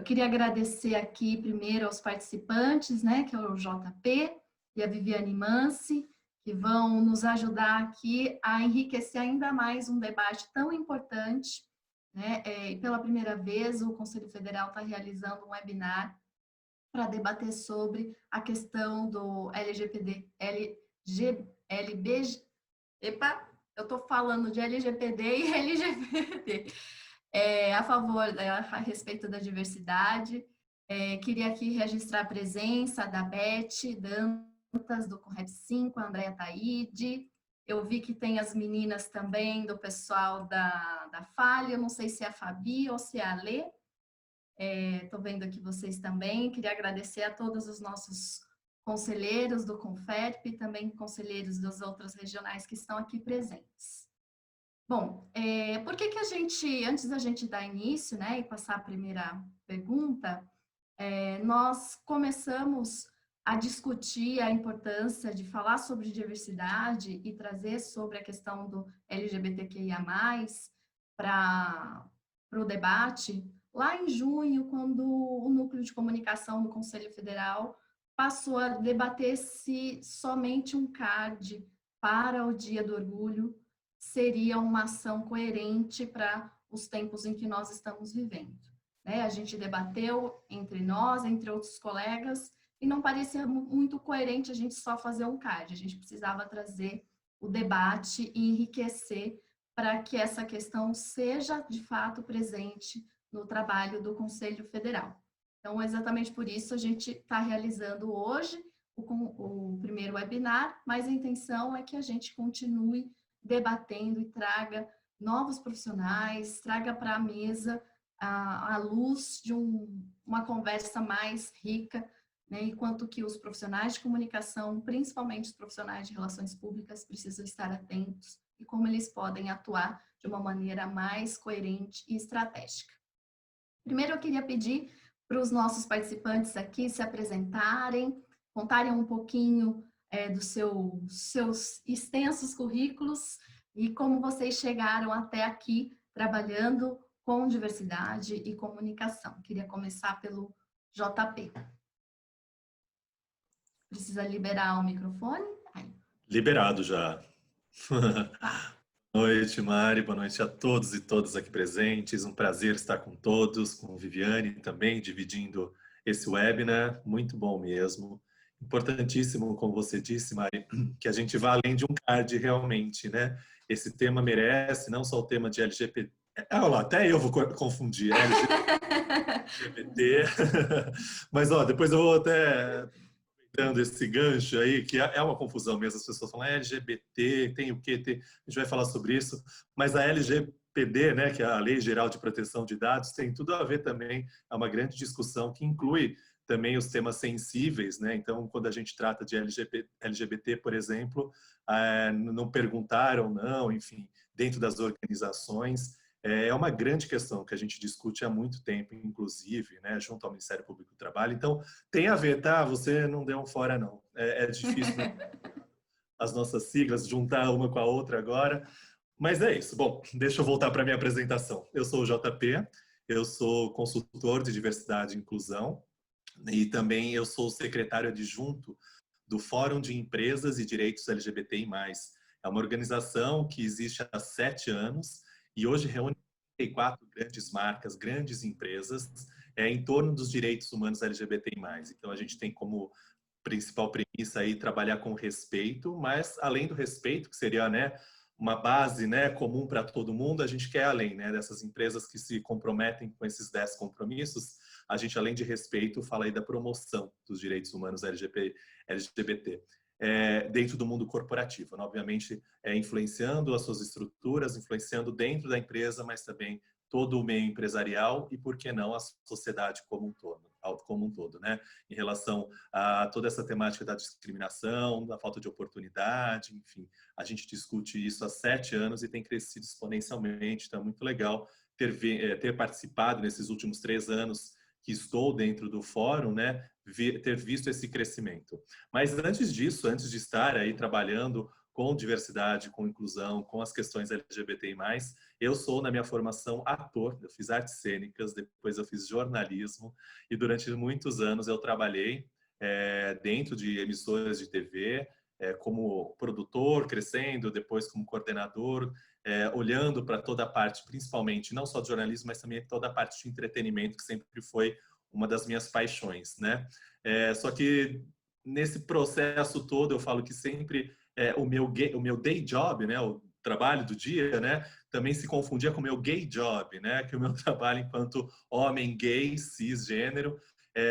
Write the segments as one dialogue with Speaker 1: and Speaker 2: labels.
Speaker 1: Eu queria agradecer aqui primeiro aos participantes, né, que é o JP e a Viviane Mansi, que vão nos ajudar aqui a enriquecer ainda mais um debate tão importante, né? E pela primeira vez o Conselho Federal está realizando um webinar para debater sobre a questão do LGPD, LBG, epa, eu estou falando de LGPD e LGBT, a favor, a respeito da diversidade. Queria aqui registrar a presença da Beth Dantas, do Correp 5, a Andréa Taide. Eu vi que tem as meninas também do pessoal da Falha, eu não sei se é a Fabi ou se é a Lê. Estou vendo aqui vocês também. Queria agradecer a todos os nossos conselheiros do Conferp e também conselheiros das outras regionais que estão aqui presentes. Bom, por que a gente, antes da gente dar início, né, e passar a primeira pergunta, nós começamos a discutir a importância de falar sobre diversidade e trazer sobre a questão do LGBTQIA+, para o debate, lá em junho, quando o Núcleo de Comunicação do Conselho Federal passou a debater se somente um CARD para o Dia do Orgulho seria uma ação coerente para os tempos em que nós estamos vivendo. A gente debateu entre nós, entre outros colegas, e não parecia muito coerente a gente só fazer um CARD. A gente precisava trazer o debate e enriquecer para que essa questão seja, de fato, presente no trabalho do Conselho Federal. Então, exatamente por isso, a gente está realizando hoje o primeiro webinar, mas a intenção é que a gente continue debatendo e traga novos profissionais, traga para a mesa a luz de uma conversa mais rica, né, enquanto que os profissionais de comunicação, principalmente os profissionais de relações públicas, precisam estar atentos e como eles podem atuar de uma maneira mais coerente e estratégica. Primeiro, eu queria pedir para os nossos participantes aqui se apresentarem, contarem um pouquinho dos seus extensos currículos e como vocês chegaram até aqui trabalhando com diversidade e comunicação. Queria começar pelo JP. Precisa liberar o microfone? Aí.
Speaker 2: Liberado já. Boa noite, Mari. Boa noite a todos e todas aqui presentes. Um prazer estar com todos, com Viviane também, dividindo esse webinar. Muito bom mesmo. Importantíssimo, como você disse, Mari, que a gente vá além de um CARD realmente, né? Esse tema merece, não só o tema de LGBT. Olha lá, até eu vou confundir LGBT. Mas, ó, depois eu vou até dando esse gancho aí, que é uma confusão mesmo, as pessoas falam LGBT, tem o quê? A gente vai falar sobre isso, mas a LGPD, né, que é a Lei Geral de Proteção de Dados, tem tudo a ver também, é uma grande discussão que inclui também os temas sensíveis, né? Então, quando a gente trata de LGBT, por exemplo, não perguntaram, não, enfim, dentro das organizações, é uma grande questão que a gente discute há muito tempo, inclusive, né, junto ao Ministério Público do Trabalho. Então, tem a ver, tá? Você não deu um fora, não. É difícil, né? As nossas siglas, juntar uma com a outra agora. Mas é isso. Bom, deixa eu voltar para a minha apresentação. Eu sou o JP, eu sou consultor de diversidade e inclusão e também eu sou secretário adjunto do Fórum de Empresas e Direitos LGBTI+. É uma organização que existe há 7 anos e hoje reúne 34 grandes marcas, grandes empresas, em torno dos direitos humanos LGBTI+. Então, a gente tem como principal premissa aí trabalhar com respeito, mas além do respeito, que seria, né, uma base, né, comum para todo mundo, a gente quer além, né, dessas empresas que se comprometem com esses 10 compromissos, a gente, além de respeito, fala aí da promoção dos direitos humanos LGBT. Dentro do mundo corporativo, né? Obviamente influenciando as suas estruturas, influenciando dentro da empresa, mas também todo o meio empresarial e, por que não, a sociedade como um todo, né? Em relação a toda essa temática da discriminação, da falta de oportunidade, enfim, a gente discute isso há 7 anos e tem crescido exponencialmente, então é muito legal ter participado nesses últimos 3 anos que estou dentro do fórum, né, ter visto esse crescimento. Mas antes disso, antes de estar aí trabalhando com diversidade, com inclusão, com as questões LGBTI+. Eu sou, na minha formação, ator, eu fiz artes cênicas, depois eu fiz jornalismo, e durante muitos anos eu trabalhei dentro de emissoras de TV, como produtor, crescendo, depois como coordenador, olhando para toda a parte, principalmente, não só de jornalismo, mas também toda a parte de entretenimento, que sempre foi uma das minhas paixões, né? Só que nesse processo todo, eu falo que sempre o meu day job, né, o trabalho do dia, né, também se confundia com o meu gay job, né, que o meu trabalho enquanto homem gay, cisgênero,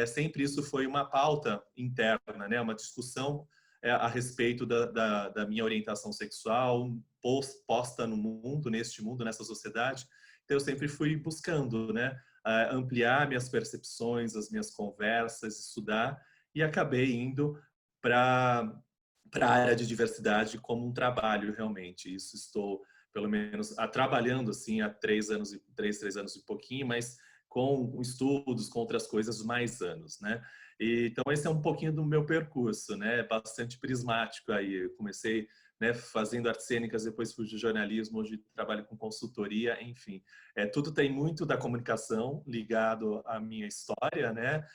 Speaker 2: sempre isso foi uma pauta interna, né, uma discussão a respeito da minha orientação sexual posta no mundo, neste mundo, nessa sociedade. Então, eu sempre fui buscando, né, ampliar minhas percepções, as minhas conversas, estudar, e acabei indo para a área de diversidade como um trabalho, realmente. Isso estou, pelo menos, trabalhando assim há 3 anos e pouquinho, mas com estudos, com outras coisas, mais anos, né? Então, esse é um pouquinho do meu percurso, né? Bastante prismático aí. Eu comecei, né, fazendo artes cênicas, depois fui de jornalismo, hoje trabalho com consultoria, enfim. Tudo tem muito da comunicação ligado à minha história, né?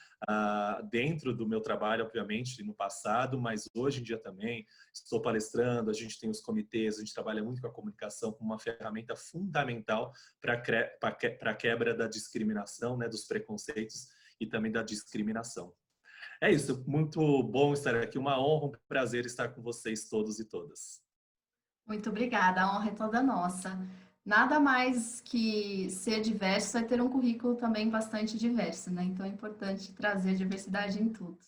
Speaker 2: Dentro do meu trabalho, obviamente, no passado, mas hoje em dia também estou palestrando, a gente tem os comitês, a gente trabalha muito com a comunicação como uma ferramenta fundamental para a quebra da discriminação, né, dos preconceitos e também da discriminação. É isso, muito bom estar aqui, uma honra, um prazer estar com vocês todos e todas.
Speaker 1: Muito obrigada, a honra é toda nossa. Nada mais que ser diverso é ter um currículo também bastante diverso, né? Então é importante trazer diversidade em tudo.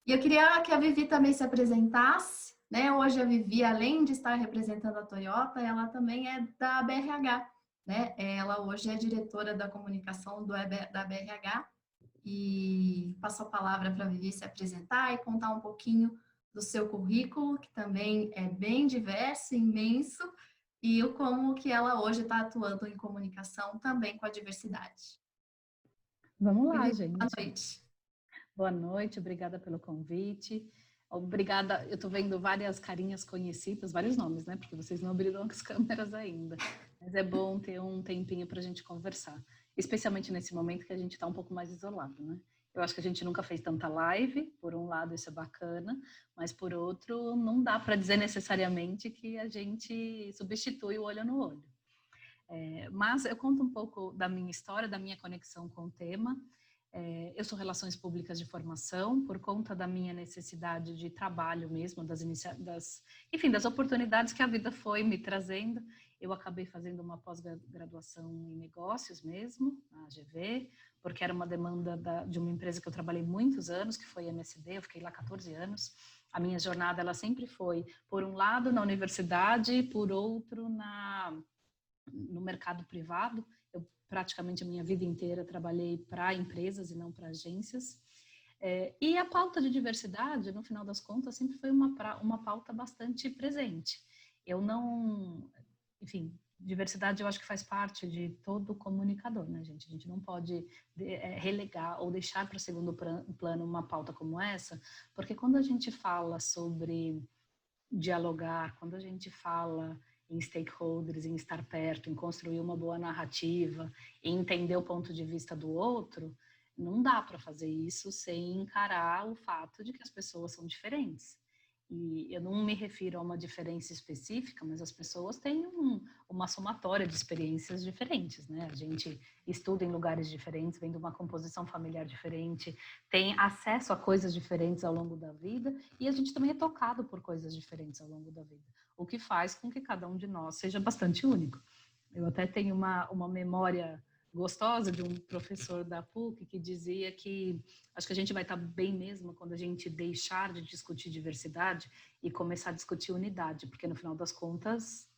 Speaker 1: E eu queria que a Vivi também se apresentasse, né? Hoje a Vivi, além de estar representando a Toyota, ela também é da BRH, né? Ela hoje é diretora da comunicação da BRH e passo a palavra para a Vivi se apresentar e contar um pouquinho do seu currículo, que também é bem diverso, imenso, e o como que ela hoje está atuando em comunicação também com a diversidade.
Speaker 3: Vamos lá,
Speaker 1: Vivi,
Speaker 3: gente.
Speaker 1: boa noite.
Speaker 3: Boa noite, obrigada pelo convite. Obrigada, eu estou vendo várias carinhas conhecidas, vários nomes, né? Porque vocês não abriram as câmeras ainda. Mas é bom ter um tempinho para a gente conversar. Especialmente nesse momento que a gente está um pouco mais isolado, né? Eu acho que a gente nunca fez tanta live, por um lado isso é bacana, mas por outro não dá para dizer necessariamente que a gente substitui o olho no olho. Mas eu conto um pouco da minha história, da minha conexão com o tema. Eu sou relações públicas de formação, por conta da minha necessidade de trabalho mesmo, das oportunidades que a vida foi me trazendo. Eu acabei fazendo uma pós-graduação em negócios mesmo, na AGV, porque era uma demanda de uma empresa que eu trabalhei muitos anos, que foi a MSD, eu fiquei lá 14 anos. A minha jornada, ela sempre foi, por um lado, na universidade, por outro, no mercado privado. Eu praticamente a minha vida inteira trabalhei para empresas e não para agências. E a pauta de diversidade, no final das contas, sempre foi uma pauta bastante presente. Eu não... Enfim, diversidade eu acho que faz parte de todo comunicador, né, gente? A gente não pode relegar ou deixar para segundo plano uma pauta como essa, porque quando a gente fala sobre dialogar, quando a gente fala em stakeholders, em estar perto, em construir uma boa narrativa, em entender o ponto de vista do outro, não dá para fazer isso sem encarar o fato de que as pessoas são diferentes. E eu não me refiro a uma diferença específica, mas as pessoas têm uma somatória de experiências diferentes, né? A gente estuda em lugares diferentes, vem de uma composição familiar diferente, tem acesso a coisas diferentes ao longo da vida e a gente também é tocado por coisas diferentes ao longo da vida, o que faz com que cada um de nós seja bastante único. Eu até tenho uma memória gostosa de um professor da PUC que dizia que acho que a gente vai estar bem mesmo quando a gente deixar de discutir diversidade e começar a discutir unidade, porque no final das contas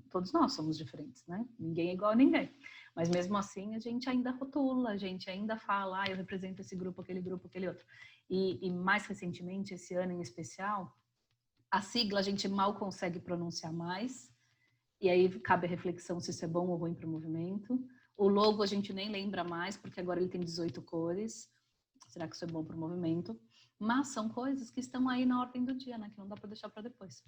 Speaker 3: todos nós somos diferentes, né? Ninguém é igual a ninguém. Mas mesmo assim a gente ainda rotula, a gente ainda fala, eu represento esse grupo, aquele outro. E mais recentemente, esse ano em especial, a sigla a gente mal consegue pronunciar mais, e aí cabe a reflexão se isso é bom ou ruim para o movimento. O logo a gente nem lembra mais, porque agora ele tem 18 cores. Será que isso é bom para o movimento? Mas são coisas que estão aí na ordem do dia, né? Que não dá para deixar para depois.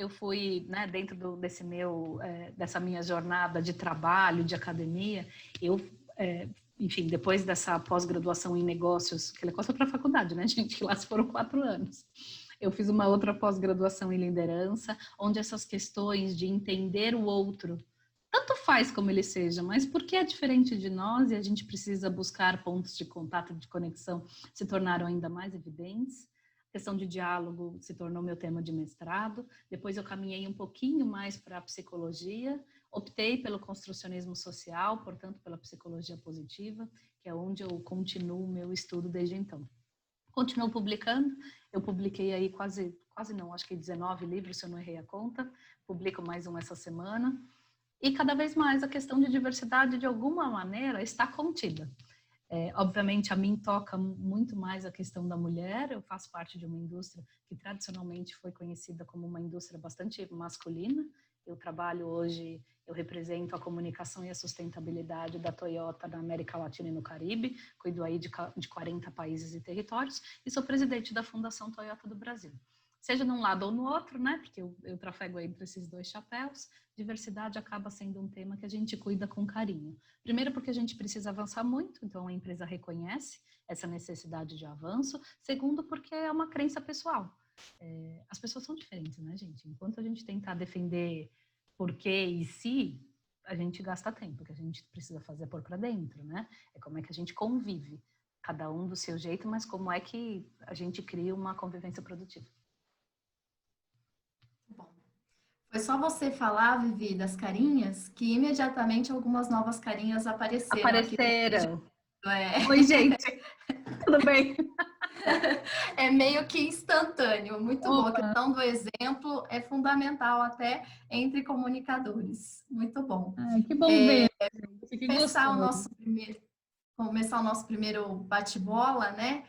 Speaker 3: eu fui, né, dentro dessa minha jornada de trabalho, de academia, enfim, depois dessa pós-graduação em negócios, que ele costa para a faculdade, né, gente, que lá foram 4 anos. Eu fiz uma outra pós-graduação em liderança, onde essas questões de entender o outro, tanto faz como ele seja, mas porque é diferente de nós e a gente precisa buscar pontos de contato, de conexão, se tornaram ainda mais evidentes. A questão de diálogo se tornou meu tema de mestrado. Depois eu caminhei um pouquinho mais para a psicologia, optei pelo construcionismo social, portanto pela psicologia positiva, que é onde eu continuo o meu estudo desde então. Continuo publicando, eu publiquei aí quase não, acho que 19 livros, se eu não errei a conta, publico mais um essa semana. E cada vez mais a questão de diversidade, de alguma maneira, está contida. Obviamente, a mim toca muito mais a questão da mulher. Eu faço parte de uma indústria que tradicionalmente foi conhecida como uma indústria bastante masculina. Eu trabalho hoje, eu represento a comunicação e a sustentabilidade da Toyota na América Latina e no Caribe. Cuido aí de 40 países e territórios e sou presidente da Fundação Toyota do Brasil. Seja num lado ou no outro, né? Porque eu trafego entre esses 2 chapéus. Diversidade acaba sendo um tema que a gente cuida com carinho. Primeiro porque a gente precisa avançar muito, então a empresa reconhece essa necessidade de avanço. Segundo porque é uma crença pessoal. As pessoas são diferentes, né, gente? Enquanto a gente tentar defender porquê e se, a gente gasta tempo. O que a gente precisa fazer é pôr para dentro, né? É como é que a gente convive, cada um do seu jeito, mas como é que a gente cria uma convivência produtiva.
Speaker 1: Foi só você falar, Vivi, das carinhas, que imediatamente algumas novas carinhas apareceram.
Speaker 3: Apareceram. Oi, gente. Tudo bem?
Speaker 1: É meio que instantâneo. Muito bom. A questão do exemplo é fundamental até entre comunicadores. Muito bom.
Speaker 3: Que bom ver.
Speaker 1: Começar o nosso primeiro bate-bola, né?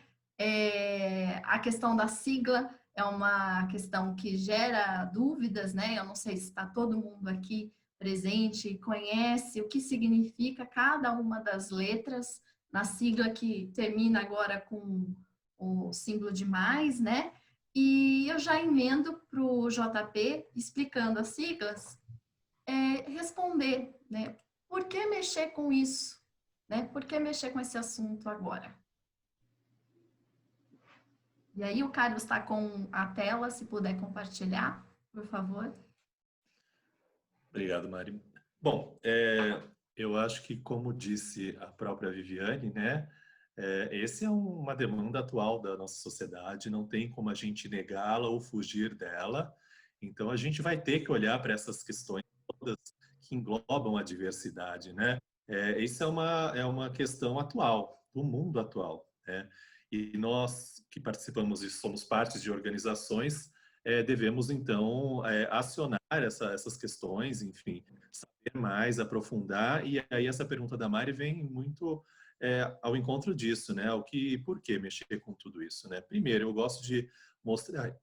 Speaker 1: A questão da sigla é uma questão que gera dúvidas, né? Eu não sei se está todo mundo aqui presente e conhece o que significa cada uma das letras na sigla que termina agora com o símbolo de mais, né? E eu já emendo para o JP, explicando as siglas, responder, né? Por que mexer com isso? Né? Por que mexer com esse assunto agora? E aí o Carlos está com a tela, se puder compartilhar, por favor.
Speaker 2: Obrigado, Mari. Bom, eu acho que, como disse a própria Viviane, né, esse é uma demanda atual da nossa sociedade, não tem como a gente negá-la ou fugir dela. Então, a gente vai ter que olhar para essas questões todas que englobam a diversidade, né? Isso é uma questão atual, do mundo atual, né? E nós que participamos e somos partes de organizações, devemos, então, acionar essas questões, enfim, saber mais, aprofundar. E aí essa pergunta da Mari vem muito ao encontro disso, né? Por que mexer com tudo isso, né? Primeiro, eu gosto de mostrar,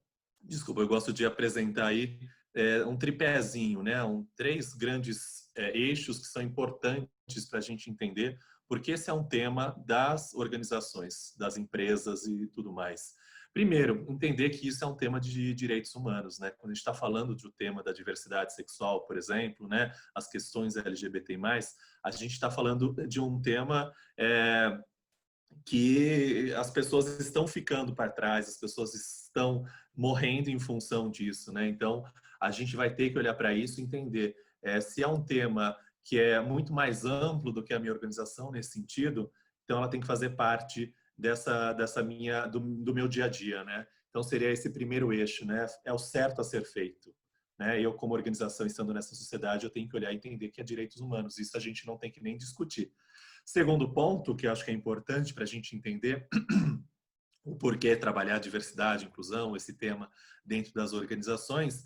Speaker 2: eu gosto de apresentar aí um tripézinho, né? 3 grandes eixos que são importantes para a gente entender, porque esse é um tema das organizações, das empresas e tudo mais. Primeiro, entender que isso é um tema de direitos humanos, né? Quando a gente está falando do tema da diversidade sexual, por exemplo, né? As questões LGBT+, a gente está falando de um tema que as pessoas estão ficando para trás, as pessoas estão morrendo em função disso, né? Então, a gente vai ter que olhar para isso e entender se é um tema que é muito mais amplo do que a minha organização nesse sentido, então ela tem que fazer parte do meu dia a dia, né? Então seria esse primeiro eixo, né? É o certo a ser feito, né? Eu, como organização, estando nessa sociedade, eu tenho que olhar e entender que é direitos humanos. Isso a gente não tem que nem discutir. Segundo ponto, que eu acho que é importante para a gente entender o porquê trabalhar diversidade, inclusão, esse tema dentro das organizações,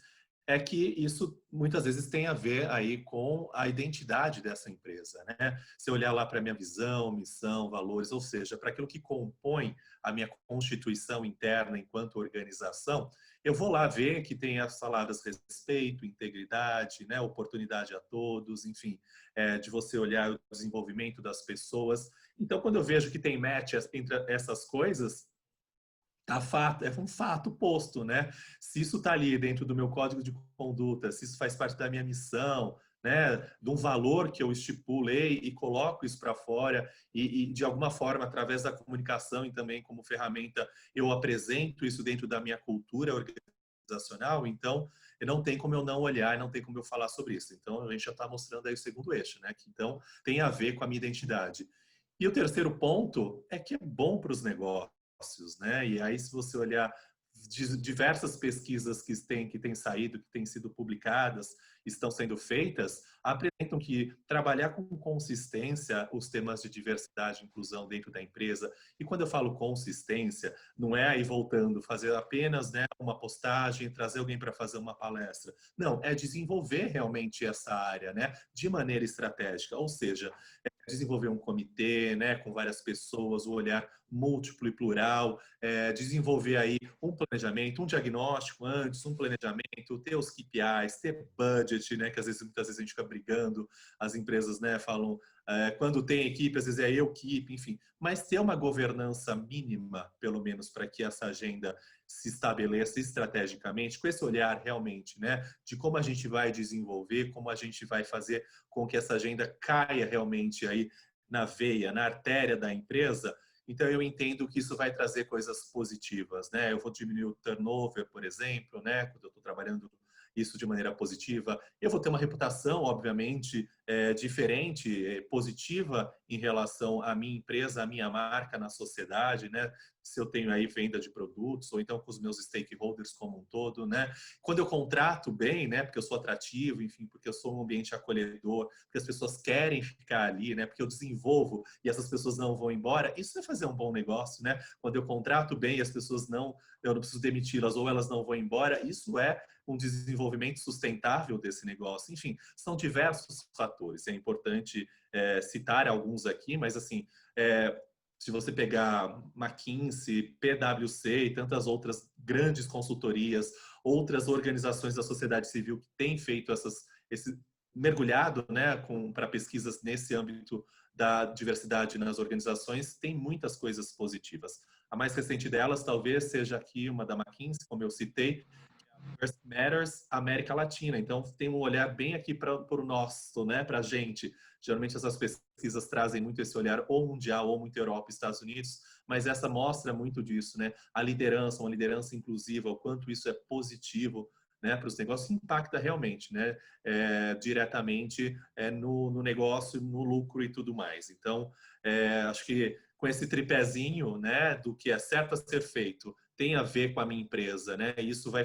Speaker 2: é que isso muitas vezes tem a ver aí com a identidade dessa empresa, né? Se eu olhar lá para a minha visão, missão, valores, ou seja, para aquilo que compõe a minha constituição interna enquanto organização, eu vou lá ver que tem as palavras respeito, integridade, né? Oportunidade a todos, enfim, de você olhar o desenvolvimento das pessoas. Então, quando eu vejo que tem match entre essas coisas, É um fato posto, né? Se isso está ali dentro do meu código de conduta, se isso faz parte da minha missão, né, de um valor que eu estipulei e coloco isso para fora e, de alguma forma, através da comunicação e também como ferramenta, eu apresento isso dentro da minha cultura organizacional, então não tem como eu não olhar, não tem como eu falar sobre isso. Então, a gente já está mostrando aí o segundo eixo, né? Que então tem a ver com a minha identidade. E o terceiro ponto é que é bom para os negócios, né? E aí, se você olhar diversas pesquisas que têm saído, que têm sido publicadas, estão sendo feitas, apresentam que trabalhar com consistência os temas de diversidade e inclusão dentro da empresa, e quando eu falo consistência, não é aí voltando, fazer apenas, né, uma postagem, trazer alguém para fazer uma palestra. Não, é desenvolver realmente essa área, né, de maneira estratégica, ou seja, desenvolver um comitê, né, com várias pessoas, o olhar múltiplo e plural, desenvolver aí um planejamento, um diagnóstico antes, um planejamento, ter os KPIs, ter budget, né, que muitas vezes a gente fica brigando, as empresas, né, falam, quando tem equipe, às vezes é eu, equipe, enfim, mas ter uma governança mínima, pelo menos, para que essa agenda se estabeleça estrategicamente, com esse olhar realmente, né, de como a gente vai desenvolver, como a gente vai fazer com que essa agenda caia realmente aí na veia, na artéria da empresa. Então, eu entendo que isso vai trazer coisas positivas, né? Eu vou diminuir o turnover, por exemplo, né? Quando eu estou trabalhando isso de maneira positiva. Eu vou ter uma reputação, obviamente, diferente, positiva em relação à minha empresa, à minha marca na sociedade, né? Se eu tenho aí venda de produtos, ou então com os meus stakeholders como um todo, né? Quando eu contrato bem, né? Porque eu sou atrativo, enfim, porque eu sou um ambiente acolhedor, porque as pessoas querem ficar ali, né? Porque eu desenvolvo e essas pessoas não vão embora, isso vai fazer um bom negócio, né? Quando eu contrato bem e as pessoas eu não preciso demiti-las ou elas não vão embora, isso é um desenvolvimento sustentável desse negócio. Enfim, são diversos fatores. É importante citar alguns aqui, mas assim, se você pegar McKinsey, PwC e tantas outras grandes consultorias, outras organizações da sociedade civil que têm feito esse mergulhado, né, para pesquisas nesse âmbito da diversidade nas organizações, tem muitas coisas positivas. A mais recente delas talvez seja aqui uma da McKinsey, como eu citei, First Matters América Latina. Então, tem um olhar bem aqui para o nosso, né, para a gente. Geralmente, essas pesquisas trazem muito esse olhar ou mundial, ou muito Europa e Estados Unidos, mas essa mostra muito disso, né? A liderança, uma liderança inclusiva, o quanto isso é positivo, né, para os negócios, impacta realmente, né, diretamente no negócio, no lucro e tudo mais. Então, acho que com esse tripézinho, né, do que é certo a ser feito, tem a ver com a minha empresa, né? Isso vai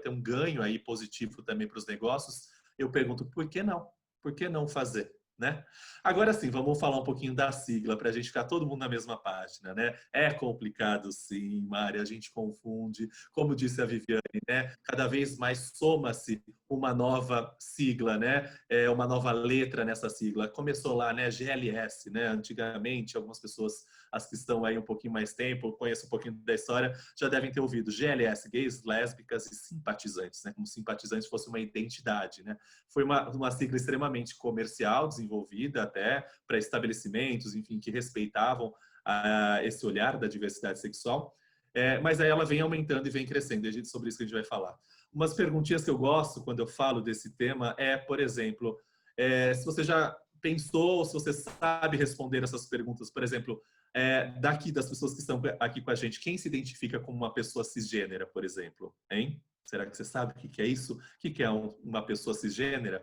Speaker 2: ter um ganho aí positivo também para os negócios. Eu pergunto, por que não? Por que não fazer? Né? Agora sim, vamos falar um pouquinho da sigla para a gente ficar todo mundo na mesma página, né? É complicado sim, Mari, a gente confunde, como disse a Viviane, né? Cada vez mais soma-se uma nova sigla, né? Uma nova letra nessa sigla. Começou lá, né? GLS, né? Antigamente, algumas pessoas, as que estão aí um pouquinho mais tempo, conhecem um pouquinho da história, já devem ter ouvido GLS, gays, lésbicas e simpatizantes, né? Como se simpatizantes fosse uma identidade, né? Foi uma sigla extremamente comercial, desenvolvida até para estabelecimentos, enfim, que respeitavam esse olhar da diversidade sexual. Mas aí ela vem aumentando e vem crescendo, e sobre isso que a gente vai falar. Umas perguntinhas que eu gosto quando eu falo desse tema por exemplo, se você já pensou, se você sabe responder essas perguntas, por exemplo, daqui das pessoas que estão aqui com a gente, quem se identifica como uma pessoa cisgênera, por exemplo, hein? Será que você sabe o que é isso? O que é uma pessoa cisgênera?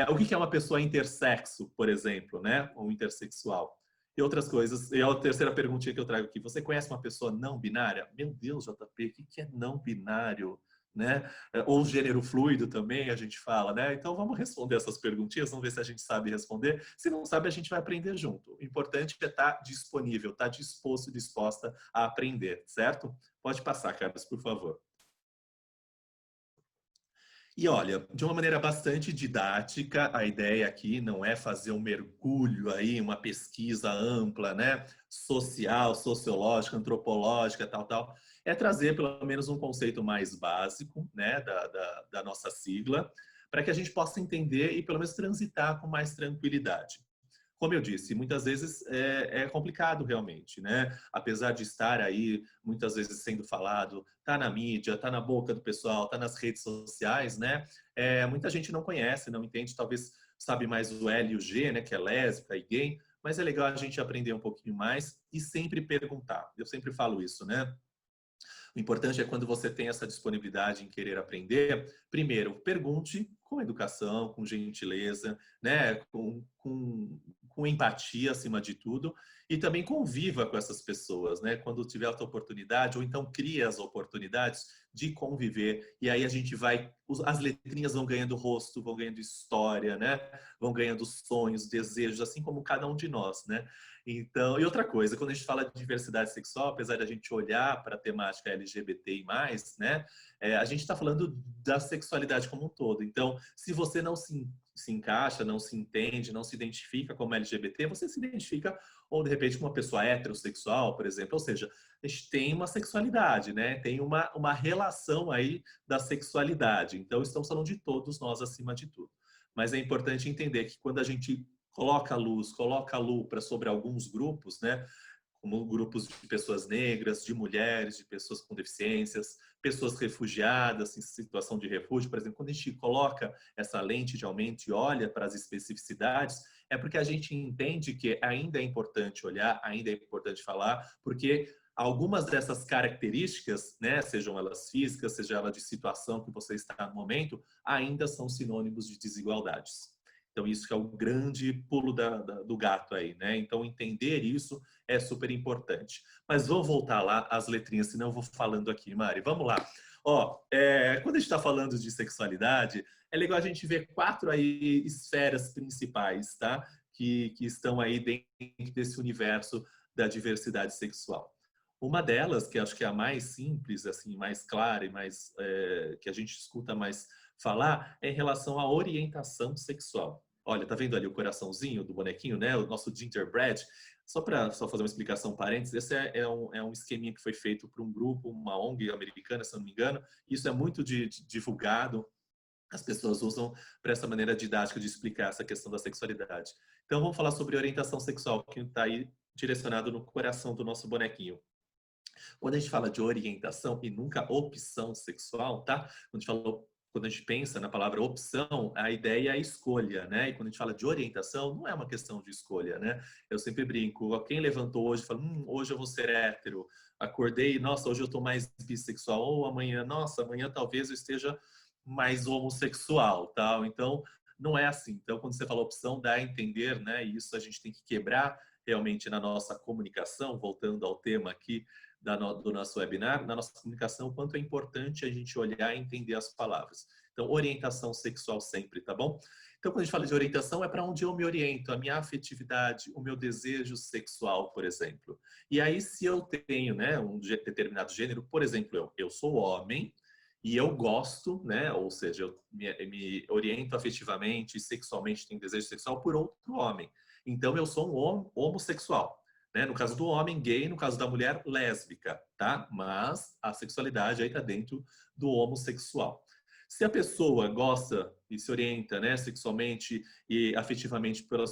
Speaker 2: O que é uma pessoa intersexo, por exemplo, né? Ou intersexual? E outras coisas. E a terceira perguntinha que eu trago aqui. Você conhece uma pessoa não binária? Meu Deus, JP, o que é não binário? Né? Ou gênero fluido também, a gente fala, né? Então vamos responder essas perguntinhas, vamos ver se a gente sabe responder. Se não sabe, a gente vai aprender junto. O importante é estar disponível, estar disposto, disposta a aprender, certo? Pode passar, Carlos, por favor. E olha, de uma maneira bastante didática, a ideia aqui não é fazer um mergulho aí, uma pesquisa ampla, né? Social, sociológica, antropológica, tal. É trazer pelo menos um conceito mais básico, né? Da nossa sigla, para que a gente possa entender e pelo menos transitar com mais tranquilidade. como eu disse, muitas vezes é complicado realmente, né? Apesar de estar aí, muitas vezes sendo falado, tá na mídia, tá na boca do pessoal, tá nas redes sociais, né? Muita gente não conhece, não entende, talvez sabe mais o L e o G, né? Que é lésbica e gay, mas é legal a gente aprender um pouquinho mais e sempre perguntar. Eu sempre falo isso, né? O importante é quando você tem essa disponibilidade em querer aprender, primeiro, pergunte com educação, com gentileza, né? com empatia acima de tudo, e também conviva com essas pessoas, né? Quando tiver a oportunidade, ou então cria as oportunidades de conviver, e aí a gente vai, as letrinhas vão ganhando rosto, vão ganhando história, né? Vão ganhando sonhos, desejos, assim como cada um de nós, né? Então, e outra coisa, quando a gente fala de diversidade sexual, apesar de a gente olhar para a temática LGBTI+, né, a gente está falando da sexualidade como um todo. Então, se você não se encaixa, não se entende, não se identifica como LGBT, você se identifica, ou de repente, com uma pessoa heterossexual, por exemplo. Ou seja, a gente tem uma sexualidade, né? Tem uma relação aí da sexualidade. Então, estamos falando de todos nós acima de tudo. Mas é importante entender que quando a gente coloca a luz, coloca a lupa sobre alguns grupos, né? Como grupos de pessoas negras, de mulheres, de pessoas com deficiências, pessoas refugiadas em situação de refúgio, por exemplo, quando a gente coloca essa lente de aumento e olha para as especificidades, é porque a gente entende que ainda é importante olhar, ainda é importante falar, porque algumas dessas características, né, sejam elas físicas, seja ela de situação que você está no momento, ainda são sinônimos de desigualdades. Então, isso que é o grande pulo do gato aí, né? Então, entender isso é super importante. Mas vou voltar lá às letrinhas, senão eu vou falando aqui, Mari. Vamos lá. Ó, quando a gente está falando de sexualidade, é legal a gente ver 4 aí esferas principais, tá? Que estão aí dentro desse universo da diversidade sexual. Uma delas, que acho que é a mais simples, assim, mais clara e mais que a gente escuta mais falar, é em relação à orientação sexual. Olha, tá vendo ali o coraçãozinho do bonequinho, né? O nosso gingerbread. Só fazer uma explicação, parênteses, esse é um esqueminha que foi feito por um grupo, uma ONG americana, se não me engano. Isso é muito divulgado. As pessoas usam para essa maneira didática de explicar essa questão da sexualidade. Então, vamos falar sobre orientação sexual, que está aí direcionado no coração do nosso bonequinho. Quando a gente fala de orientação e nunca opção sexual, tá? Quando a gente pensa na palavra opção, a ideia é a escolha, né? E quando a gente fala de orientação, não é uma questão de escolha, né? Eu sempre brinco, quem levantou hoje e fala, hoje eu vou ser hétero. Acordei, nossa, hoje eu tô mais bissexual. Ou amanhã, nossa, amanhã talvez eu esteja mais homossexual, tal. Então, não é assim. Então, quando você fala opção, dá a entender, né? E isso a gente tem que quebrar realmente na nossa comunicação, voltando ao tema aqui do nosso webinar, na nossa comunicação, o quanto é importante a gente olhar e entender as palavras. Então, orientação sexual sempre, tá bom? Então, quando a gente fala de orientação, é para onde eu me oriento, a minha afetividade, o meu desejo sexual, por exemplo. E aí, se eu tenho, né, um determinado gênero, por exemplo, eu sou homem e eu gosto, né, ou seja, eu me oriento afetivamente e sexualmente, tenho desejo sexual por outro homem. Então, eu sou um homossexual. Né? No caso do homem, gay, no caso da mulher, lésbica, tá? Mas a sexualidade aí tá dentro do homossexual. Se a pessoa gosta e se orienta, né, sexualmente e afetivamente por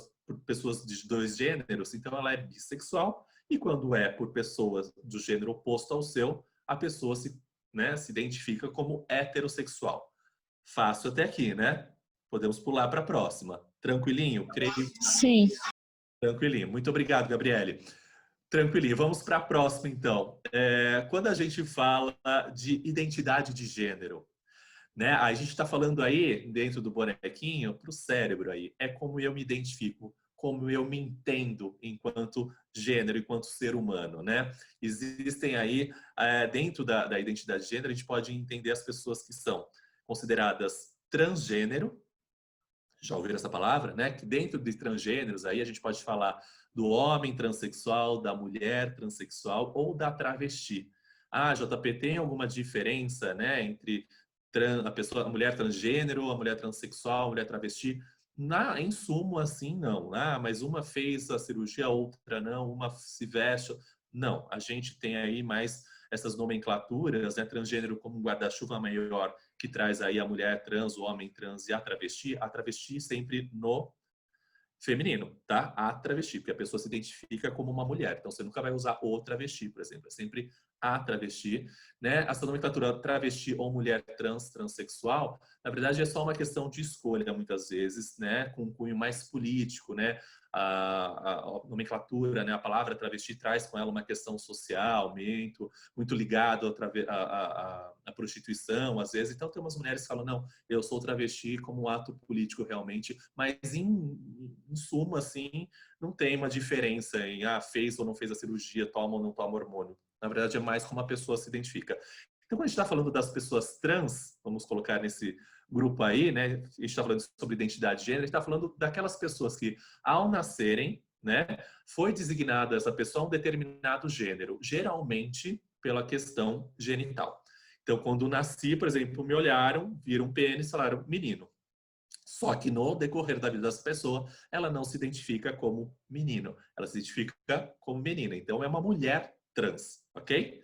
Speaker 2: pessoas de 2 gêneros, então ela é bissexual, e quando é por pessoas do gênero oposto ao seu, a pessoa se identifica como heterossexual. Fácil até aqui, né? Podemos pular para a próxima. Tranquilinho? Creio.
Speaker 4: Sim.
Speaker 2: Tranquilinho. Muito obrigado, Gabriele. Tranquilinho. Vamos para a próxima, então. Quando a gente fala de identidade de gênero, né? A gente está falando aí, dentro do bonequinho, para o cérebro aí. É como eu me identifico, como eu me entendo enquanto gênero, enquanto ser humano, né? Existem aí, dentro da identidade de gênero, a gente pode entender as pessoas que são consideradas transgênero. Já ouviram essa palavra, né? Que dentro de transgêneros aí a gente pode falar do homem transexual, da mulher transexual ou da travesti. Ah, JP, tem alguma diferença, né, entre a mulher transgênero, a mulher transexual, a mulher travesti? Em sumo, assim, não. Ah, mas uma fez a cirurgia, a outra não, uma se veste. Não, a gente tem aí mais essas nomenclaturas, né, transgênero como um guarda-chuva maior, que traz aí a mulher trans, o homem trans e a travesti sempre no feminino, tá? A travesti, porque a pessoa se identifica como uma mulher. Então, você nunca vai usar o travesti, por exemplo. É sempre a travesti, né? Essa nomenclatura travesti ou mulher trans, transexual, na verdade é só uma questão de escolha, muitas vezes, né? Com um cunho mais político, né? A nomenclatura, né? A palavra travesti traz com ela uma questão social, muito ligado à prostituição, às vezes. Então, tem umas mulheres que falam, não, eu sou travesti como um ato político realmente, mas em suma, assim, não tem uma diferença em fez ou não fez a cirurgia, toma ou não toma hormônio. Na verdade, é mais como a pessoa se identifica. Então, quando a gente está falando das pessoas trans, vamos colocar nesse grupo aí, né? A gente está falando sobre identidade de gênero, a gente está falando daquelas pessoas que, ao nascerem, né, foi designada essa pessoa a um determinado gênero, geralmente pela questão genital. Então, quando nasci, por exemplo, me olharam, viram um pênis e falaram menino. Só que no decorrer da vida dessa pessoa, ela não se identifica como menino, ela se identifica como menina. Então, é uma mulher trans, ok?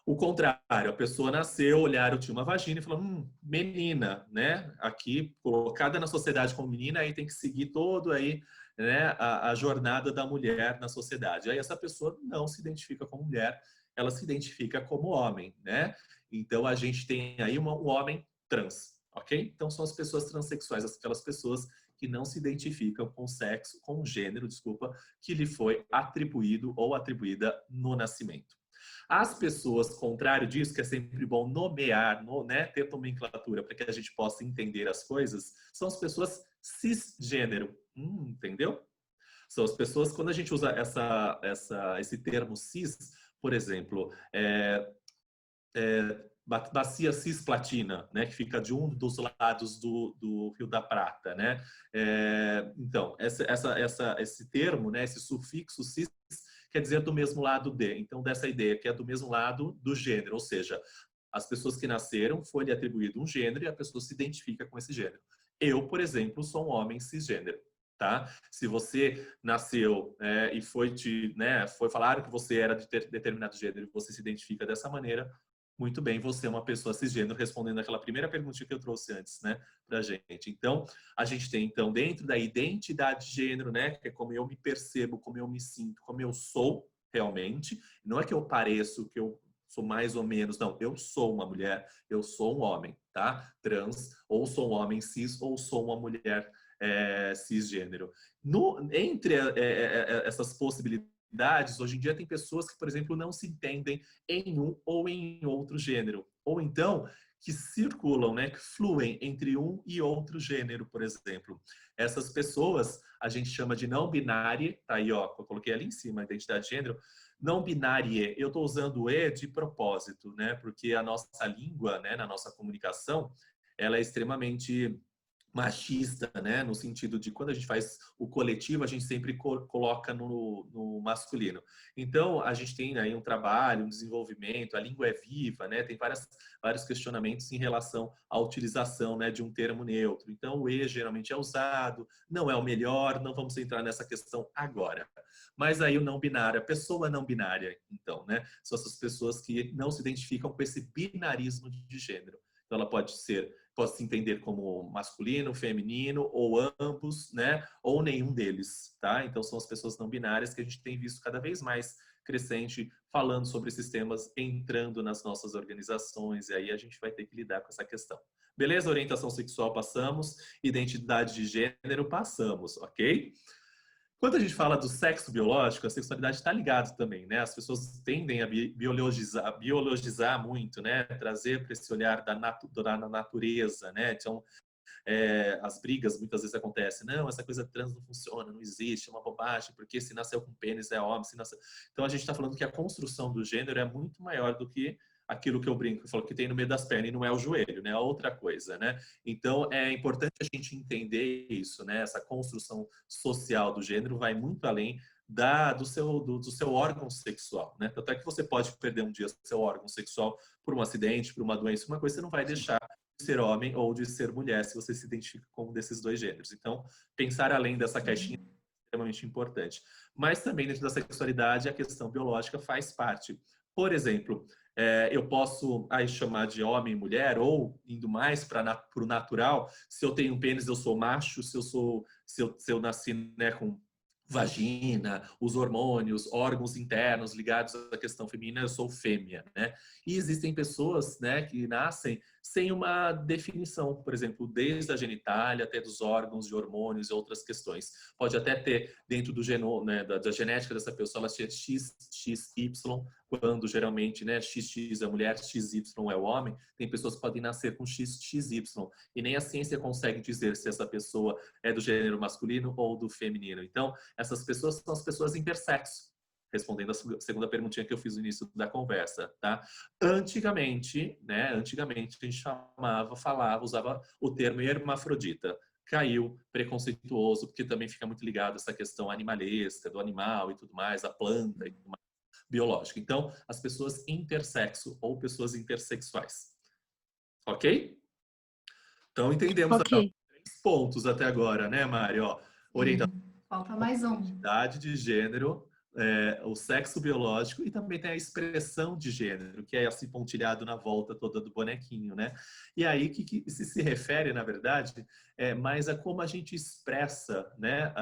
Speaker 2: O contrário, a pessoa nasceu, olharam, tinha uma vagina e falaram, menina, né? Aqui, colocada na sociedade como menina, aí tem que seguir todo aí, né, a jornada da mulher na sociedade. Aí essa pessoa não se identifica como mulher, ela se identifica como homem, né? Então, a gente tem aí um homem trans, ok? Então, são as pessoas transexuais, aquelas pessoas que não se identificam com o sexo, com o gênero, desculpa, que lhe foi atribuído ou atribuída no nascimento. As pessoas, contrário disso, que é sempre bom nomear, né, ter nomenclatura para que a gente possa entender as coisas, são as pessoas cisgênero. Entendeu? São as pessoas, quando a gente usa esse termo cis, por exemplo, bacia cisplatina, né, que fica de um dos lados do Rio da Prata, né? Então, esse termo, né, esse sufixo cis, quer dizer do mesmo lado de. Então, dessa ideia que é do mesmo lado do gênero, ou seja, as pessoas que nasceram, foi-lhe atribuído um gênero e a pessoa se identifica com esse gênero. Eu, por exemplo, sou um homem cisgênero. Tá? Se você nasceu e foi falar que você era de determinado gênero e você se identifica dessa maneira, muito bem, você é uma pessoa cisgênero, respondendo aquela primeira pergunta que eu trouxe antes, né, pra gente. Então, a gente tem, então, dentro da identidade de gênero, né, que é como eu me percebo, como eu me sinto, como eu sou realmente, não é que eu pareço, que eu sou mais ou menos, não, eu sou uma mulher, eu sou um homem, tá? Trans, ou sou um homem cis, ou sou uma mulher cisgênero. Entre essas possibilidades, hoje em dia tem pessoas que, por exemplo, não se entendem em um ou em outro gênero. Ou então, que circulam, né, que fluem entre um e outro gênero, por exemplo. Essas pessoas a gente chama de não binária, tá aí, ó, eu coloquei ali em cima, a identidade de gênero. Não binária, eu estou usando o E de propósito, né, porque a nossa língua, né, na nossa comunicação, ela é extremamente machista, né? No sentido de quando a gente faz o coletivo, a gente sempre coloca no masculino. Então, a gente tem aí um trabalho, um desenvolvimento, a língua é viva, né? Tem vários questionamentos em relação à utilização, né, de um termo neutro. Então, o E geralmente é usado, não é o melhor, não vamos entrar nessa questão agora. Mas aí o não binário, a pessoa não binária, então, né? São essas pessoas que não se identificam com esse binarismo de gênero. Então, ela pode se entender como masculino, feminino, ou ambos, né? Ou nenhum deles, tá? Então, são as pessoas não binárias que a gente tem visto cada vez mais crescente falando sobre esses temas, entrando nas nossas organizações, e aí a gente vai ter que lidar com essa questão. Beleza? Orientação sexual, passamos. Identidade de gênero, passamos, ok? Quando a gente fala do sexo biológico, a sexualidade está ligada também, né? As pessoas tendem a biologizar muito, né? Trazer para esse olhar da natureza, né? Então, as brigas muitas vezes acontecem. Não, essa coisa trans não funciona, não existe, é uma bobagem, porque se nasceu com pênis é homem, se nasceu... Então, a gente está falando que a construção do gênero é muito maior do que aquilo que eu brinco, eu falo que tem no meio das pernas e não é o joelho, né? É outra coisa, né? Então, é importante a gente entender isso, né? Essa construção social do gênero vai muito além do seu órgão sexual, né? Tanto é que você pode perder um dia seu órgão sexual por um acidente, por uma doença, uma coisa, você não vai deixar de ser homem ou de ser mulher se você se identifica com um desses dois gêneros. Então, pensar além dessa caixinha é extremamente importante. Mas também dentro da sexualidade, a questão biológica faz parte. Por exemplo, Eu posso aí chamar de homem e mulher, ou indo mais para o natural, se eu tenho um pênis, eu sou macho, se eu nasci, né, com vagina, os hormônios, órgãos internos ligados à questão feminina, eu sou fêmea, né? E existem pessoas, né, que nascem sem uma definição, por exemplo, desde a genitália até dos órgãos, de hormônios e outras questões. Pode até ter dentro do genoma, né, da genética dessa pessoa, ela ser XXY, quando geralmente, né, XX é a mulher, XY é o homem. Tem pessoas que podem nascer com XXY e nem a ciência consegue dizer se essa pessoa é do gênero masculino ou do feminino. Então, essas pessoas são as pessoas intersexo. Respondendo a segunda perguntinha que eu fiz no início da conversa, tá? Antigamente, né? Antigamente a gente usava o termo hermafrodita. Caiu, preconceituoso, porque também fica muito ligado a essa questão animalesca, do animal e tudo mais, a planta e tudo mais, biológica. Então, as pessoas intersexo ou pessoas intersexuais. Ok? Então, entendemos
Speaker 3: Ok.
Speaker 2: 3 pontos até agora, né, Mari? Ó, orientação,
Speaker 1: Falta mais um.
Speaker 2: identidade de gênero, o sexo biológico e também tem a expressão de gênero, que é esse pontilhado na volta toda do bonequinho, né? E aí que se refere, na verdade, mais a como a gente expressa, né,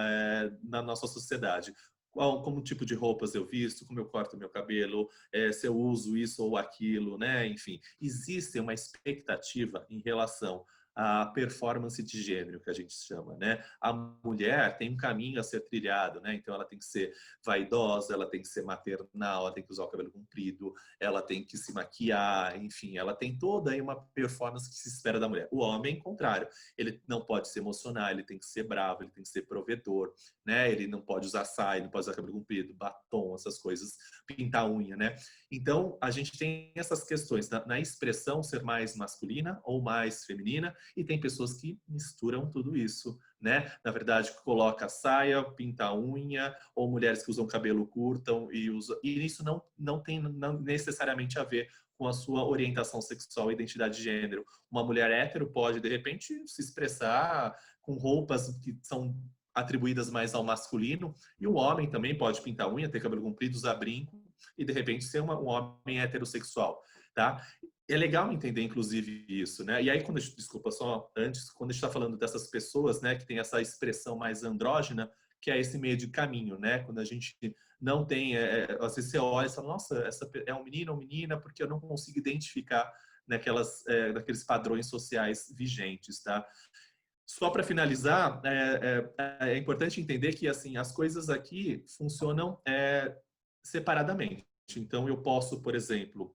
Speaker 2: na nossa sociedade. Como tipo de roupas eu visto, como eu corto meu cabelo, se eu uso isso ou aquilo, né? Enfim, existe uma expectativa em relação à performance de gênero, que a gente chama, né? A mulher tem um caminho a ser trilhado, né? Então ela tem que ser vaidosa, ela tem que ser maternal, ela tem que usar o cabelo comprido, ela tem que se maquiar, enfim, ela tem toda aí uma performance que se espera da mulher. O homem, contrário, ele não pode se emocionar, ele tem que ser bravo, ele tem que ser provedor, né? Ele não pode usar saia, não pode usar cabelo comprido, batom, essas coisas, pintar unha, né? Então, a gente tem essas questões na expressão ser mais masculina ou mais feminina, e tem pessoas que misturam tudo isso, né? Na verdade, coloca saia, pinta unha, ou mulheres que usam cabelo curto e isso não tem necessariamente a ver com a sua orientação sexual e identidade de gênero. Uma mulher hétero pode, de repente, se expressar com roupas que são atribuídas mais ao masculino, e o homem também pode pintar unha, ter cabelo comprido, usar brinco, e de repente ser um homem heterossexual, tá? É legal entender, inclusive, isso, né? E aí, desculpa, só antes, quando a gente está falando dessas pessoas, né, que tem essa expressão mais andrógena, que é esse meio de caminho, né? Quando a gente não tem, às vezes você olha e fala, nossa, essa é um menino ou menina, porque eu não consigo identificar naqueles padrões sociais vigentes, tá? Só para finalizar, é importante entender que assim as coisas aqui funcionam separadamente. Então, eu posso, por exemplo,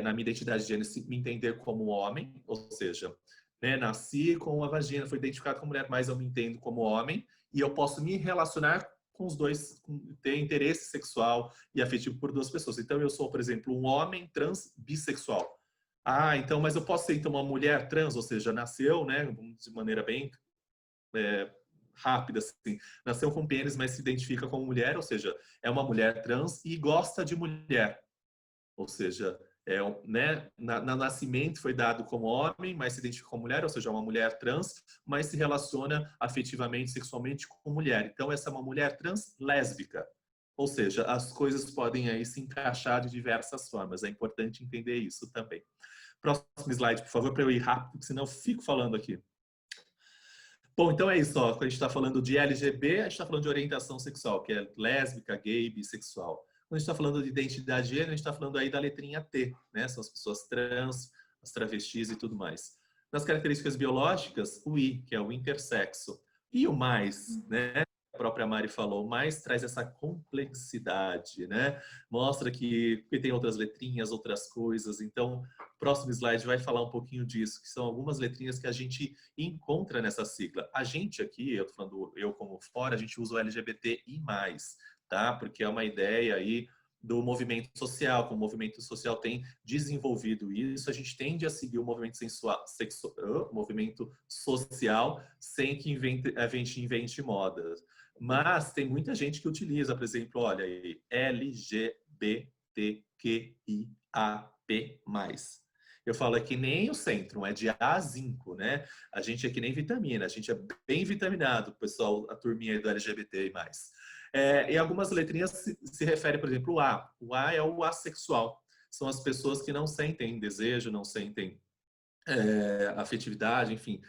Speaker 2: na minha identidade de gênero, me entender como homem, ou seja, né, nasci com a vagina, fui identificado como mulher, mas eu me entendo como homem, e eu posso me relacionar com os dois, ter interesse sexual e afetivo por duas pessoas. Então, eu sou, por exemplo, um homem trans bissexual. Ah, então, mas eu posso ser então uma mulher trans, ou seja, nasceu, né, de maneira bem rápida, assim, nasceu com pênis, mas se identifica como mulher, ou seja, é uma mulher trans e gosta de mulher, ou seja, né, no nascimento foi dado como homem, mas se identifica como mulher, ou seja, é uma mulher trans, mas se relaciona afetivamente, sexualmente com mulher. Então, essa é uma mulher trans lésbica. Ou seja, as coisas podem aí se encaixar de diversas formas. É importante entender isso também. Próximo slide, por favor, para eu ir rápido, porque senão eu fico falando aqui. Bom, então é isso. Ó. Quando a gente está falando de LGB, a gente está falando de orientação sexual, que é lésbica, gay, bissexual. Quando a gente está falando de identidade de gênero, a gente está falando aí da letrinha T, né? São as pessoas trans, as travestis e tudo mais. Nas características biológicas, o I, que é o intersexo. E o mais, né? A própria Mari falou, mais traz essa complexidade, né? Mostra que tem outras letrinhas, outras coisas. Então, o próximo slide vai falar um pouquinho disso, que são algumas letrinhas que a gente encontra nessa sigla. A gente aqui, eu tô falando eu como fora, a gente usa o LGBTI+, tá? Porque é uma ideia aí do movimento social, como o movimento social tem desenvolvido isso, a gente tende a seguir o movimento movimento social sem que a gente invente modas. Mas tem muita gente que utiliza, por exemplo, olha aí, LGBTQIAP+. Eu falo é que nem o centro, é de A a zinco, né? A gente é que nem vitamina, a gente é bem vitaminado, pessoal, a turminha aí do LGBT+. E algumas letrinhas se referem, por exemplo, o A. O A é o assexual. são as pessoas que não sentem desejo, não sentem afetividade, enfim,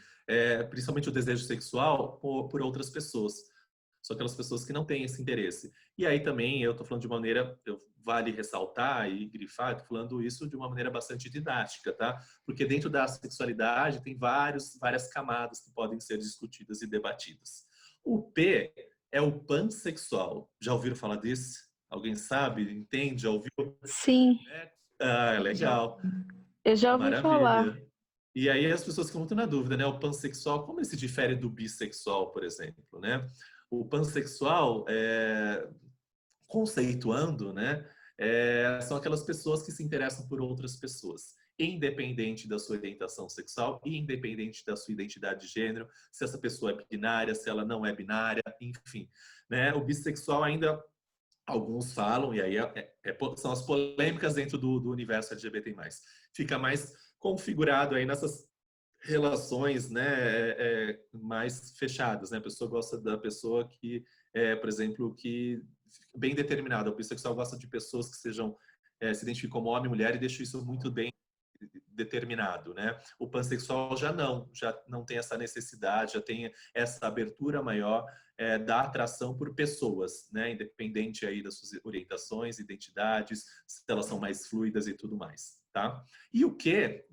Speaker 2: principalmente o desejo sexual por outras pessoas. São aquelas pessoas que não têm esse interesse. E aí também eu estou falando de maneira, vale ressaltar e grifar, estou falando isso de uma maneira bastante didática, tá? Porque dentro da sexualidade tem várias camadas que podem ser discutidas e debatidas. O P é o pansexual. Já ouviram falar desse? Alguém sabe? Entende? Já ouviu?
Speaker 4: Sim,
Speaker 2: Ah, legal.
Speaker 4: eu já ouvi falar.
Speaker 2: Maravilha. E aí as pessoas ficam muito na dúvida, né? O pansexual, como ele se difere do bissexual, por exemplo, né? O pansexual, conceituando, né? São aquelas pessoas que se interessam por outras pessoas, independente da sua orientação sexual e independente da sua identidade de gênero, se essa pessoa é binária, se ela não é binária, enfim, né? O bissexual ainda alguns falam, e aí são as polêmicas dentro do universo LGBT+. Fica mais configurado aí nessas relações, né, mais fechadas, né? A pessoa gosta da pessoa que, por exemplo, que bem determinada. O bissexual gosta de pessoas que sejam se identificam como homem e mulher e deixa isso muito bem determinado, né? O pansexual já não tem essa necessidade, já tem essa abertura maior da atração por pessoas, né? Independente aí das suas orientações, identidades, se elas são mais fluidas e tudo mais, tá? E o que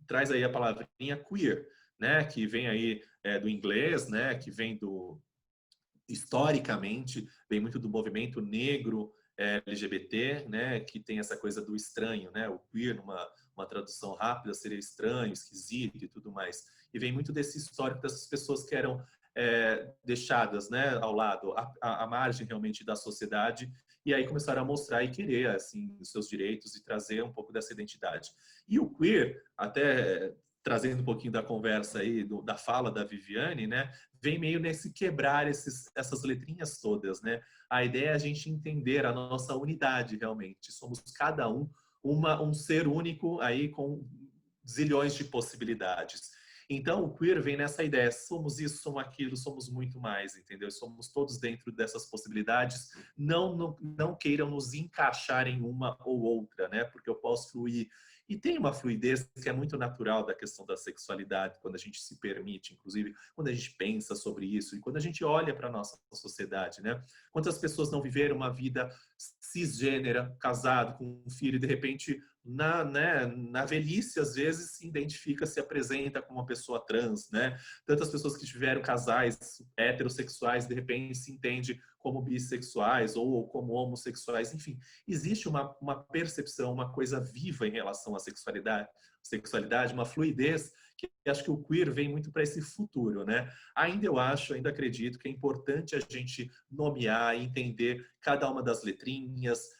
Speaker 2: traz aí a palavrinha queer, né? Que vem aí do inglês, né? Que vem historicamente, vem muito do movimento negro LGBT, né? Que tem essa coisa do estranho, né? O queer, uma tradução rápida, seria estranho, esquisito e tudo mais. E vem muito desse histórico dessas pessoas que eram deixadas, né, ao lado, à margem realmente da sociedade, e aí começaram a mostrar e querer assim os seus direitos e trazer um pouco dessa identidade. E o queer, até trazendo um pouquinho da conversa aí, da fala da Viviane, né, vem meio nesse quebrar essas letrinhas todas, né? A ideia é a gente entender a nossa unidade realmente. Somos cada um ser único aí com zilhões de possibilidades. Então, o queer vem nessa ideia, somos isso, somos aquilo, somos muito mais, entendeu? Somos todos dentro dessas possibilidades, não queiram nos encaixar em uma ou outra, né? Porque eu posso fluir. E tem uma fluidez que é muito natural da questão da sexualidade, quando a gente se permite, inclusive, quando a gente pensa sobre isso e quando a gente olha para a nossa sociedade, né? Quantas pessoas não viveram uma vida cisgênera, casado, com um filho, e de repente na velhice, às vezes, se identifica, se apresenta como uma pessoa trans, né? Tantas pessoas que tiveram casais heterossexuais, de repente se entende como bissexuais ou como homossexuais, enfim. Existe uma percepção, uma coisa viva em relação à sexualidade, uma fluidez que acho que o queer vem muito para esse futuro, né? Ainda acredito que é importante a gente nomear e entender cada uma das letrinhas,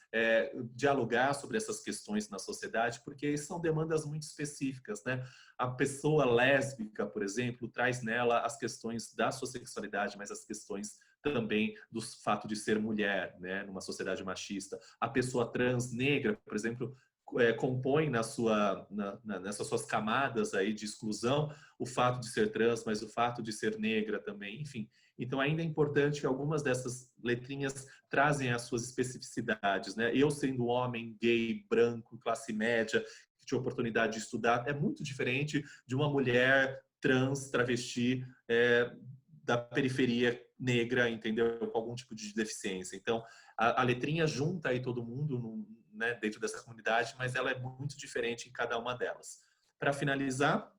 Speaker 2: dialogar sobre essas questões na sociedade, porque são demandas muito específicas, né? A pessoa lésbica, por exemplo, traz nela as questões da sua sexualidade, mas as questões também do fato de ser mulher, né? Numa sociedade machista. A pessoa trans negra, por exemplo, compõe nessas suas camadas aí de exclusão o fato de ser trans, mas o fato de ser negra também, enfim. Então, ainda é importante que algumas dessas letrinhas trazem as suas especificidades, né? Eu sendo homem, gay, branco, classe média, que tive a oportunidade de estudar, é muito diferente de uma mulher trans, travesti, da periferia negra, entendeu? Com algum tipo de deficiência. Então, a letrinha junta aí todo mundo né, dentro dessa comunidade, mas ela é muito diferente em cada uma delas. Para finalizar...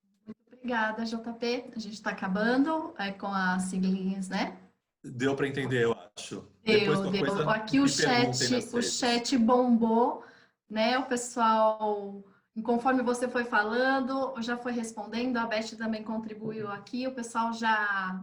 Speaker 1: Obrigada, JP. A gente está acabando com as siglinhas, né?
Speaker 2: Deu para entender, eu acho.
Speaker 1: Deu. Aqui o chat bombou, né? O pessoal, conforme você foi falando, já foi respondendo, a Beth também contribuiu aqui, o pessoal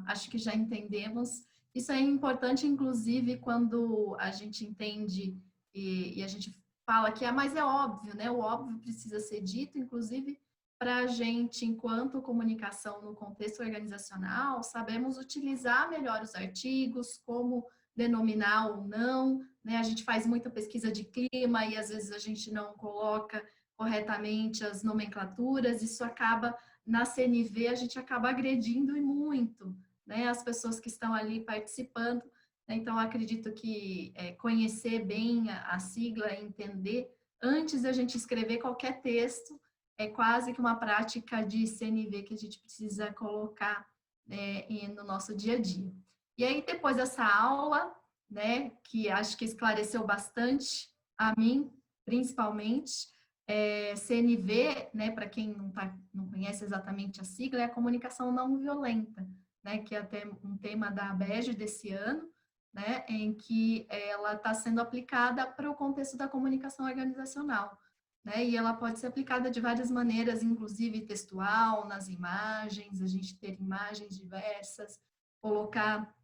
Speaker 1: acho que já entendemos. Isso é importante, inclusive, quando a gente entende e a gente fala que mas é óbvio, né? O óbvio precisa ser dito, inclusive, para a gente, enquanto comunicação no contexto organizacional, sabemos utilizar melhor os artigos, como denominar ou não, né? A gente faz muita pesquisa de clima e às vezes a gente não coloca corretamente as nomenclaturas, isso acaba, na CNV, a gente acaba agredindo e muito, né? As pessoas que estão ali participando, né? Então, acredito que conhecer bem a sigla, entender antes da gente escrever qualquer texto, é quase que uma prática de CNV que a gente precisa colocar no nosso dia a dia. E aí, depois dessa aula, né, que acho que esclareceu bastante a mim, principalmente, CNV, né, para quem não conhece exatamente a sigla, é a comunicação não violenta, né, que é até um tema da ABEG desse ano, né, em que ela está sendo aplicada para o contexto da comunicação organizacional, né, e ela pode ser aplicada de várias maneiras, inclusive textual, nas imagens, a gente ter imagens diversas, colocar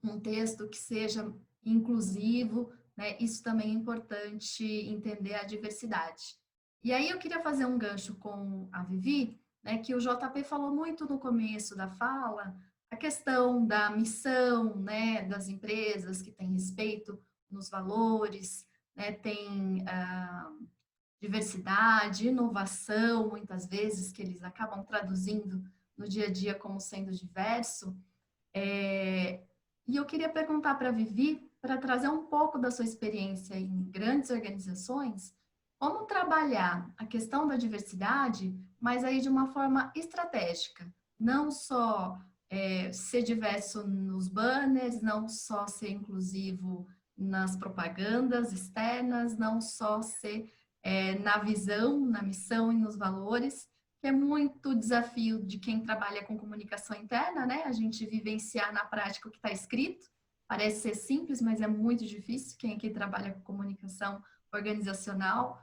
Speaker 1: um texto que seja inclusivo, né, isso também é importante entender a diversidade. E aí eu queria fazer um gancho com a Vivi, né, que o JP falou muito no começo da fala, a questão da missão, né, das empresas que tem respeito nos valores, né, tem diversidade, inovação, muitas vezes, que eles acabam traduzindo no dia a dia como sendo diverso. E eu queria perguntar para a Vivi, para trazer um pouco da sua experiência em grandes organizações, como trabalhar a questão da diversidade, mas aí de uma forma estratégica, não só ser diverso nos banners, não só ser inclusivo nas propagandas externas, não só ser na visão, na missão e nos valores, que é muito desafio de quem trabalha com comunicação interna, né? A gente vivenciar na prática o que está escrito. Parece ser simples, mas é muito difícil. Quem aqui trabalha com comunicação organizacional,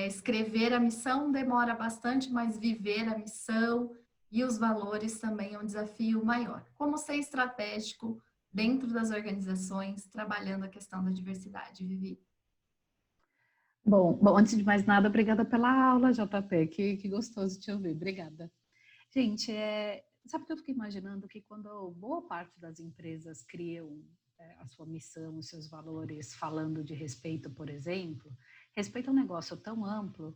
Speaker 1: escrever a missão demora bastante, mas viver a missão e os valores também é um desafio maior. Como ser estratégico dentro das organizações, trabalhando a questão da diversidade, Vivi?
Speaker 3: Bom, antes de mais nada, obrigada pela aula, JP, que gostoso te ouvir, obrigada. Gente, sabe o que eu fiquei imaginando? Que quando boa parte das empresas criam a sua missão, os seus valores, falando de respeito, por exemplo, respeito é um negócio tão amplo,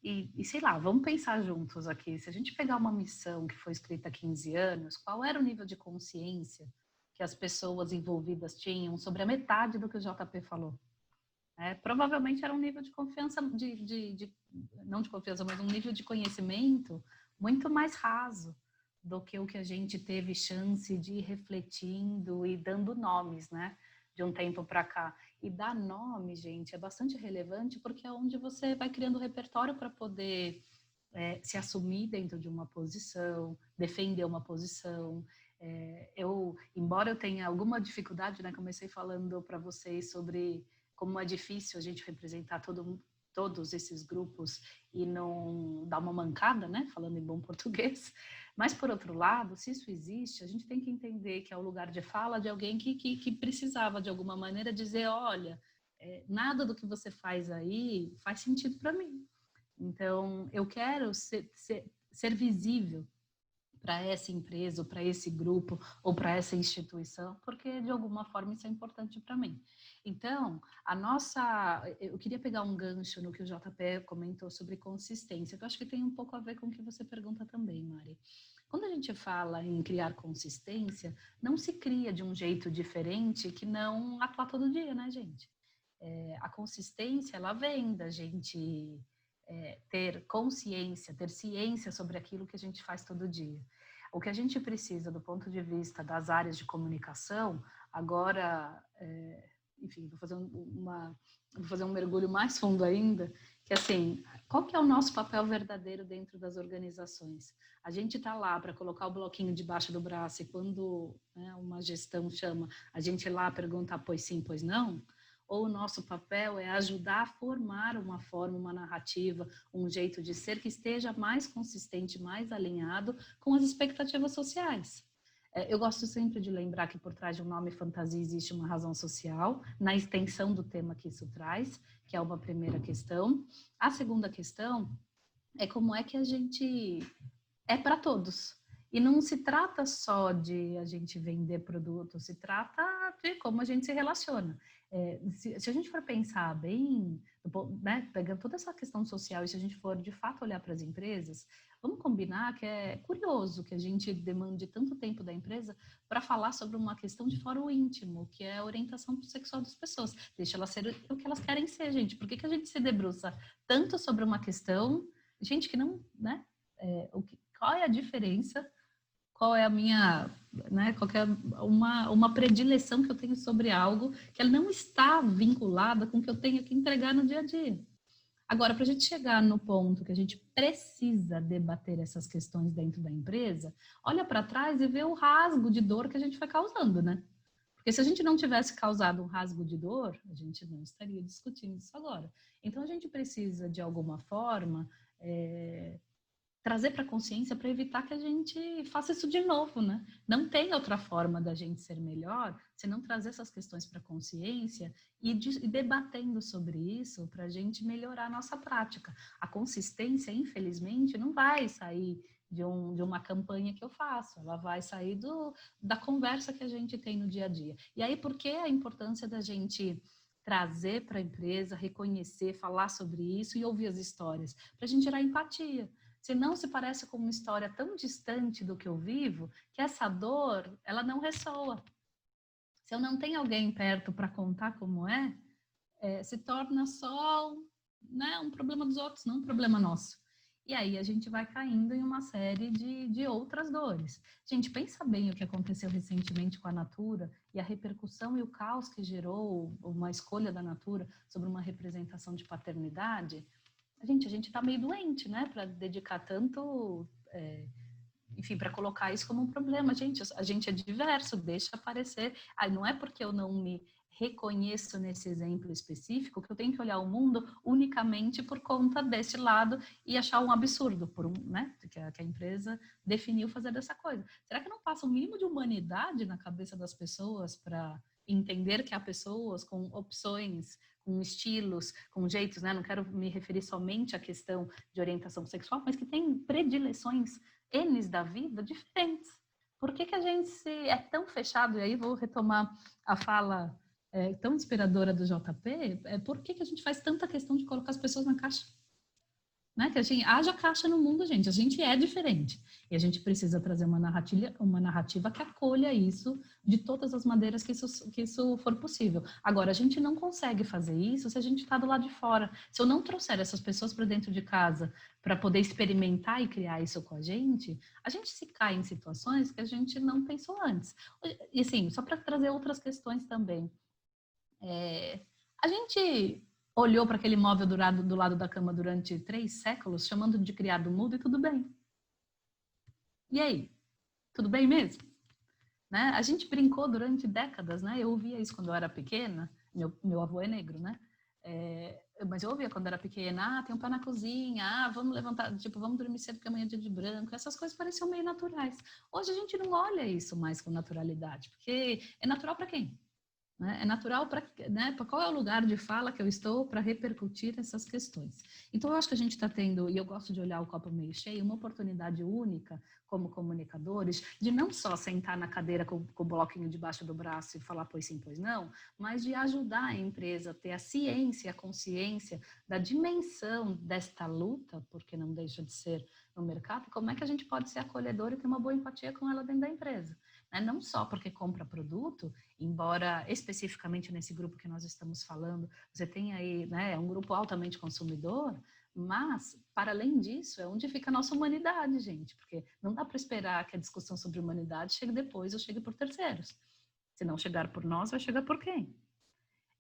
Speaker 3: e sei lá, vamos pensar juntos aqui, se a gente pegar uma missão que foi escrita há 15 anos, qual era o nível de consciência que as pessoas envolvidas tinham sobre a metade do que o JP falou? Provavelmente era um nível de confiança, não de confiança, mas um nível de conhecimento muito mais raso do que o que a gente teve chance de ir refletindo e dando nomes, né? De um tempo para cá. E dar nome, gente, é bastante relevante porque é onde você vai criando repertório para poder se assumir dentro de uma posição, defender uma posição. Embora eu tenha alguma dificuldade, né? Comecei falando para vocês sobre como é difícil a gente representar todos esses grupos e não dar uma mancada, né? Falando em bom português. Mas, por outro lado, se isso existe, a gente tem que entender que é o lugar de fala de alguém que precisava, de alguma maneira, dizer, olha, nada do que você faz aí faz sentido para mim. Então, eu quero ser visível para essa empresa, ou para esse grupo, ou para essa instituição, porque de alguma forma isso é importante para mim. Então, eu queria pegar um gancho no que o JP comentou sobre consistência, que eu acho que tem um pouco a ver com o que você pergunta também, Mari. Quando a gente fala em criar consistência, não se cria de um jeito diferente que não atuar todo dia, né, gente? A consistência, ela vem da gente ter consciência, ter ciência sobre aquilo que a gente faz todo dia. O que a gente precisa do ponto de vista das áreas de comunicação, agora, enfim, vou fazer um mergulho mais fundo ainda, que assim, qual que é o nosso papel verdadeiro dentro das organizações? A gente está lá para colocar o bloquinho debaixo do braço e quando uma gestão chama, a gente ir lá perguntar pois sim, pois não? Ou o nosso papel é ajudar a formar uma forma, uma narrativa, um jeito de ser que esteja mais consistente, mais alinhado com as expectativas sociais. Eu gosto sempre de lembrar que por trás de um nome fantasia existe uma razão social, na extensão do tema que isso traz, que é uma primeira questão. A segunda questão é como é que a gente é para todos. E não se trata só de a gente vender produto, se trata de como a gente se relaciona. Se a gente for pensar bem, né, pegando toda essa questão social, e se a gente for de fato olhar para as empresas, Vamos combinar que é curioso que a gente demande tanto tempo da empresa para falar sobre uma questão de fórum íntimo, que é a orientação sexual das pessoas. Deixa elas ser o que elas querem ser, gente. Por que a gente se debruça tanto sobre uma questão, gente, que não, né? Qual é a diferença? Qual é a minha, né? Qual é uma predileção que eu tenho sobre algo que ela não está vinculada com o que eu tenho que entregar no dia a dia. Agora, para a gente chegar no ponto que a gente precisa debater essas questões dentro da empresa, olha para trás e vê o rasgo de dor que a gente foi causando, né? Porque se a gente não tivesse causado um rasgo de dor, a gente não estaria discutindo isso agora. Então, a gente precisa, de alguma forma, trazer para a consciência para evitar que a gente faça isso de novo, né? Não tem outra forma da gente ser melhor se não trazer essas questões para a consciência e debatendo sobre isso para a gente melhorar a nossa prática. A consistência, infelizmente, não vai sair de uma campanha que eu faço, ela vai sair da conversa que a gente tem no dia a dia. E aí, por que a importância da gente trazer para a empresa, reconhecer, falar sobre isso e ouvir as histórias? Para a gente gerar empatia. Senão se parece com uma história tão distante do que eu vivo, que essa dor, ela não ressoa. Se eu não tenho alguém perto para contar como se torna só um problema dos outros, não um problema nosso. E aí a gente vai caindo em uma série de outras dores. Gente, pensa bem o que aconteceu recentemente com a Natura e a repercussão e o caos que gerou uma escolha da Natura sobre uma representação de paternidade. A gente está meio doente, né? Para dedicar tanto, enfim, para colocar isso como um problema. A gente é diverso, deixa aparecer. Não é porque eu não me reconheço nesse exemplo específico que eu tenho que olhar o mundo unicamente por conta desse lado e achar um absurdo, né? Que a empresa definiu fazer dessa coisa. Será que não passa um mínimo de humanidade na cabeça das pessoas para entender que há pessoas com opções, com estilos, com jeitos, né? Não quero me referir somente à questão de orientação sexual, mas que tem predileções N's da vida diferentes. Por que a gente é tão fechado? E aí vou retomar a fala tão inspiradora do JP. Por que a gente faz tanta questão de colocar as pessoas na caixa? Né? Que a gente haja caixa no mundo, gente. A gente é diferente. E a gente precisa trazer uma narrativa que acolha isso de todas as maneiras que isso for possível. Agora, a gente não consegue fazer isso se a gente está do lado de fora. Se eu não trouxer essas pessoas para dentro de casa para poder experimentar e criar isso com a gente se cai em situações que a gente não pensou antes. E assim, só para trazer outras questões também. A gente olhou para aquele móvel do lado da cama durante 3 séculos, chamando de criado mudo, e tudo bem. E aí? Tudo bem mesmo? Né? A gente brincou durante décadas, né? Eu ouvia isso quando eu era pequena. Meu avô é negro, né? Mas eu ouvia quando era pequena, tem um pé na cozinha, vamos levantar, vamos dormir cedo porque amanhã é dia de branco. Essas coisas pareciam meio naturais. Hoje a gente não olha isso mais com naturalidade, porque é natural para quem? É natural para qual é o lugar de fala que eu estou para repercutir essas questões. Então, eu acho que a gente está tendo, e eu gosto de olhar o copo meio cheio, uma oportunidade única como comunicadores de não só sentar na cadeira com o bloquinho debaixo do braço e falar pois sim, pois não, mas de ajudar a empresa a ter a ciência, a consciência da dimensão desta luta, porque não deixa de ser no mercado, como é que a gente pode ser acolhedor e ter uma boa empatia com ela dentro da empresa. Não só porque compra produto, embora especificamente nesse grupo que nós estamos falando, você tem aí, um grupo altamente consumidor, mas, para além disso, é onde fica a nossa humanidade, gente, porque não dá para esperar que a discussão sobre humanidade chegue depois ou chegue por terceiros. Se não chegar por nós, vai chegar por quem?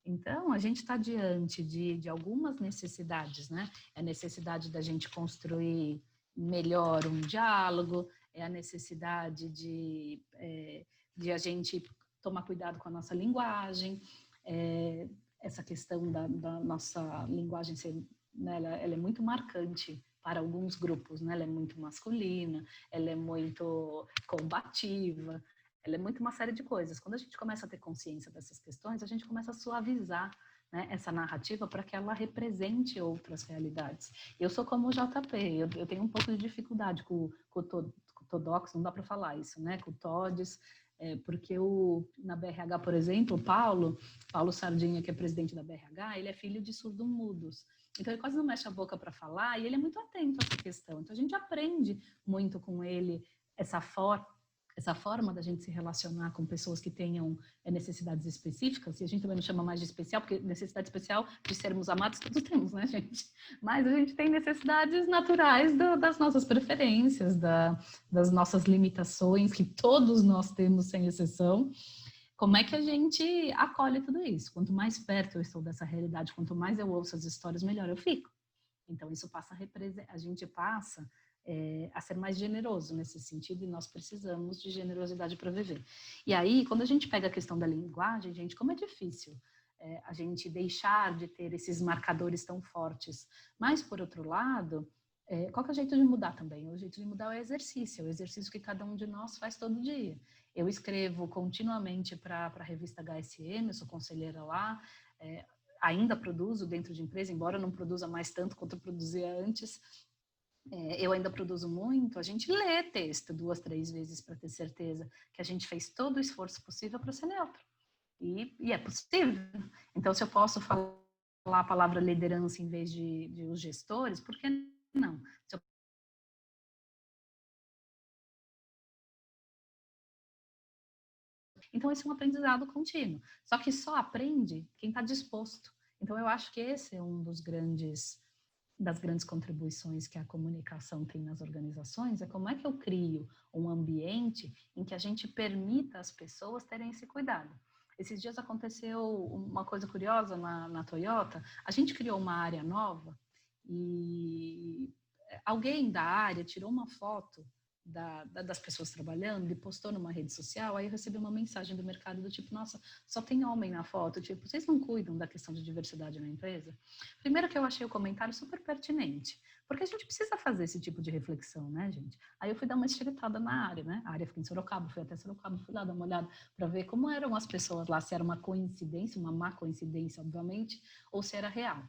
Speaker 3: Então, a gente está diante de algumas necessidades, né? É a necessidade da gente construir melhor um diálogo, é a necessidade de a gente tomar cuidado com a nossa linguagem, essa questão da nossa linguagem ser, né, ela é muito marcante para alguns grupos, né? Ela é muito masculina, ela é muito combativa, ela é muito uma série de coisas. Quando a gente começa a ter consciência dessas questões, a gente começa a suavizar, né, essa narrativa para que ela represente outras realidades. Eu sou como o JP, eu tenho um pouco de dificuldade com o Todox, não dá para falar isso, né? Com o Todes, Porque na BRH, por exemplo, o Paulo Sardinha, que é presidente da BRH, ele é filho de surdo-mudos. Então, ele quase não mexe a boca para falar e ele é muito atento a essa questão. Então, a gente aprende muito com ele essa forma da gente se relacionar com pessoas que tenham necessidades específicas, e a gente também não chama mais de especial, porque necessidade especial de sermos amados todos temos, né, gente? Mas a gente tem necessidades naturais das nossas preferências, das nossas limitações, que todos nós temos, sem exceção. Como é que a gente acolhe tudo isso? Quanto mais perto eu estou dessa realidade, quanto mais eu ouço as histórias, melhor eu fico. Então, isso passa a gente passa a ser mais generoso nesse sentido, e nós precisamos de generosidade para viver. E aí, quando a gente pega a questão da linguagem, gente, como é difícil a gente deixar de ter esses marcadores tão fortes. Mas, por outro lado, qual que é o jeito de mudar também? O jeito de mudar é o exercício que cada um de nós faz todo dia. Eu escrevo continuamente para a revista HSM, eu sou conselheira lá, ainda produzo dentro de empresa, embora não produza mais tanto quanto eu produzia antes. Eu ainda produzo muito, a gente lê texto 2, 3 vezes para ter certeza que a gente fez todo o esforço possível para ser neutro. E é possível. Então, se eu posso falar a palavra liderança em vez de os gestores, por que não? Então, esse é um aprendizado contínuo. Só que só aprende quem está disposto. Então, eu acho que esse é um das grandes contribuições que a comunicação tem nas organizações, é como é que eu crio um ambiente em que a gente permita as pessoas terem esse cuidado. Esses dias aconteceu uma coisa curiosa na Toyota, a gente criou uma área nova e alguém da área tirou uma foto das pessoas trabalhando e postou numa rede social, aí eu recebi uma mensagem do mercado do tipo, nossa, só tem homem na foto, tipo, vocês não cuidam da questão de diversidade na empresa? Primeiro que eu achei o comentário super pertinente, porque a gente precisa fazer esse tipo de reflexão, né, gente? Aí eu fui dar uma estreitada na área, né? A área fica em Sorocaba, fui até Sorocaba, fui lá dar uma olhada para ver como eram as pessoas lá, se era uma coincidência, uma má coincidência, obviamente, ou se era real.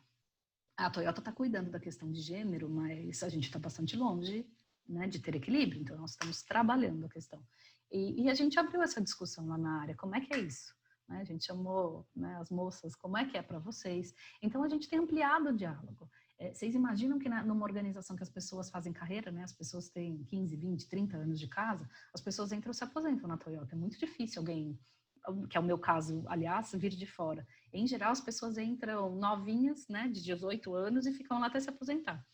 Speaker 3: A Toyota está cuidando da questão de gênero, mas a gente está bastante longe, né, de ter equilíbrio, então nós estamos trabalhando a questão. E a gente abriu essa discussão lá na área, como é que é isso? Né, a gente chamou, né, as moças, como é que é para vocês? Então a gente tem ampliado o diálogo. Vocês imaginam que numa organização que as pessoas fazem carreira, né, as pessoas têm 15, 20, 30 anos de casa, as pessoas entram e se aposentam na Toyota. É muito difícil alguém, que é o meu caso, aliás, vir de fora. Em geral, as pessoas entram novinhas, né, de 18 anos e ficam lá até se aposentar.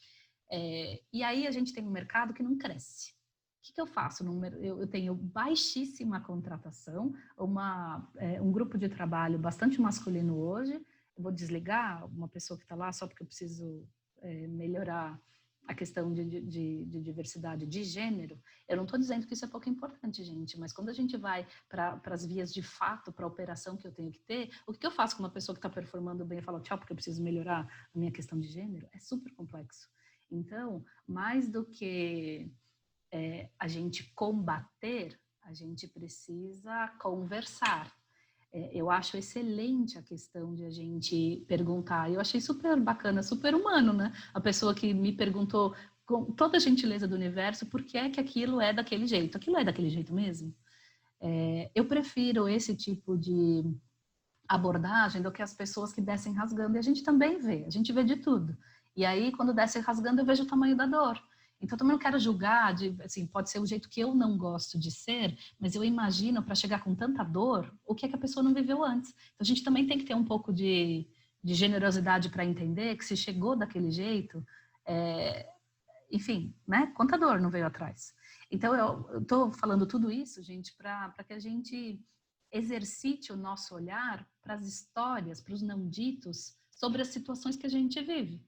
Speaker 3: E aí a gente tem um mercado que não cresce. O que eu faço? Eu tenho baixíssima contratação, um grupo de trabalho bastante masculino hoje. Eu vou desligar uma pessoa que está lá só porque eu preciso melhorar a questão de diversidade de gênero. Eu não estou dizendo que isso é pouco importante, gente, mas quando a gente vai para as vias de fato, para a operação que eu tenho que ter, o que eu faço com uma pessoa que está performando bem e fala, tchau, porque eu preciso melhorar a minha questão de gênero? É super complexo. Então, mais do que a gente combater, a gente precisa conversar. Eu acho excelente a questão de a gente perguntar. Eu achei super bacana, super humano, né? A pessoa que me perguntou com toda a gentileza do universo por que é que aquilo é daquele jeito. Aquilo é daquele jeito mesmo? Eu prefiro esse tipo de abordagem do que as pessoas que descem rasgando. E a gente também vê, a gente vê de tudo. E aí, quando desce rasgando, eu vejo o tamanho da dor. Então, eu também não quero julgar, assim, pode ser o jeito que eu não gosto de ser, mas eu imagino, para chegar com tanta dor, o que é que a pessoa não viveu antes. Então, a gente também tem que ter um pouco de generosidade para entender que se chegou daquele jeito, enfim, né? Quanta dor não veio atrás. Então, eu estou falando tudo isso, gente, para que a gente exercite o nosso olhar para as histórias, para os não ditos, sobre as situações que a gente vive.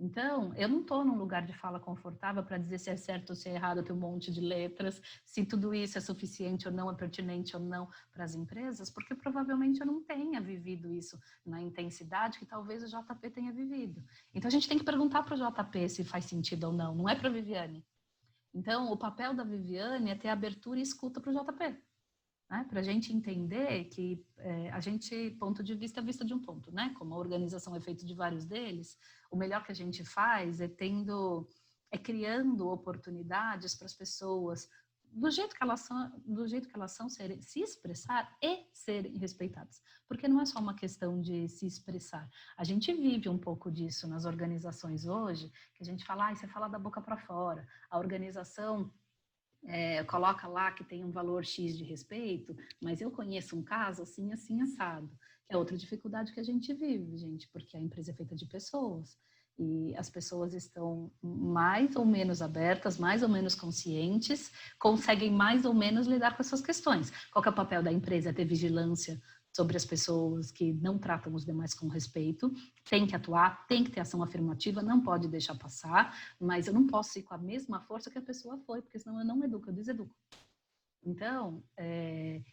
Speaker 3: Então, eu não estou num lugar de fala confortável para dizer se é certo ou se é errado, tem um monte de letras, se tudo isso é suficiente ou não, é pertinente ou não para as empresas, porque provavelmente eu não tenha vivido isso na intensidade que talvez o JP tenha vivido. Então, a gente tem que perguntar para o JP se faz sentido ou não, não é para a Viviane. Então, o papel da Viviane é ter abertura e escuta para o JP. Né? Para a gente entender que a gente, ponto de vista, é vista de um ponto, né? Como a organização é feita de vários deles, o melhor que a gente faz é criando oportunidades para as pessoas do jeito que elas são, se expressar e serem respeitadas. Porque não é só uma questão de se expressar. A gente vive um pouco disso nas organizações hoje, que a gente fala, você fala da boca para fora. A organização coloca lá que tem um valor X de respeito, mas eu conheço um caso assim, assim, assado. Que é outra dificuldade que a gente vive, gente, porque a empresa é feita de pessoas. E as pessoas estão mais ou menos abertas, mais ou menos conscientes, conseguem mais ou menos lidar com essas questões. Qual que é o papel da empresa? É ter vigilância sobre as pessoas que não tratam os demais com respeito, tem que atuar, tem que ter ação afirmativa, não pode deixar passar, mas eu não posso ir com a mesma força que a pessoa foi, porque senão eu não educo, eu deseduco. Então,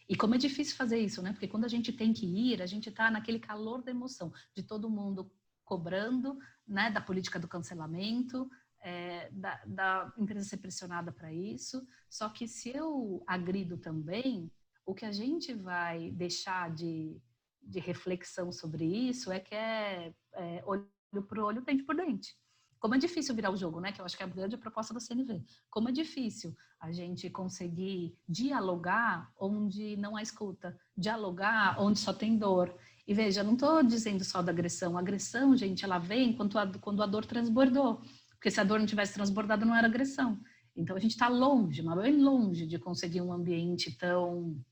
Speaker 3: e como é difícil fazer isso, né? Porque quando a gente tem que ir, a gente está naquele calor da emoção, de todo mundo cobrando, né, da política do cancelamento, da empresa ser pressionada para isso. Só que se eu agrido também, o que a gente vai deixar de reflexão sobre isso é olho por olho, dente por dente. Como é difícil virar o jogo, né? Que eu acho que é a grande proposta da CNV. Como é difícil a gente conseguir dialogar onde não há escuta, dialogar onde só tem dor. E veja, eu não estou dizendo só da agressão. A agressão, gente, ela vem quando a dor transbordou. Porque se a dor não tivesse transbordado, não era agressão. Então, a gente está longe, mas bem longe de conseguir um ambiente tão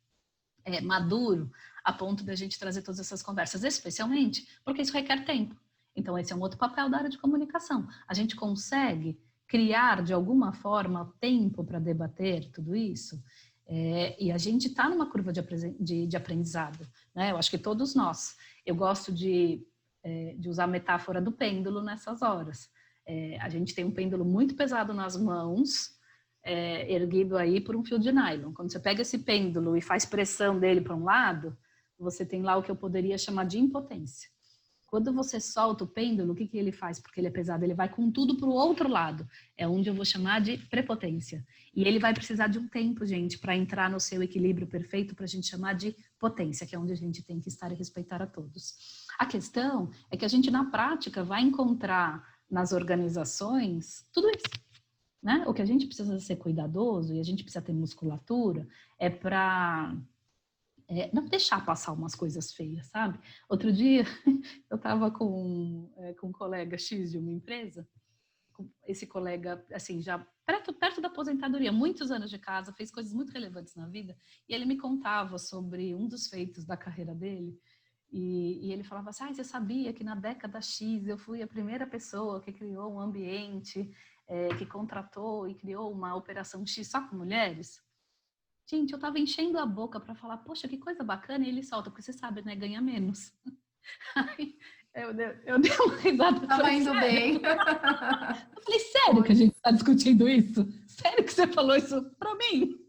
Speaker 3: maduro a ponto de a gente trazer todas essas conversas, especialmente porque isso requer tempo. Então, esse é um outro papel da área de comunicação. A gente consegue criar, de alguma forma, tempo para debater tudo isso. E a gente está numa curva de aprendizado, né? Eu acho que todos nós. Eu gosto de usar a metáfora do pêndulo nessas horas. A gente tem um pêndulo muito pesado nas mãos, erguido aí por um fio de nylon. Quando você pega esse pêndulo e faz pressão dele para um lado, você tem lá o que eu poderia chamar de impotência. Quando você solta o pêndulo, o que ele faz? Porque ele é pesado, ele vai com tudo para o outro lado. É onde eu vou chamar de prepotência. E ele vai precisar de um tempo, gente, para entrar no seu equilíbrio perfeito, para a gente chamar de potência, que é onde a gente tem que estar e respeitar a todos. A questão é que a gente, na prática, vai encontrar nas organizações tudo isso. Né? O que a gente precisa ser cuidadoso e a gente precisa ter musculatura é para não deixar passar umas coisas feias, sabe? Outro dia eu estava com um colega X de uma empresa, esse colega, assim, já perto da aposentadoria, muitos anos de casa, fez coisas muito relevantes na vida, e ele me contava sobre um dos feitos da carreira dele, e ele falava assim, você sabia que na década X eu fui a primeira pessoa que criou um ambiente, que contratou e criou uma operação X só com mulheres? Gente, eu tava enchendo a boca para falar, poxa, que coisa bacana, e ele solta, porque você sabe, né, ganha menos. Aí eu dei uma risada.
Speaker 1: Tava indo bem.
Speaker 3: Eu falei, sério que a gente tá discutindo isso? Sério que você falou isso para mim?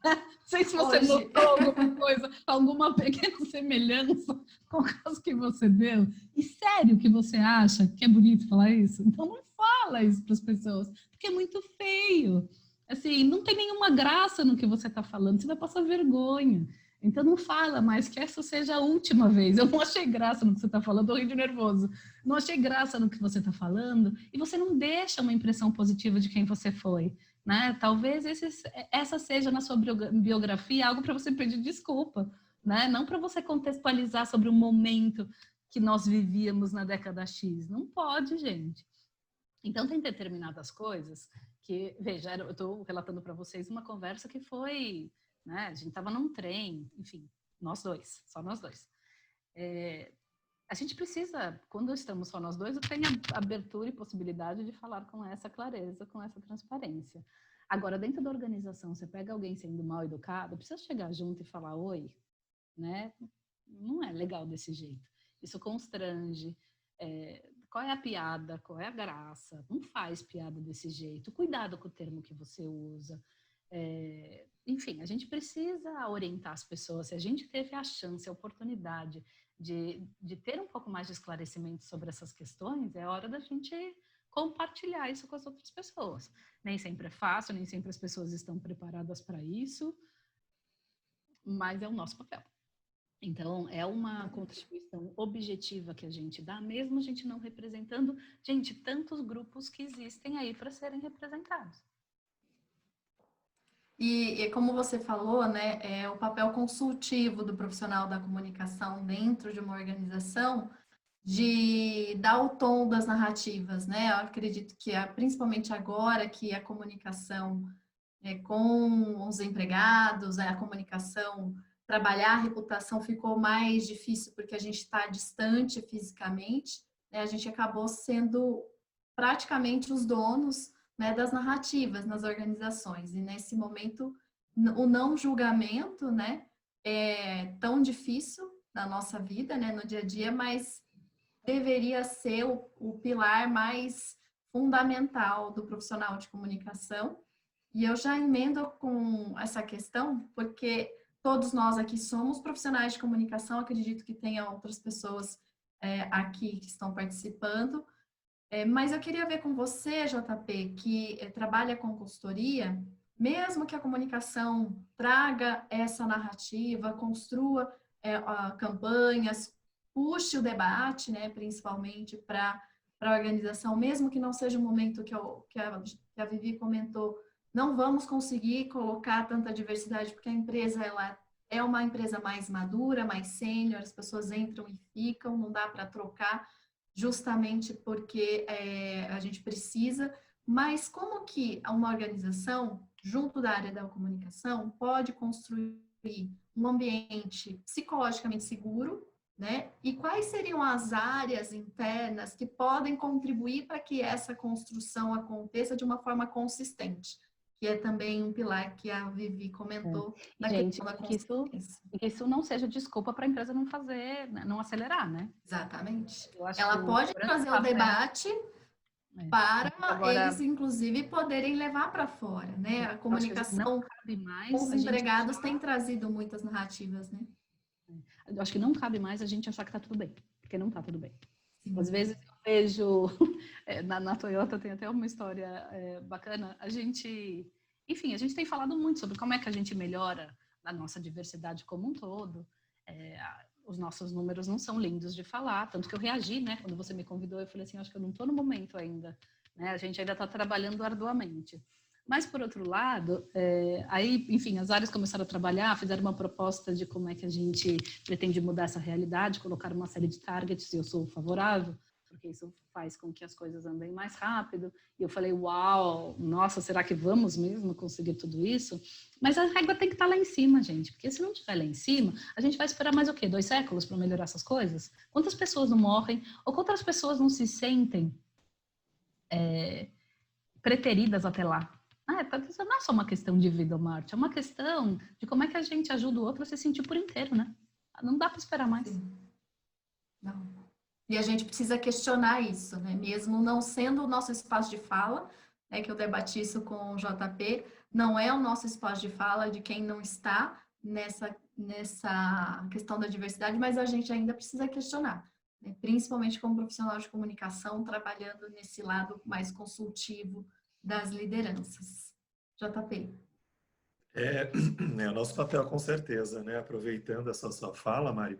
Speaker 3: Não sei se você notou alguma coisa, alguma pequena semelhança com o caso que você deu. E sério que você acha que é bonito falar isso? Então não fala isso para as pessoas, porque é muito feio. Assim, não tem nenhuma graça no que você está falando, você vai passar vergonha. Então não fala mais, que essa seja a última vez. Eu não achei graça no que você está falando, eu ri de nervoso. Não achei graça no que você está falando e você não deixa uma impressão positiva de quem você foi. Né? Talvez essa seja na sua biografia algo para você pedir desculpa, né? Não para você contextualizar sobre o momento que nós vivíamos na década X. Não pode, gente. Então tem determinadas coisas que, veja, eu estou relatando para vocês uma conversa que foi, né? A gente estava num trem, enfim, só nós dois. A gente precisa, quando estamos só nós dois, eu tenho abertura e possibilidade de falar com essa clareza, com essa transparência. Agora, dentro da organização, você pega alguém sendo mal educado, precisa chegar junto e falar oi, né? Não é legal desse jeito. Isso constrange. Qual é a piada? Qual é a graça? Não faz piada desse jeito. Cuidado com o termo que você usa. Enfim, a gente precisa orientar as pessoas. Se a gente teve a chance, a oportunidade de ter um pouco mais de esclarecimento sobre essas questões, é hora da gente compartilhar isso com as outras pessoas. Nem sempre é fácil, nem sempre as pessoas estão preparadas para isso, mas é o nosso papel. Então, é uma contribuição objetiva que a gente dá, mesmo a gente não representando, gente, tantos grupos que existem aí para serem representados.
Speaker 1: E como você falou, né, é o papel consultivo do profissional da comunicação dentro de uma organização de dar o tom das narrativas, né? Eu acredito que, principalmente agora que a comunicação com os empregados, a comunicação, trabalhar a reputação ficou mais difícil porque a gente está distante fisicamente, né? A gente acabou sendo praticamente os donos, né, das narrativas nas organizações. E nesse momento, o não julgamento, né, é tão difícil na nossa vida, né, no dia a dia, mas deveria ser o pilar mais fundamental do profissional de comunicação. E eu já emendo com essa questão, porque todos nós aqui somos profissionais de comunicação, acredito que tenha outras pessoas aqui que estão participando, mas eu queria ver com você, JP, que trabalha com consultoria, mesmo que a comunicação traga essa narrativa, construa campanhas, puxe o debate, né, principalmente para a organização, mesmo que não seja o momento que a Vivi comentou, não vamos conseguir colocar tanta diversidade, porque a empresa ela é uma empresa mais madura, mais sênior, as pessoas entram e ficam, não dá para trocar, justamente porque a gente precisa, mas como que uma organização, junto da área da comunicação, pode construir um ambiente psicologicamente seguro, né? E quais seriam as áreas internas que podem contribuir para que essa construção aconteça de uma forma consistente? Que é também um pilar que a Vivi comentou na questão da consistência.
Speaker 3: E que isso não seja desculpa para a empresa não fazer, não acelerar, né?
Speaker 1: Exatamente. Ela pode trazer o debate para eles, inclusive, poderem levar para fora, né? A comunicação com os empregados tem trazido muitas narrativas, né?
Speaker 3: Eu acho que não cabe mais a gente achar que está tudo bem, porque não está tudo bem. Sim. Às vezes eu vejo, na Toyota tem até uma história bacana, a gente tem falado muito sobre como é que a gente melhora a nossa diversidade como um todo. Os nossos números não são lindos de falar, tanto que eu reagi, né? Quando você me convidou, eu falei assim, acho que eu não estou no momento ainda, né? A gente ainda está trabalhando arduamente. Mas, por outro lado, aí, enfim, as áreas começaram a trabalhar, fizeram uma proposta de como é que a gente pretende mudar essa realidade, colocar uma série de targets, e eu sou favorável, porque isso faz com que as coisas andem mais rápido. E eu falei, uau, nossa, será que vamos mesmo conseguir tudo isso? Mas a régua tem que estar lá em cima, gente, porque se não estiver lá em cima, a gente vai esperar mais o quê? 2 séculos para melhorar essas coisas? Quantas pessoas não morrem? Ou quantas pessoas não se sentem preteridas até lá? Não é só uma questão de vida ou morte, é uma questão de como é que a gente ajuda o outro a se sentir por inteiro, né? Não dá para esperar mais.
Speaker 1: Sim. Não. E a gente precisa questionar isso, né? Mesmo não sendo o nosso espaço de fala, né? Que eu debati isso com o JP, não é o nosso espaço de fala de quem não está nessa questão da diversidade, mas a gente ainda precisa questionar, né? Principalmente como profissional de comunicação, trabalhando nesse lado mais consultivo das lideranças. JP.
Speaker 2: É o nosso papel, com certeza, né? Aproveitando essa sua fala, Mari,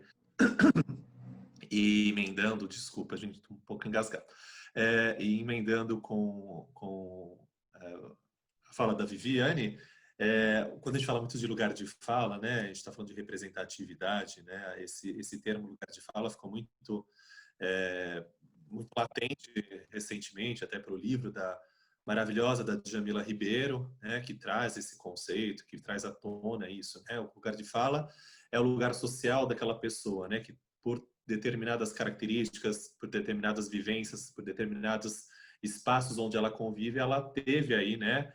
Speaker 2: e emendando, desculpa, a gente está um pouco engasgado, e emendando com a fala da Viviane, quando a gente fala muito de lugar de fala, né? A gente está falando de representatividade, né? Esse termo lugar de fala ficou muito latente recentemente, até para o livro maravilhosa da Djamila Ribeiro, né, que traz esse conceito, que traz à tona isso, né? O lugar de fala é o lugar social daquela pessoa, né, que por determinadas características, por determinadas vivências, por determinados espaços onde ela convive, ela teve aí, né,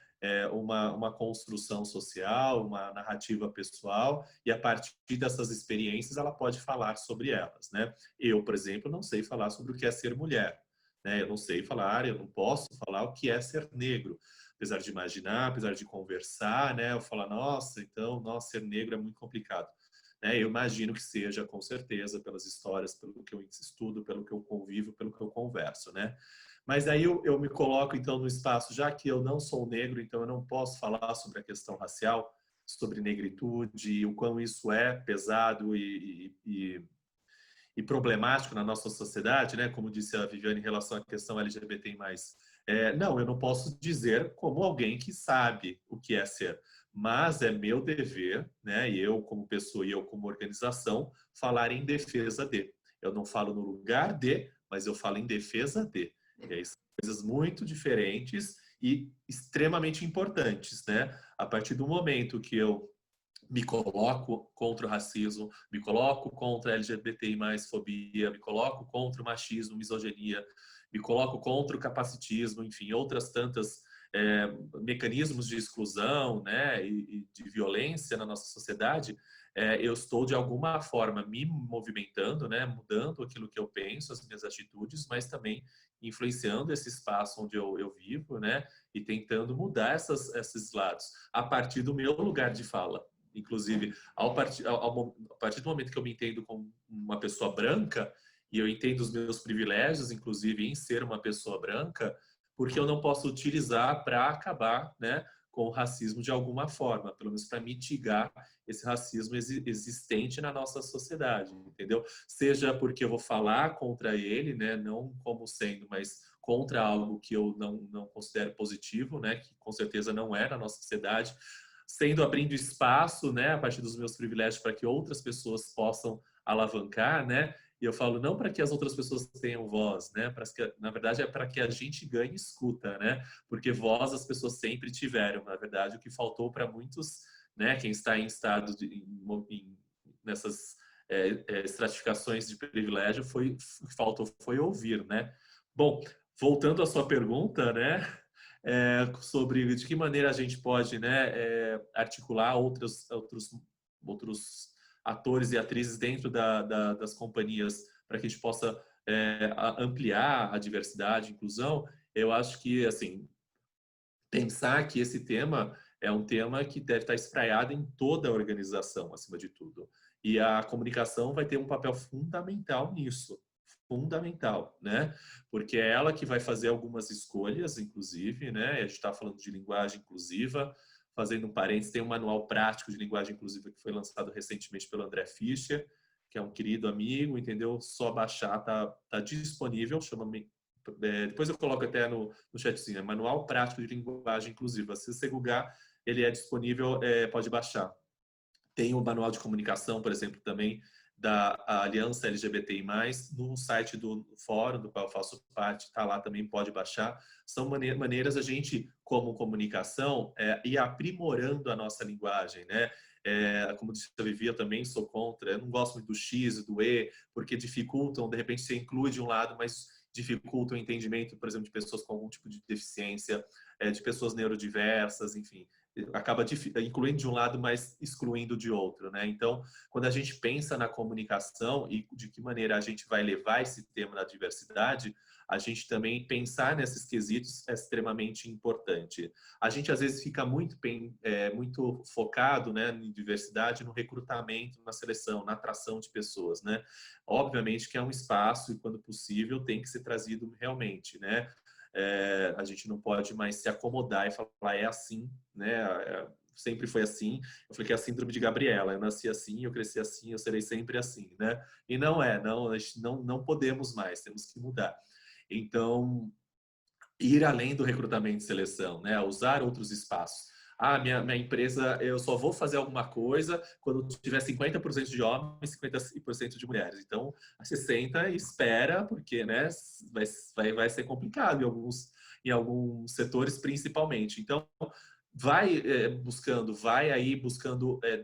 Speaker 2: uma construção social, uma narrativa pessoal, e a partir dessas experiências ela pode falar sobre elas, né? Eu, por exemplo, não sei falar sobre o que é ser mulher. Eu não sei falar, eu não posso falar o que é ser negro, apesar de imaginar, apesar de conversar, né? Eu falo, nossa, ser negro é muito complicado. Eu imagino que seja, com certeza, pelas histórias, pelo que eu estudo, pelo que eu convivo, pelo que eu converso, né? Mas aí eu me coloco, então, no espaço, já que eu não sou negro, então eu não posso falar sobre a questão racial, sobre negritude, o quão isso é pesado e problemático na nossa sociedade, né? Como disse a Viviane em relação à questão LGBT+. Não, eu não posso dizer como alguém que sabe o que é ser, mas é meu dever, né, e eu como pessoa e eu como organização, falar em defesa de. Eu não falo no lugar de, mas eu falo em defesa de. E aí são coisas muito diferentes e extremamente importantes, né? A partir do momento que eu me coloco contra o racismo, me coloco contra a LGBTI+, fobia, me coloco contra o machismo, misoginia, me coloco contra o capacitismo, enfim, outras tantas mecanismos de exclusão, né, e de violência na nossa sociedade, eu estou de alguma forma me movimentando, né, mudando aquilo que eu penso, as minhas atitudes, mas também influenciando esse espaço onde eu vivo, né, e tentando mudar esses lados a partir do meu lugar de fala. Inclusive, a partir do momento que eu me entendo como uma pessoa branca, e eu entendo os meus privilégios, inclusive, em ser uma pessoa branca, porque eu não posso utilizar para acabar, né, com o racismo de alguma forma, pelo menos para mitigar esse racismo existente na nossa sociedade, entendeu? Seja porque eu vou falar contra ele, né, não como sendo, mas contra algo que eu não considero positivo, né, que com certeza não é na nossa sociedade, sendo abrindo espaço, né, a partir dos meus privilégios para que outras pessoas possam alavancar, né? E eu falo não para que as outras pessoas tenham voz, né? Para que, na verdade, é para que a gente ganhe escuta, né? Porque voz as pessoas sempre tiveram. Na verdade, o que faltou para muitos, né? Quem está em estado nessas estratificações de privilégio faltou foi ouvir, né? Bom, voltando à sua pergunta, né? Sobre de que maneira a gente pode, né, articular outros atores e atrizes dentro das companhias para que a gente possa ampliar a diversidade e inclusão. Eu acho que, assim, pensar que esse tema é um tema que deve estar espraiado em toda a organização, acima de tudo. E a comunicação vai ter um papel fundamental nisso. Fundamental, né? Porque é ela que vai fazer algumas escolhas, inclusive, né? A gente está falando de linguagem inclusiva, fazendo um parênteses, tem um manual prático de linguagem inclusiva que foi lançado recentemente pelo André Fischer, que é um querido amigo, entendeu? Só baixar, tá disponível, depois eu coloco até no chatzinho, Manual Prático de Linguagem Inclusiva. Se você googlar, ele é disponível, pode baixar. Tem o manual de comunicação, por exemplo, também da Aliança LGBTI+, no site do fórum, do qual eu faço parte, está lá também, pode baixar. São maneiras a gente, como comunicação, ir aprimorando a nossa linguagem, né? Como disse a Vivi, eu também sou contra, eu não gosto muito do X e do E, porque dificultam, de repente você inclui de um lado, mas dificulta o entendimento, por exemplo, de pessoas com algum tipo de deficiência, de pessoas neurodiversas, enfim, acaba incluindo de um lado, mas excluindo de outro, né? Então, quando a gente pensa na comunicação e de que maneira a gente vai levar esse tema da diversidade, a gente também pensar nesses quesitos é extremamente importante. A gente às vezes fica muito focado, né, em diversidade, no recrutamento, na seleção, na atração de pessoas, né? Obviamente que é um espaço e quando possível tem que ser trazido realmente, né? A gente não pode mais se acomodar e falar é assim, né? Sempre foi assim. Eu falei que é a síndrome de Gabriela. Eu nasci assim, eu cresci assim, eu serei sempre assim, né? E não não podemos mais, temos que mudar. Então, ir além do recrutamento e seleção, né? Usar outros espaços. Minha empresa, eu só vou fazer alguma coisa quando tiver 50% de homens e 50% de mulheres. Então, você senta e espera, porque, né, vai ser complicado em alguns setores, principalmente. Então, vai buscando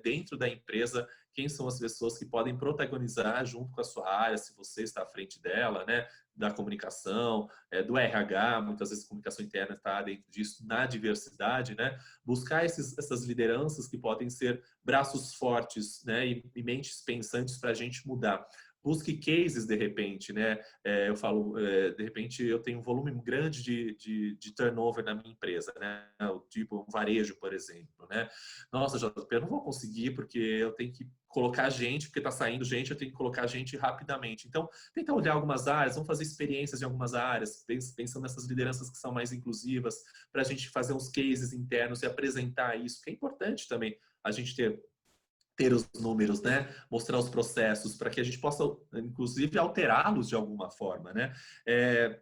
Speaker 2: dentro da empresa quem são as pessoas que podem protagonizar junto com a sua área, se você está à frente dela, né, da comunicação, do RH, muitas vezes a comunicação interna está dentro disso, na diversidade, né, buscar essas lideranças que podem ser braços fortes, né, e mentes pensantes para a gente mudar. Busque cases, de repente, né? Eu falo, de repente, eu tenho um volume grande de turnover na minha empresa, né? Tipo um varejo, por exemplo, né? Nossa, JP, eu não vou conseguir porque eu tenho que colocar gente, porque está saindo gente, eu tenho que colocar gente rapidamente. Então, tenta olhar algumas áreas, vamos fazer experiências em algumas áreas, pensando nessas lideranças que são mais inclusivas, para a gente fazer uns cases internos e apresentar isso, que é importante também a gente ter os números, né? Mostrar os processos para que a gente possa, inclusive, alterá-los de alguma forma, né?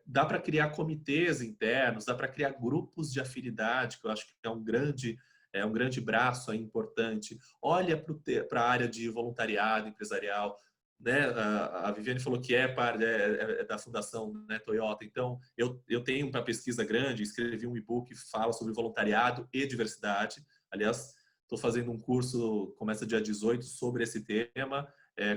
Speaker 2: Dá para criar comitês internos, dá para criar grupos de afinidade, que eu acho que é um grande é um grande braço aí importante. Olha para a área de voluntariado empresarial, né? A Viviane falou que é da Fundação, né, Toyota. Então, eu tenho uma pesquisa grande, escrevi um e-book que fala sobre voluntariado e diversidade. Aliás, estou fazendo um curso, começa dia 18, sobre esse tema,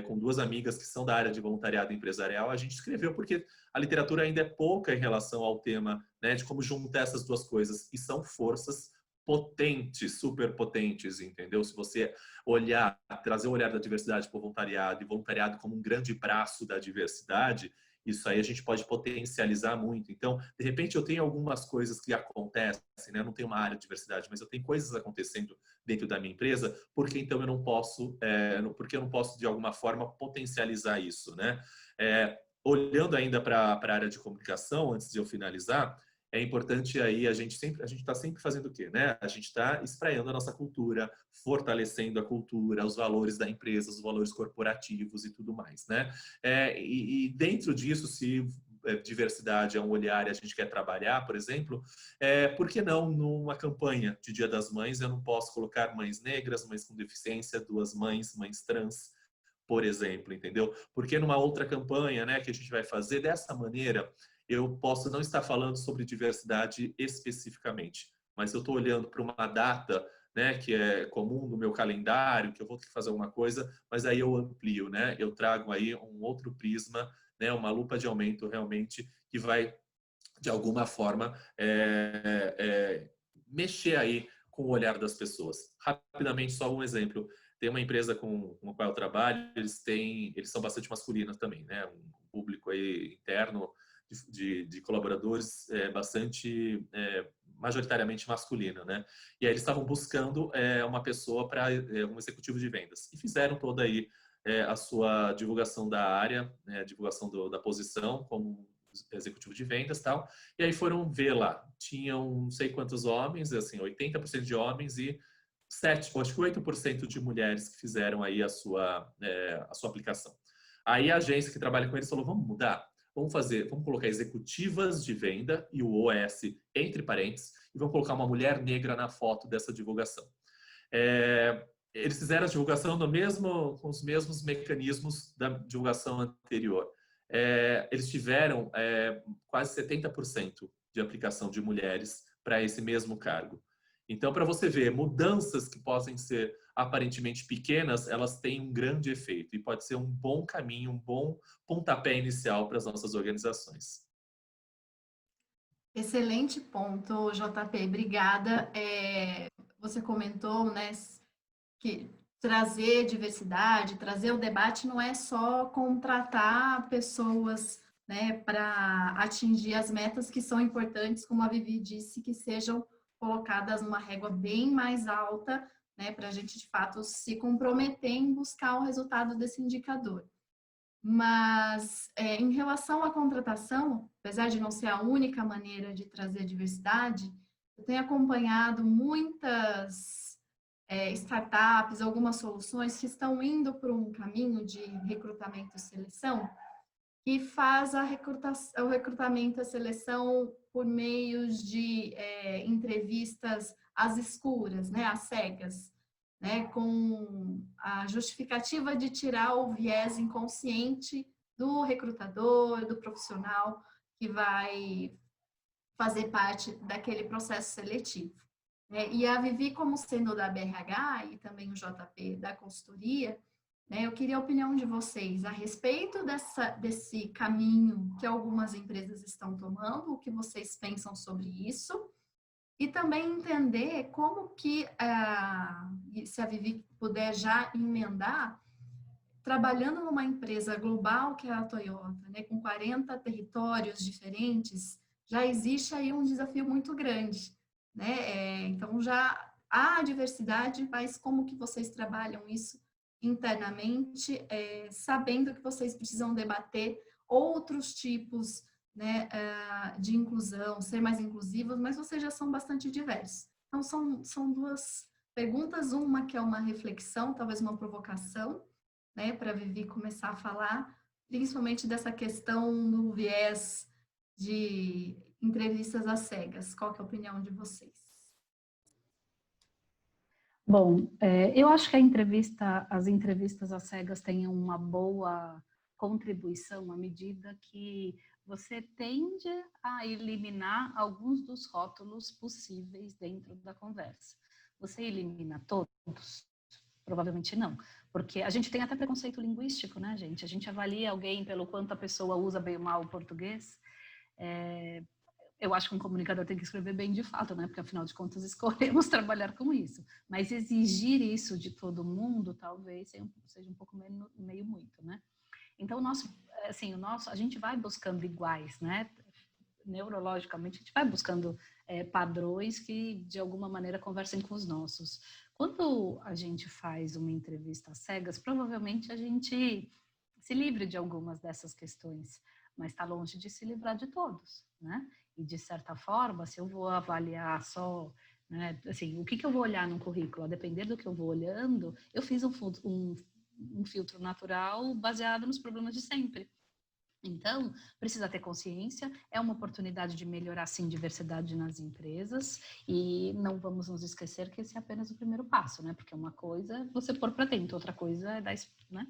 Speaker 2: com duas amigas que são da área de voluntariado empresarial. A gente escreveu porque a literatura ainda é pouca em relação ao tema, né, de como juntar essas duas coisas. E são forças potentes, super potentes, entendeu? Se você olhar, trazer o olhar da diversidade para o voluntariado e voluntariado como um grande braço da diversidade, isso aí a gente pode potencializar muito. Então, de repente, eu tenho algumas coisas que acontecem, né? Eu não tenho uma área de diversidade, mas eu tenho coisas acontecendo dentro da minha empresa, porque então eu não posso, porque eu não posso de alguma forma potencializar isso, né? Olhando ainda para a área de comunicação, antes de eu finalizar, é importante aí a gente está sempre fazendo o quê, né? A gente está espraiando a nossa cultura, fortalecendo a cultura, os valores da empresa, os valores corporativos e tudo mais, né? E dentro disso, se diversidade é um olhar e a gente quer trabalhar, por exemplo, por que não numa campanha de Dia das Mães eu não posso colocar mães negras, mães com deficiência, duas mães, mães trans, por exemplo, entendeu? Porque numa outra campanha, né, que a gente vai fazer dessa maneira, eu posso não estar falando sobre diversidade especificamente, mas eu estou olhando para uma data, né, que é comum no meu calendário, que eu vou ter que fazer alguma coisa, mas aí eu amplio, né? Eu trago aí um outro prisma, né, uma lupa de aumento realmente que vai, de alguma forma, mexer aí com o olhar das pessoas. Rapidamente, só um exemplo. Tem uma empresa com a qual eu trabalho, eles são bastante masculinos também, né? Um público aí interno de colaboradores bastante majoritariamente masculino, né? E aí eles estavam buscando uma pessoa para um executivo de vendas e fizeram toda aí a sua divulgação da área, né, a divulgação da posição como executivo de vendas, tal. E aí foram ver lá, tinham não sei quantos homens, assim, 80% de homens e 7, acho que 8% de mulheres que fizeram aí a sua aplicação. Aí a agência que trabalha com eles falou, vamos mudar. Vamos colocar executivas de venda e o OS entre parênteses e vamos colocar uma mulher negra na foto dessa divulgação. Eles fizeram a divulgação com os mesmos mecanismos da divulgação anterior. Eles tiveram quase 70% de aplicação de mulheres para esse mesmo cargo. Então, para você ver, mudanças que possam ser aparentemente pequenas, elas têm um grande efeito e pode ser um bom caminho, um bom pontapé inicial para as nossas organizações.
Speaker 1: Excelente ponto, JP. Obrigada. Você comentou, né, que trazer diversidade, trazer o debate não é só contratar pessoas, né, para atingir as metas que são importantes, como a Vivi disse, que sejam colocadas numa régua bem mais alta, né, para a gente de fato se comprometer em buscar o resultado desse indicador. Mas em relação à contratação, apesar de não ser a única maneira de trazer diversidade, eu tenho acompanhado muitas startups, algumas soluções que estão indo por um caminho de recrutamento e seleção que faz o recrutamento e a seleção por meios de entrevistas às escuras, né, às cegas, né, com a justificativa de tirar o viés inconsciente do recrutador, do profissional que vai fazer parte daquele processo seletivo. E a Vivi, como sendo da BRH e também o JP da consultoria, eu queria a opinião de vocês a respeito desse caminho que algumas empresas estão tomando, o que vocês pensam sobre isso, e também entender como que, se a Vivi puder já emendar, trabalhando numa empresa global que é a Toyota, né, com 40 territórios diferentes, já existe aí um desafio muito grande, né? Então já há diversidade, mas como que vocês trabalham isso internamente, sabendo que vocês precisam debater outros tipos, né, de inclusão, ser mais inclusivos, mas vocês já são bastante diversos. Então são duas perguntas, uma que é uma reflexão, talvez uma provocação, né, para a Vivi começar a falar, principalmente dessa questão do viés de entrevistas às cegas. Qual que é a opinião de vocês?
Speaker 3: Bom, eu acho que as entrevistas às cegas têm uma boa contribuição à medida que você tende a eliminar alguns dos rótulos possíveis dentro da conversa. Você elimina todos? Provavelmente não, porque a gente tem até preconceito linguístico, né, gente? A gente avalia alguém pelo quanto a pessoa usa bem ou mal o português. Eu acho que um comunicador tem que escrever bem de fato, né? Porque afinal de contas escolhemos trabalhar com isso. Mas exigir isso de todo mundo talvez seja um pouco meio muito, né? Então a gente vai buscando iguais, né? Neurologicamente a gente vai buscando padrões que de alguma maneira conversem com os nossos. Quando a gente faz uma entrevista às cegas, provavelmente a gente se livre de algumas dessas questões, mas está longe de se livrar de todos, né? E de certa forma, se eu vou avaliar só, né, assim, o que eu vou olhar no currículo, a depender do que eu vou olhando, eu fiz um filtro natural baseado nos problemas de sempre. Então, precisa ter consciência, é uma oportunidade de melhorar, sim, diversidade nas empresas e não vamos nos esquecer que esse é apenas o primeiro passo, né? Porque uma coisa é você pôr para dentro, outra coisa é dar, né?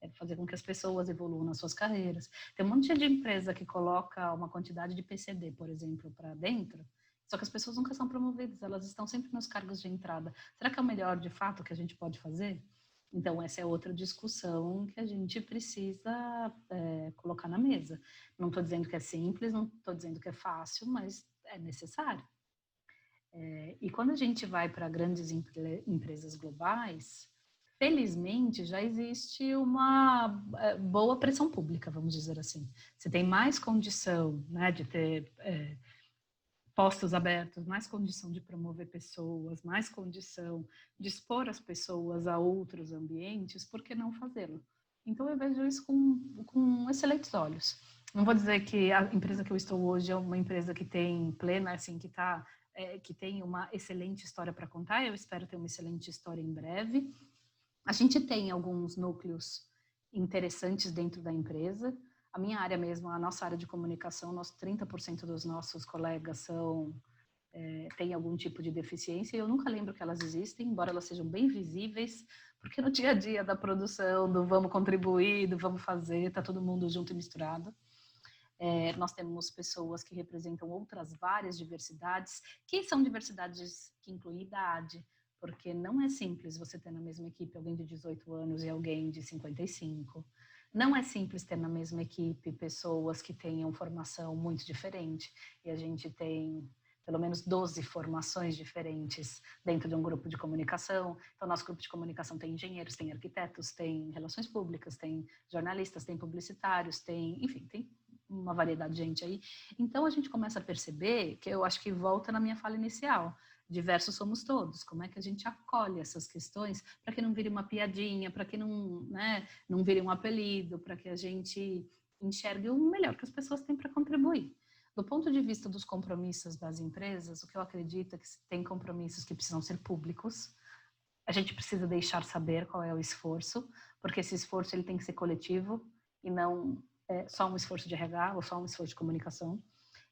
Speaker 3: É fazer com que as pessoas evoluam nas suas carreiras. Tem um monte de empresa que coloca uma quantidade de PCD, por exemplo, para dentro, só que as pessoas nunca são promovidas, elas estão sempre nos cargos de entrada. Será que é o melhor, de fato, que a gente pode fazer? Então, essa é outra discussão que a gente precisa colocar na mesa. Não estou dizendo que é simples, não estou dizendo que é fácil, mas é necessário. E quando a gente vai para grandes empresas globais, felizmente já existe uma boa pressão pública, vamos dizer assim. Você tem mais condição, né, de ter postos abertos, mais condição de promover pessoas, mais condição de expor as pessoas a outros ambientes, por que não fazê-lo? Então eu vejo isso com excelentes olhos. Não vou dizer que a empresa que eu estou hoje é uma empresa que tem plena, assim, que tem uma excelente história para contar. Eu espero ter uma excelente história em breve. A gente tem alguns núcleos interessantes dentro da empresa. A minha área mesmo, a nossa área de comunicação, 30% dos nossos colegas têm algum tipo de deficiência e eu nunca lembro que elas existem, embora elas sejam bem visíveis, porque no dia a dia da produção, do vamos contribuir, do vamos fazer, está todo mundo junto e misturado. Nós temos pessoas que representam outras várias diversidades, que são diversidades que incluem idade, porque não é simples você ter na mesma equipe alguém de 18 anos e alguém de 55. Não é simples ter na mesma equipe pessoas que tenham formação muito diferente. E a gente tem pelo menos 12 formações diferentes dentro de um grupo de comunicação. Então, nosso grupo de comunicação tem engenheiros, tem arquitetos, tem relações públicas, tem jornalistas, tem publicitários, enfim, tem uma variedade de gente aí. Então, a gente começa a perceber que eu acho que volta na minha fala inicial. Diversos somos todos. Como é que a gente acolhe essas questões para que não vire uma piadinha, para que não vire um apelido, para que a gente enxergue o melhor que as pessoas têm para contribuir. Do ponto de vista dos compromissos das empresas, o que eu acredito é que tem compromissos que precisam ser públicos. A gente precisa deixar saber qual é o esforço, porque esse esforço ele tem que ser coletivo e não só um esforço de RH ou só um esforço de comunicação.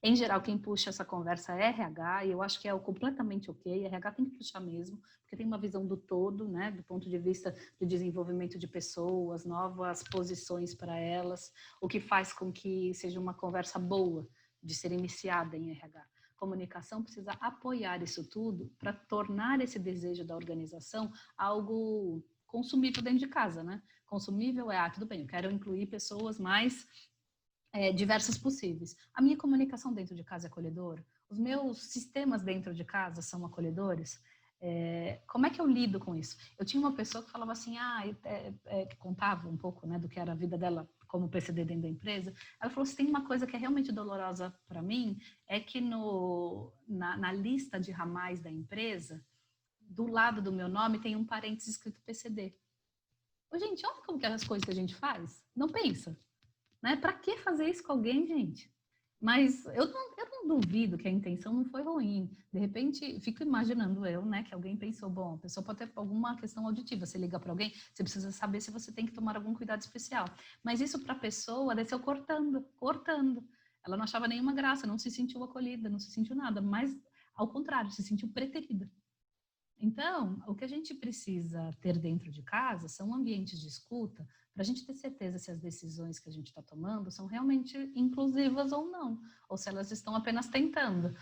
Speaker 3: Em geral, quem puxa essa conversa é RH, e eu acho que é completamente ok. RH tem que puxar mesmo, porque tem uma visão do todo, né, do ponto de vista do desenvolvimento de pessoas, novas posições para elas, o que faz com que seja uma conversa boa de ser iniciada em RH. Comunicação precisa apoiar isso tudo para tornar esse desejo da organização algo consumível dentro de casa, né? Consumível tudo bem, eu quero incluir pessoas mais diversas possíveis. A minha comunicação dentro de casa é acolhedora? Os meus sistemas dentro de casa são acolhedores? Como é que eu lido com isso? Eu tinha uma pessoa que falava assim, que contava um pouco, né, do que era a vida dela como PCD dentro da empresa. Ela falou assim, tem uma coisa que é realmente dolorosa para mim, é que na lista de ramais da empresa, do lado do meu nome tem um parênteses escrito PCD. Gente, olha como que é as coisas que a gente faz. Não pensa. Né? Para que fazer isso com alguém, gente? Mas eu não duvido que a intenção não foi ruim. De repente, fico imaginando eu, né, que alguém pensou, bom, a pessoa pode ter alguma questão auditiva. Você liga para alguém, você precisa saber se você tem que tomar algum cuidado especial. Mas isso para a pessoa desceu cortando. Ela não achava nenhuma graça, não se sentiu acolhida, não se sentiu nada. Mas, ao contrário, se sentiu preterida. Então, o que a gente precisa ter dentro de casa são ambientes de escuta para a gente ter certeza se as decisões que a gente está tomando são realmente inclusivas ou não, ou se elas estão apenas tentando.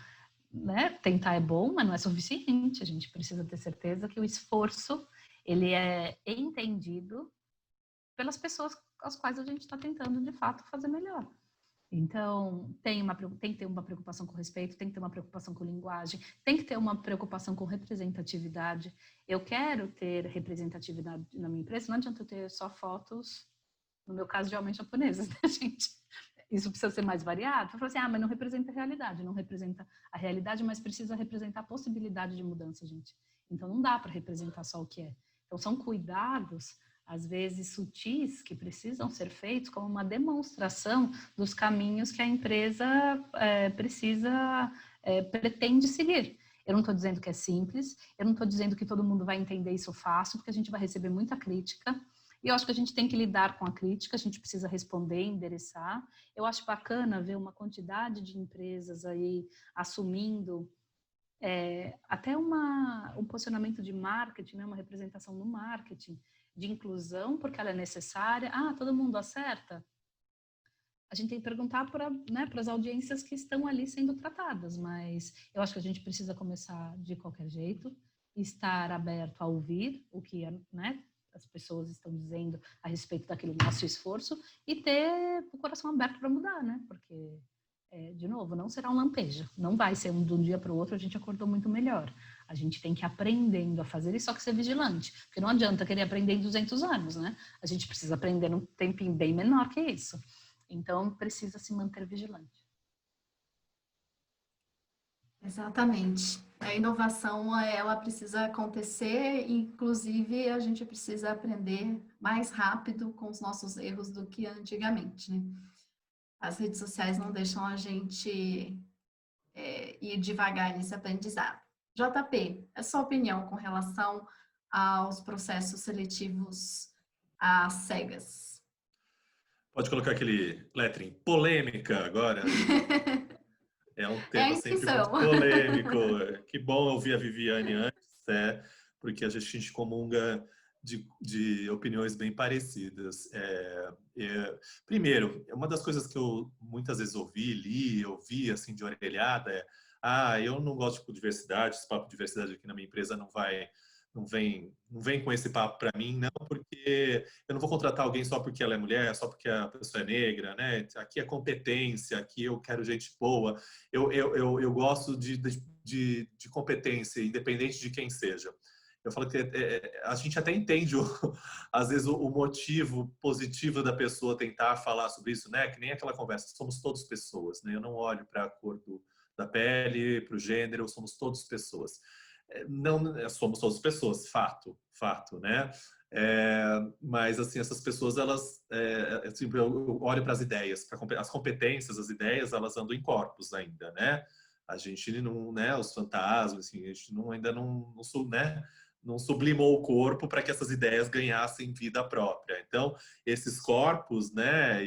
Speaker 3: Né? Tentar é bom, mas não é suficiente. A gente precisa ter certeza que o esforço ele é entendido pelas pessoas às quais a gente está tentando, de fato, fazer melhor. Então, tem que ter uma preocupação com respeito, tem que ter uma preocupação com linguagem, tem que ter uma preocupação com representatividade. Eu quero ter representatividade na minha empresa, não adianta eu ter só fotos, no meu caso, de homens japoneses, né, gente? Isso precisa ser mais variado. Eu falo assim, mas não representa a realidade, não representa a realidade, mas precisa representar a possibilidade de mudança, gente. Então, não dá para representar só o que é. Então, são cuidados, às vezes sutis, que precisam ser feitos como uma demonstração dos caminhos que a empresa pretende seguir. Eu não estou dizendo que é simples, eu não estou dizendo que todo mundo vai entender isso fácil, porque a gente vai receber muita crítica, e eu acho que a gente tem que lidar com a crítica, a gente precisa responder, endereçar. Eu acho bacana ver uma quantidade de empresas aí assumindo até um posicionamento de marketing, né, uma representação no marketing, de inclusão, porque ela é necessária. Todo mundo acerta? A gente tem que perguntar para as audiências que estão ali sendo tratadas, mas eu acho que a gente precisa começar de qualquer jeito, estar aberto a ouvir o que as pessoas estão dizendo a respeito daquele nosso esforço e ter o coração aberto para mudar, né? Porque, de novo, não será um lampejo, não vai ser de um dia para o outro a gente acordou muito melhor. A gente tem que ir aprendendo a fazer isso, só que ser vigilante, porque não adianta querer aprender em 200 anos, né? A gente precisa aprender num tempinho bem menor que isso. Então, precisa se manter vigilante.
Speaker 1: Exatamente. A inovação, ela precisa acontecer, inclusive a gente precisa aprender mais rápido com os nossos erros do que antigamente, né? As redes sociais não deixam a gente ir devagar nesse aprendizado. JP, a sua opinião com relação aos processos seletivos às cegas?
Speaker 2: Pode colocar aquele lettering polêmica agora. É um tema sempre muito polêmico. Que bom ouvir a Viviane antes, porque a gente comunga de opiniões bem parecidas. Primeiro, uma das coisas que eu muitas vezes ouvi assim de orelhada eu não gosto de diversidade, esse papo de diversidade aqui na minha empresa não vem com esse papo para mim, não, porque eu não vou contratar alguém só porque ela é mulher, só porque a pessoa é negra, né? Aqui é competência, aqui eu quero gente boa. Eu gosto de competência, independente de quem seja. Eu falo que a gente até entende, às vezes, o motivo positivo da pessoa tentar falar sobre isso, né? Que nem aquela conversa, somos todos pessoas, né? Eu não olho para a cor da pele, para o gênero, somos todos pessoas. Não somos todas pessoas, fato, né? Mas assim, essas pessoas, elas, assim, eu olho para as ideias, as competências, as ideias, elas andam em corpos ainda, né? A gente não, né? Os fantasmas, assim, a gente ainda não sublimou o corpo para que essas ideias ganhassem vida própria. Então, esses corpos, né?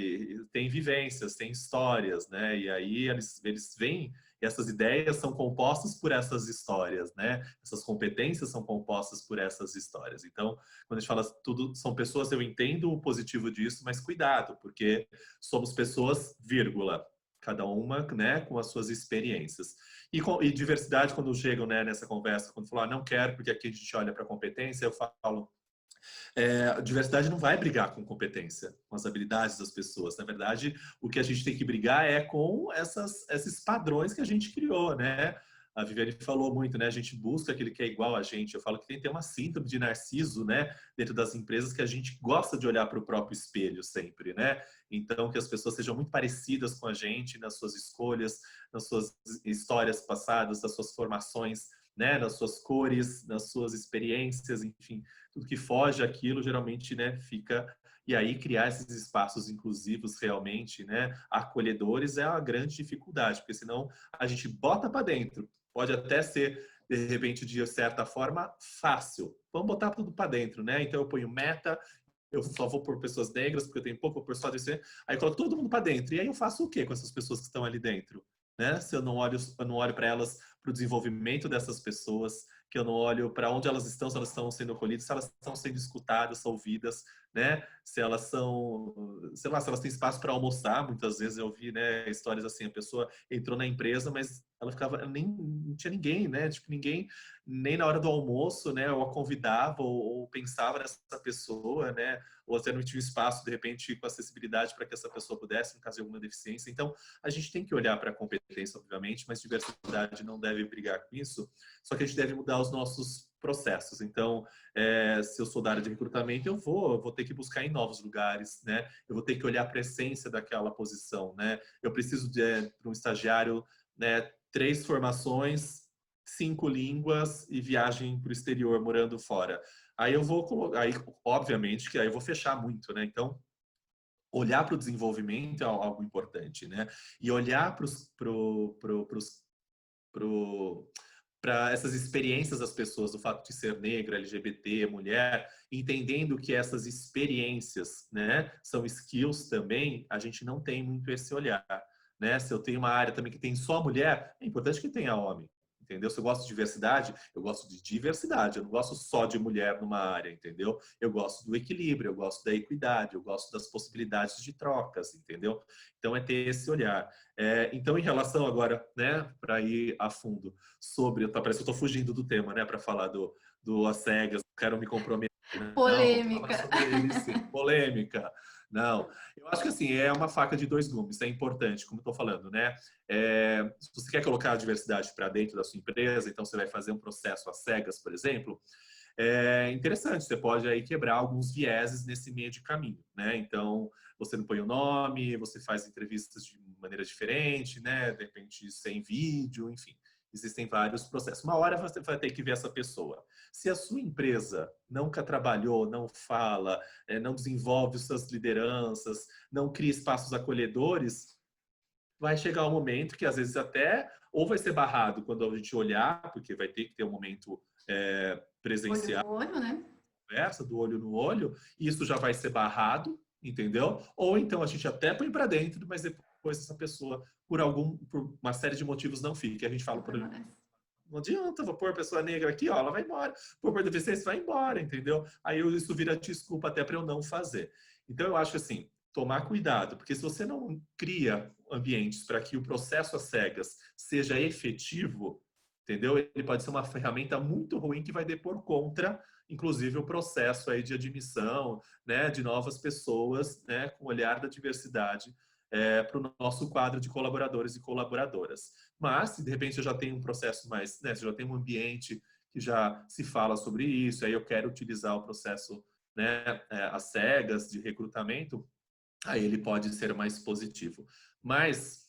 Speaker 2: Têm vivências, têm histórias, né? E aí eles vêm. E essas ideias são compostas por essas histórias, né? Essas competências são compostas por essas histórias. Então, quando a gente fala tudo são pessoas, eu entendo o positivo disso, mas cuidado, porque somos pessoas, vírgula, cada uma, né, com as suas experiências. E diversidade, quando chegam, né, nessa conversa, quando falam, não quero, porque aqui a gente olha para a competência, eu falo, a diversidade não vai brigar com competência, com as habilidades das pessoas. Na verdade, o que a gente tem que brigar é com esses padrões que a gente criou, né? A Viviane falou muito, né? A gente busca aquele que é igual a gente. Eu falo que tem que ter uma síndrome de Narciso, né? Dentro das empresas, que a gente gosta de olhar para o próprio espelho sempre, né? Então, que as pessoas sejam muito parecidas com a gente nas suas escolhas, nas suas histórias passadas, nas suas formações, né? Nas suas cores, nas suas experiências, enfim, tudo que foge aquilo geralmente, né, fica. E aí criar esses espaços inclusivos realmente, né, acolhedores, é uma grande dificuldade, porque senão a gente bota para dentro. Pode até ser, de repente, de certa forma, fácil. Vamos botar tudo para dentro, né? Então eu ponho meta, eu só vou por pessoas negras, porque eu tenho pouco por só descer. Aí eu coloco todo mundo para dentro. E aí eu faço o quê com essas pessoas que estão ali dentro? Né? Se eu não olho para elas para o desenvolvimento dessas pessoas, que eu não olho para onde elas estão, se elas estão sendo acolhidas, se elas estão sendo escutadas, ouvidas, né? Se elas são, sei lá, se elas têm espaço para almoçar. Muitas vezes eu vi, né, histórias assim, a pessoa entrou na empresa, mas ela ficava, não tinha ninguém, né? Tipo, ninguém, nem na hora do almoço, né? Ou a convidava, ou pensava nessa pessoa, né? Ou até não tinha espaço, de repente, com acessibilidade para que essa pessoa pudesse, no caso de alguma deficiência. Então, a gente tem que olhar para a competência, obviamente, mas diversidade não deve brigar com isso, só que a gente deve mudar os nossos processos. Então, se eu sou da área de recrutamento, eu vou ter que buscar em novos lugares, né? Eu vou ter que olhar para a essência daquela posição, né? Eu preciso para um estagiário, né, 3 formações, 5 línguas e viagem para o exterior, morando fora. Aí eu vou colocar, aí obviamente que aí eu vou fechar muito, né? Então, olhar para o desenvolvimento é algo importante, né? E olhar para essas experiências das pessoas, do fato de ser negra, LGBT, mulher, entendendo que essas experiências, né, são skills também, a gente não tem muito esse olhar, né? Se eu tenho uma área também que tem só mulher, é importante que tenha homem. Entendeu? Se eu gosto de diversidade, eu gosto de diversidade. Eu não gosto só de mulher numa área, entendeu? Eu gosto do equilíbrio, eu gosto da equidade, eu gosto das possibilidades de trocas, entendeu? Então, é ter esse olhar. Então, em relação agora, né, para ir a fundo sobre... Parece que eu estou fugindo do tema, né, para falar do às cegas, quero me comprometer. Não, vamos falar
Speaker 1: Polêmica.
Speaker 2: sobre ele, sim. Polêmica. Não, eu acho que assim, é uma faca de 2 gumes, é importante, como eu estou falando, né? Se você quer colocar a diversidade para dentro da sua empresa, então você vai fazer um processo às cegas, por exemplo, é interessante, você pode aí quebrar alguns vieses nesse meio de caminho, né? Então, você não põe o nome, você faz entrevistas de maneira diferente, né? De repente, sem vídeo, enfim. Existem vários processos. Uma hora você vai ter que ver essa pessoa. Se a sua empresa nunca trabalhou, não fala, não desenvolve suas lideranças, não cria espaços acolhedores, vai chegar um momento que às vezes até ou vai ser barrado quando a gente olhar, porque vai ter que ter um momento presencial,
Speaker 1: Olho no olho, né?
Speaker 2: conversa, do olho no olho, e isso já vai ser barrado, entendeu? Ou então a gente até põe para dentro, mas depois essa pessoa, por uma série de motivos, não fica. E a gente fala, não adianta, vou pôr a pessoa negra aqui, ó, ela vai embora. Por deficiência, vai embora, entendeu? Aí isso vira desculpa até para eu não fazer. Então eu acho assim, tomar cuidado, porque se você não cria ambientes para que o processo às cegas seja efetivo, entendeu? Ele pode ser uma ferramenta muito ruim que vai depor contra, inclusive, o processo aí de admissão, né, de novas pessoas, né, com o olhar da diversidade para o nosso quadro de colaboradores e colaboradoras. Mas, se de repente eu já tenho um processo mais, né, se eu já tenho um ambiente que já se fala sobre isso, aí eu quero utilizar o processo, né, às cegas de recrutamento, aí ele pode ser mais positivo. Mas,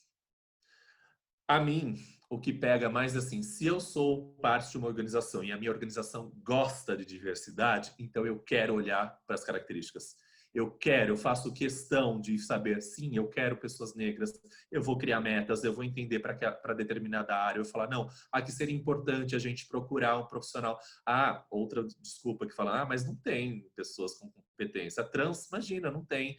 Speaker 2: a mim, o que pega mais assim, se eu sou parte de uma organização e a minha organização gosta de diversidade, então eu quero olhar para as características. Eu faço questão de saber, sim, eu quero pessoas negras, eu vou criar metas, eu vou entender para determinada área, eu vou falar, não, aqui seria importante a gente procurar um profissional. Ah, outra desculpa que fala, mas não tem pessoas com competência. Trans, imagina, não tem.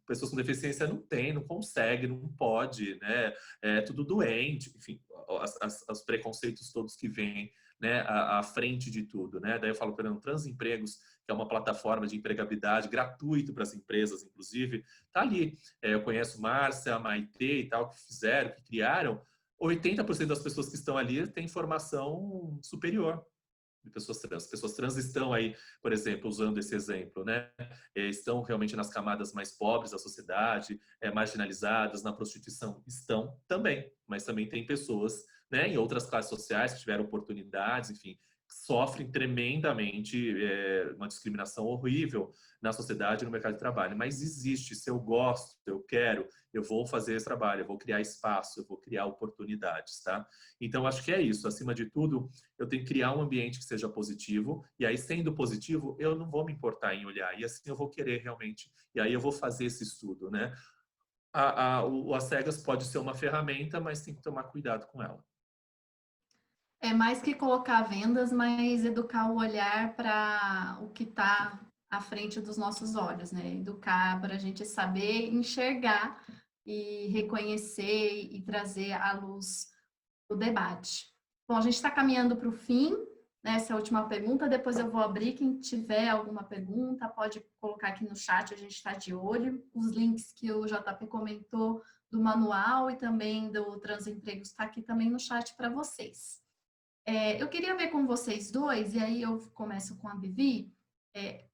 Speaker 2: Pessoas com deficiência não tem, não consegue, não pode, né? É tudo doente, enfim, os preconceitos todos que vêm, né, à frente de tudo, né? Daí eu falo, por exemplo, Transempregos, que é uma plataforma de empregabilidade gratuito para as empresas, inclusive, tá ali. Eu conheço Márcia, Maitê e tal, que fizeram, que criaram. 80% das pessoas que estão ali têm formação superior de pessoas trans. Pessoas trans estão aí, por exemplo, usando esse exemplo, né? Estão realmente nas camadas mais pobres da sociedade, marginalizadas, na prostituição, estão também, mas também tem pessoas, né, em outras classes sociais que tiveram oportunidades, enfim, sofrem tremendamente uma discriminação horrível na sociedade e no mercado de trabalho. Mas existe, se eu gosto, eu quero, eu vou fazer esse trabalho, eu vou criar espaço, eu vou criar oportunidades, tá? Então, acho que é isso. Acima de tudo, eu tenho que criar um ambiente que seja positivo, e aí, sendo positivo, eu não vou me importar em olhar, e assim eu vou querer realmente, e aí eu vou fazer esse estudo, né? O Às Cegas pode ser uma ferramenta, mas tem que tomar cuidado com ela.
Speaker 1: É mais que colocar vendas, mas educar o olhar para o que está à frente dos nossos olhos, né? Educar para a gente saber enxergar e reconhecer e trazer à luz o debate. Bom, a gente está caminhando para o fim, né? Essa é a última pergunta, depois eu vou abrir. Quem tiver alguma pergunta, pode colocar aqui no chat, a gente está de olho. Os links que o JP comentou do manual e também do Transempregos está aqui também no chat para vocês. Eu queria ver com vocês dois, e aí eu começo com a Vivi,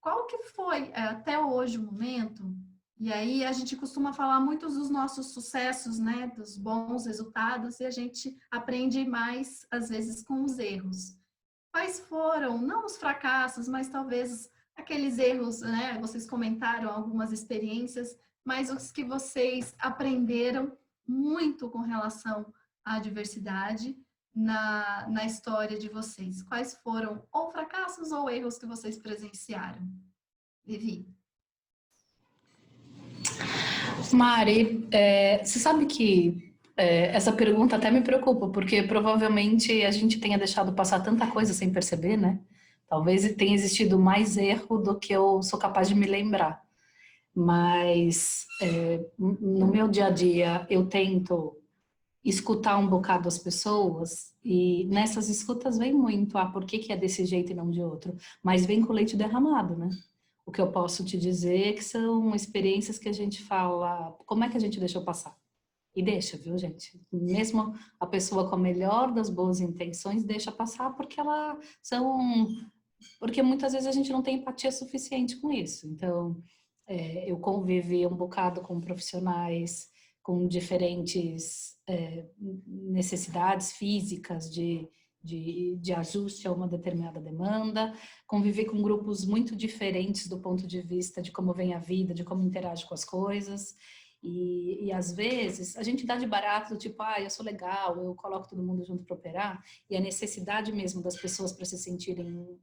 Speaker 1: qual que foi até hoje o momento, e aí a gente costuma falar muitos dos nossos sucessos, né, dos bons resultados, e a gente aprende mais, às vezes, com os erros. Quais foram, não os fracassos, mas talvez aqueles erros, né, vocês comentaram algumas experiências, mas os que vocês aprenderam muito com relação à diversidade, na história de vocês? Quais foram ou fracassos ou erros que vocês presenciaram? Vivi.
Speaker 3: Mari, você sabe que essa pergunta até me preocupa, porque provavelmente a gente tenha deixado passar tanta coisa sem perceber, né? Talvez tenha existido mais erro do que eu sou capaz de me lembrar. Mas no meu dia a dia eu tento escutar um bocado as pessoas, e nessas escutas vem muito, por que é desse jeito e não de outro? Mas vem com leite derramado, né? O que eu posso te dizer é que são experiências que a gente fala, como é que a gente deixou passar? E deixa, viu, gente? Mesmo a pessoa com a melhor das boas intenções deixa passar porque muitas vezes a gente não tem empatia suficiente com isso. Então, eu convivi um bocado com profissionais com diferentes necessidades físicas de ajuste a uma determinada demanda, convivi com grupos muito diferentes do ponto de vista de como vem a vida, de como interage com as coisas, e às vezes a gente dá de barato, tipo, eu sou legal, eu coloco todo mundo junto para operar, e a necessidade mesmo das pessoas para se sentirem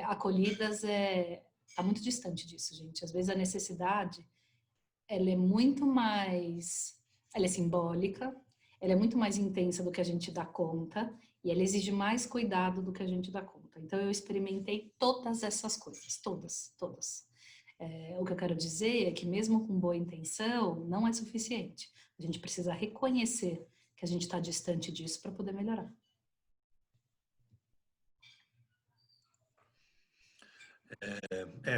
Speaker 3: acolhidas está muito distante disso, gente. Às vezes a necessidade, ela é muito mais, ela é simbólica, ela é muito mais intensa do que a gente dá conta, e ela exige mais cuidado do que a gente dá conta. Então eu experimentei todas essas coisas, todas. O que eu quero dizer é que mesmo com boa intenção, não é suficiente. A gente precisa reconhecer que a gente está distante disso para poder melhorar.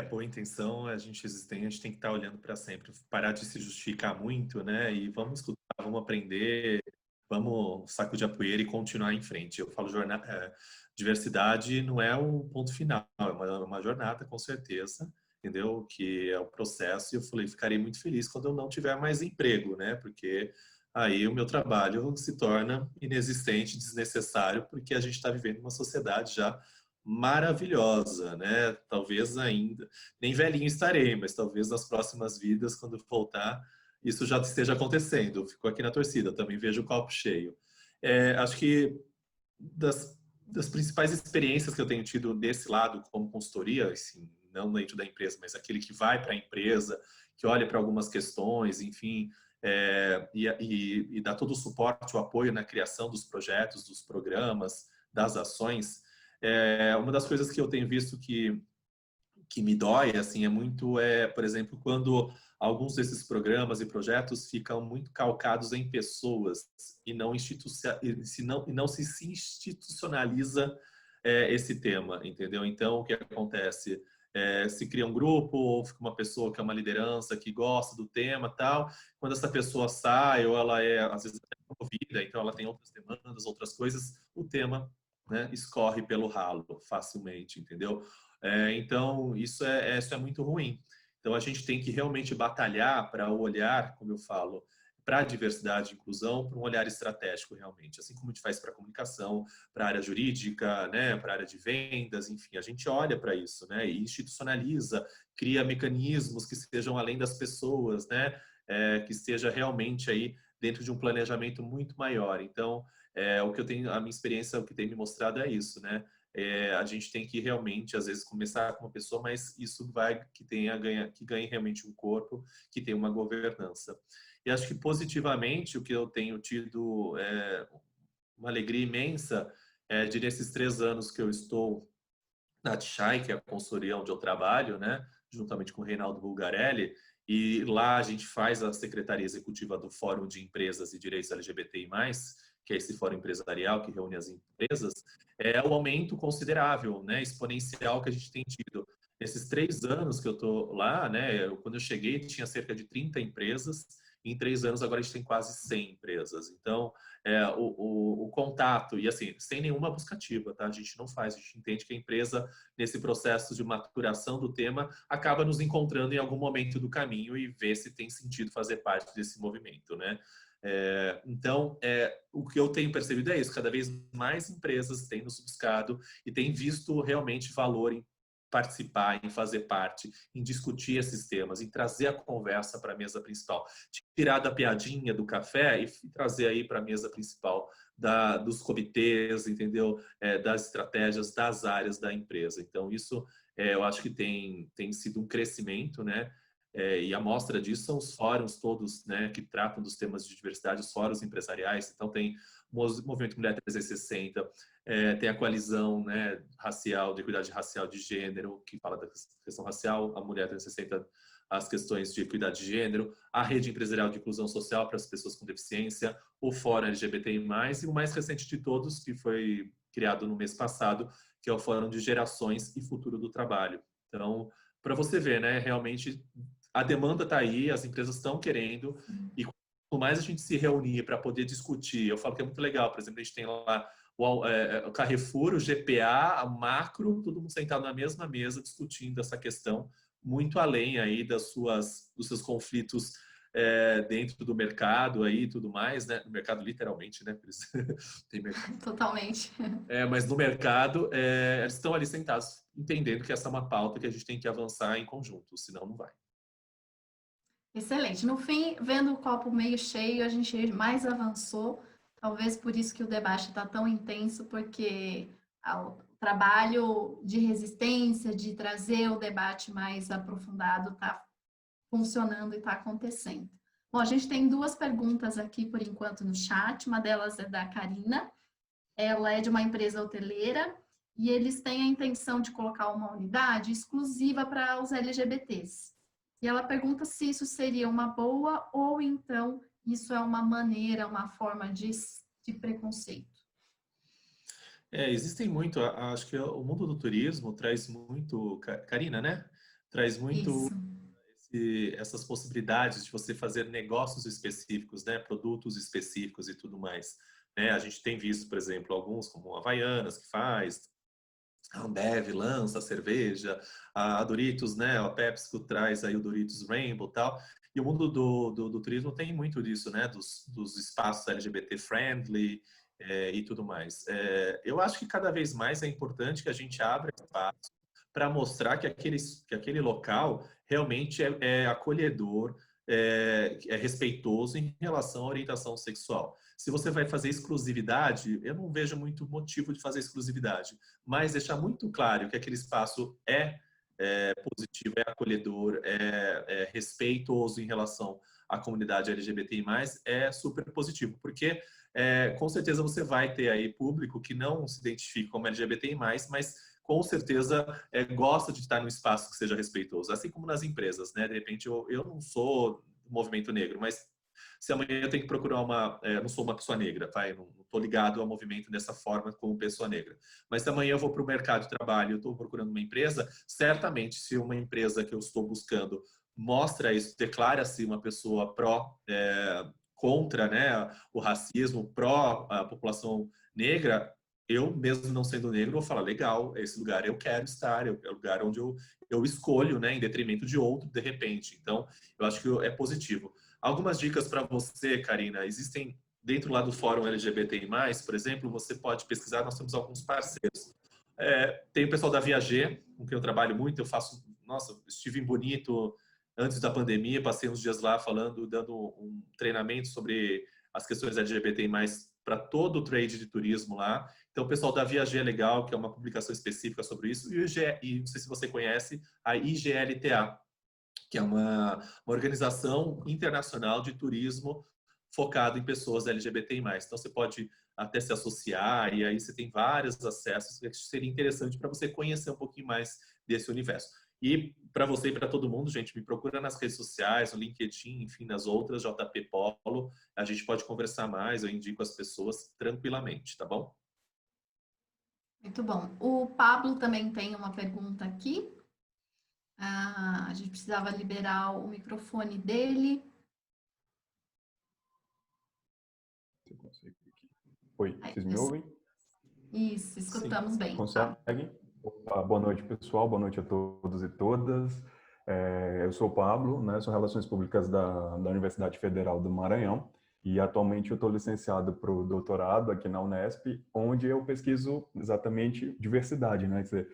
Speaker 2: Boa intenção, a gente tem que estar olhando para sempre, parar de se justificar muito, né? E vamos escutar, vamos aprender, vamos sacudir a poeira e continuar em frente. Eu falo diversidade não é o ponto final, é uma jornada, com certeza, entendeu? Que é o processo, e eu falei, ficarei muito feliz quando eu não tiver mais emprego, né? Porque aí o meu trabalho se torna inexistente, desnecessário, porque a gente está vivendo uma sociedade já maravilhosa, né? Talvez ainda, nem velhinho estarei, mas talvez nas próximas vidas, quando voltar, isso já esteja acontecendo. Ficou aqui na torcida, também vejo o copo cheio. Acho que das principais experiências que eu tenho tido desse lado como consultoria, assim, não dentro da empresa, mas aquele que vai para a empresa, que olha para algumas questões, enfim, e dá todo o suporte, o apoio na criação dos projetos, dos programas, das ações. Uma das coisas que eu tenho visto que me dói, assim, por exemplo, quando alguns desses programas e projetos ficam muito calcados em pessoas e não se institucionaliza esse tema, entendeu? Então, o que acontece? Se cria um grupo, ou fica uma pessoa que é uma liderança, que gosta do tema, tal. Quando essa pessoa sai, ou ela às vezes, promovida, então ela tem outras demandas, outras coisas, o tema, né, escorre pelo ralo facilmente, entendeu? Então, isso é muito ruim. Então, a gente tem que realmente batalhar para olhar, como eu falo, para a diversidade e inclusão, para um olhar estratégico realmente, assim como a gente faz para a comunicação, para a área jurídica, né, para a área de vendas, enfim, a gente olha para isso, né, e institucionaliza, cria mecanismos que sejam além das pessoas, né, que esteja realmente aí dentro de um planejamento muito maior. Então, o que eu tenho, a minha experiência, o que tem me mostrado é isso, né? A gente tem que realmente, às vezes, começar com uma pessoa, mas isso vai que ganhe realmente um corpo, que tenha uma governança. E acho que positivamente o que eu tenho tido uma alegria imensa de nesses 3 anos que eu estou na Tchai, que é a consultoria onde eu trabalho, né, juntamente com o Reinaldo Bulgarelli, e lá a gente faz a secretaria executiva do Fórum de Empresas e Direitos LGBTI+, que é esse fórum empresarial que reúne as empresas, é o aumento considerável, né, exponencial que a gente tem tido. Nesses 3 anos que eu estou lá, né, quando eu cheguei tinha cerca de 30 empresas, em 3 anos agora a gente tem quase 100 empresas. Então, o contato, e assim, sem nenhuma buscativa, tá? A gente não faz, a gente entende que a empresa, nesse processo de maturação do tema, acaba nos encontrando em algum momento do caminho e vê se tem sentido fazer parte desse movimento, né? Então, o que eu tenho percebido é isso, cada vez mais empresas têm nos buscado e têm visto realmente valor em participar, em fazer parte, em discutir esses temas, em trazer a conversa para a mesa principal, tirar da piadinha do café e trazer aí para a mesa principal dos comitês, entendeu? Das estratégias, das áreas da empresa. Então, isso eu acho que tem sido um crescimento, né? E a amostra disso são os fóruns todos, né, que tratam dos temas de diversidade, os fóruns empresariais. Então, tem o Movimento Mulher 360, tem a coalizão, né, racial, de equidade racial de gênero, que fala da questão racial, a Mulher 360, as questões de equidade de gênero, a Rede Empresarial de Inclusão Social para as pessoas com deficiência, o Fórum LGBTI+, e o mais recente de todos, que foi criado no mês passado, que é o Fórum de Gerações e Futuro do Trabalho. Então, para você ver, né, realmente a demanda está aí, as empresas estão querendo, e quanto mais a gente se reunir para poder discutir, eu falo que é muito legal, por exemplo, a gente tem lá o Carrefour, o GPA, a Macro, todo mundo sentado na mesma mesa discutindo essa questão, muito além aí dos seus conflitos dentro do mercado aí e tudo mais, né? No mercado literalmente, né? Tem mercado.
Speaker 1: Totalmente.
Speaker 2: Mas no mercado, eles estão ali sentados, entendendo que essa é uma pauta que a gente tem que avançar em conjunto, senão não vai.
Speaker 1: Excelente. No fim, vendo o copo meio cheio, a gente mais avançou. Talvez por isso que o debate está tão intenso, porque o trabalho de resistência, de trazer o debate mais aprofundado, está funcionando e está acontecendo. Bom, a gente tem 2 perguntas aqui, por enquanto, no chat. Uma delas é da Karina. Ela é de uma empresa hoteleira e eles têm a intenção de colocar uma unidade exclusiva para os LGBTs. E ela pergunta se isso seria uma boa ou então isso é uma maneira, uma forma de preconceito.
Speaker 2: Existem muito, acho que o mundo do turismo traz muito, Karina, né? Traz muito essas possibilidades de você fazer negócios específicos, né? Produtos específicos e tudo mais. Né? A gente tem visto, por exemplo, alguns como a Havaianas que faz, a Ambev lança a cerveja, a Doritos, né? A PepsiCo traz aí o Doritos Rainbow e tal. E o mundo do turismo tem muito disso, né? Dos espaços LGBT friendly e tudo mais. Eu acho que cada vez mais é importante que a gente abra espaço para mostrar que aquele local realmente é acolhedor, é respeitoso em relação à orientação sexual. Se você vai fazer exclusividade, eu não vejo muito motivo de fazer exclusividade, mas deixar muito claro que aquele espaço é positivo, é acolhedor, é respeitoso em relação à comunidade LGBTI+, é super positivo, porque com certeza você vai ter aí público que não se identifica como LGBTI+, mas com certeza gosta de estar num espaço que seja respeitoso, assim como nas empresas, né? De repente, eu não sou do movimento negro, mas se amanhã eu tenho que procurar não sou uma pessoa negra, tá? Eu não estou ligado ao movimento dessa forma como pessoa negra. Mas se amanhã eu vou para o mercado de trabalho, eu estou procurando uma empresa, certamente se uma empresa que eu estou buscando mostra isso, declara-se uma pessoa contra, né, o racismo, pró a população negra, eu mesmo não sendo negro, vou falar, legal, esse lugar eu quero estar, é o lugar onde eu escolho, né, em detrimento de outro, de repente. Então, eu acho que é positivo. Algumas dicas para você, Karina. Existem, dentro lá do Fórum LGBTI+, por exemplo, você pode pesquisar, nós temos alguns parceiros. Tem o pessoal da Viager, com quem eu trabalho muito, estive em Bonito antes da pandemia, passei uns dias lá dando um treinamento sobre as questões LGBTI+, para todo o trade de turismo lá. Então, o pessoal da Viager é legal, que é uma publicação específica sobre isso, e não sei se você conhece, a IGLTA, que é uma organização internacional de turismo focado em pessoas LGBTI+. Então, você pode até se associar, e aí você tem vários acessos, que seria interessante para você conhecer um pouquinho mais desse universo. E para você e para todo mundo, gente, me procura nas redes sociais, no LinkedIn, enfim, nas outras, JP Polo. A gente pode conversar mais, eu indico as pessoas tranquilamente, tá bom?
Speaker 1: Muito bom. O Pablo também tem uma pergunta aqui. A gente precisava liberar o microfone dele.
Speaker 5: Oi, vocês me ouvem?
Speaker 1: Isso, escutamos bem.
Speaker 5: Conseguem? Opa, boa noite, pessoal. Boa noite a todos e todas. Eu sou o Pablo, né? Sou Relações Públicas da Universidade Federal do Maranhão e atualmente eu estou licenciado para o doutorado aqui na Unesp, onde eu pesquiso exatamente diversidade, né? Quer dizer,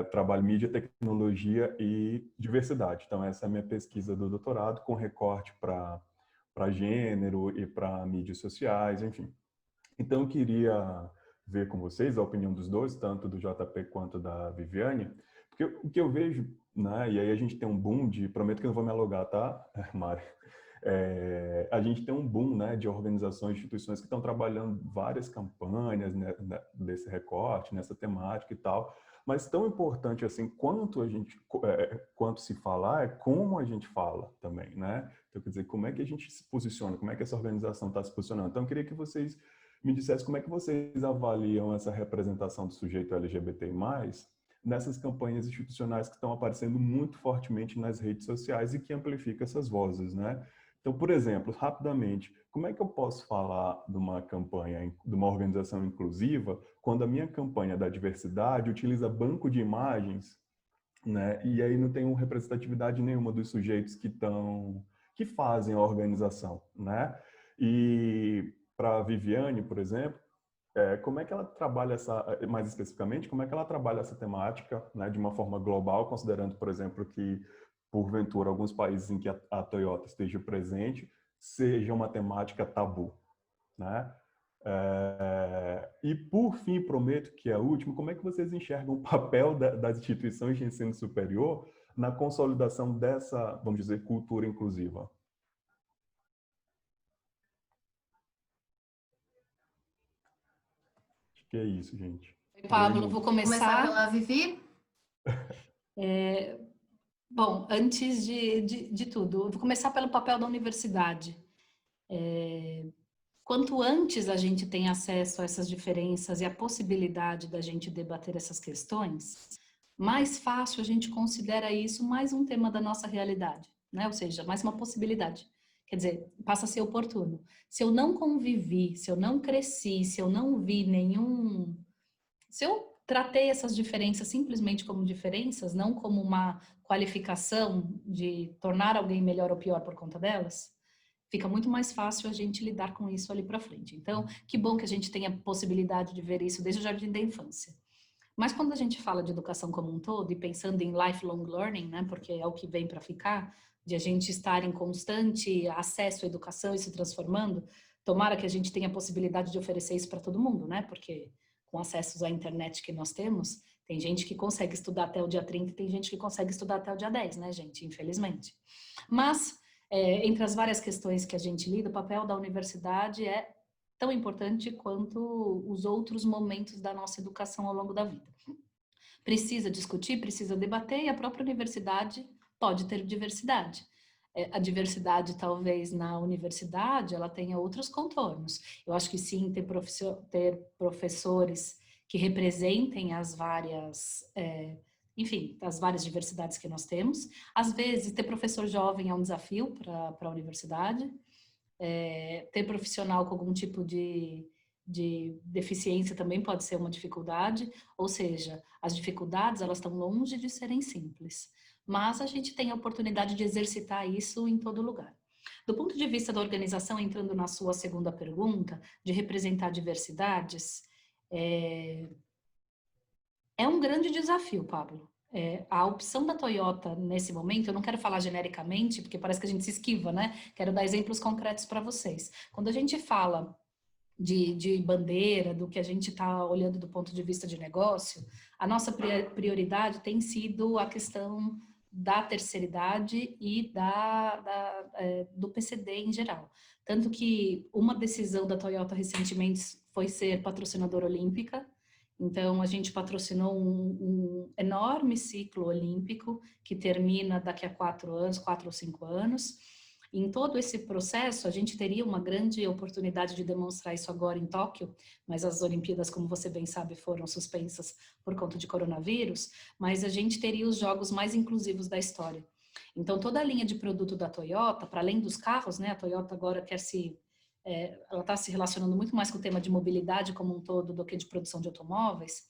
Speaker 5: trabalho mídia, tecnologia e diversidade. Então, essa é a minha pesquisa do doutorado, com recorte para gênero e para mídias sociais, enfim. Então, eu queria ver com vocês a opinião dos dois, tanto do JP quanto da Viviane, porque o que eu vejo, né, e aí a gente tem um boom de, prometo que eu não vou me alugar, tá, Mari? A gente tem um boom, né, de organizações, instituições que estão trabalhando várias campanhas, né, desse recorte, nessa temática e tal, mas tão importante assim quanto se falar é como a gente fala também, né? Então, quer dizer, como é que a gente se posiciona, como é que essa organização está se posicionando. Então, eu queria que vocês me dissesse como é que vocês avaliam essa representação do sujeito LGBTI+, nessas campanhas institucionais que estão aparecendo muito fortemente nas redes sociais e que amplificam essas vozes, né? Então, por exemplo, rapidamente, como é que eu posso falar de uma campanha, de uma organização inclusiva, quando a minha campanha da diversidade utiliza banco de imagens, né? E aí não tem representatividade nenhuma dos sujeitos que fazem a organização, né? E para a Viviane, por exemplo, como é que ela trabalha mais especificamente, como é que ela trabalha essa temática, né, de uma forma global, considerando, por exemplo, que, porventura, alguns países em que a Toyota esteja presente, seja uma temática tabu, né? E, por fim, prometo que é a última, como é que vocês enxergam o papel das instituições de ensino superior na consolidação dessa, vamos dizer, cultura inclusiva? Acho que é isso, gente.
Speaker 3: Pablo, vou
Speaker 1: Começar pela Vivi?
Speaker 3: Bom, antes de tudo, eu vou começar pelo papel da universidade. Quanto antes a gente tem acesso a essas diferenças e a possibilidade da gente debater essas questões, mais fácil a gente considera isso mais um tema da nossa realidade, né? Ou seja, mais uma possibilidade. Quer dizer, passa a ser oportuno. Se eu não convivi, se eu não cresci, se eu não vi nenhum... Se eu tratei essas diferenças simplesmente como diferenças, não como uma qualificação de tornar alguém melhor ou pior por conta delas, fica muito mais fácil a gente lidar com isso ali para frente. Então, que bom que a gente tem a possibilidade de ver isso desde o jardim da infância. Mas quando a gente fala de educação como um todo e pensando em lifelong learning, né, porque é o que vem para ficar, de a gente estar em constante acesso à educação e se transformando, tomara que a gente tenha a possibilidade de oferecer isso para todo mundo, né, porque com acessos à internet que nós temos, tem gente que consegue estudar até o dia 30 e tem gente que consegue estudar até o dia 10, né, gente, infelizmente. Mas entre as várias questões que a gente lida, o papel da universidade é tão importante quanto os outros momentos da nossa educação ao longo da vida. Precisa discutir, precisa debater, e a própria universidade pode ter diversidade. A diversidade, talvez, na universidade, ela tenha outros contornos. Eu acho que sim, ter professores que representem as várias... enfim, as várias diversidades que nós temos. Às vezes, ter professor jovem é um desafio para a universidade. Ter profissional com algum tipo de deficiência também pode ser uma dificuldade. Ou seja, as dificuldades, elas estão longe de serem simples. Mas a gente tem a oportunidade de exercitar isso em todo lugar. Do ponto de vista da organização, entrando na sua segunda pergunta, de representar diversidades, é um grande desafio, Pablo. A opção da Toyota nesse momento, eu não quero falar genericamente, porque parece que a gente se esquiva, né? Quero dar exemplos concretos para vocês. Quando a gente fala de bandeira, do que a gente está olhando do ponto de vista de negócio, a nossa prioridade tem sido a questão da terceira idade e do PCD em geral. Tanto que uma decisão da Toyota recentemente foi ser patrocinadora olímpica. Então, a gente patrocinou um enorme ciclo olímpico que termina daqui a 4 anos, 4 ou 5 anos. Em todo esse processo, a gente teria uma grande oportunidade de demonstrar isso agora em Tóquio, mas as Olimpíadas, como você bem sabe, foram suspensas por conta de coronavírus, mas a gente teria os jogos mais inclusivos da história. Então, toda a linha de produto da Toyota, para além dos carros, né, a Toyota agora ela está se relacionando muito mais com o tema de mobilidade como um todo do que de produção de automóveis,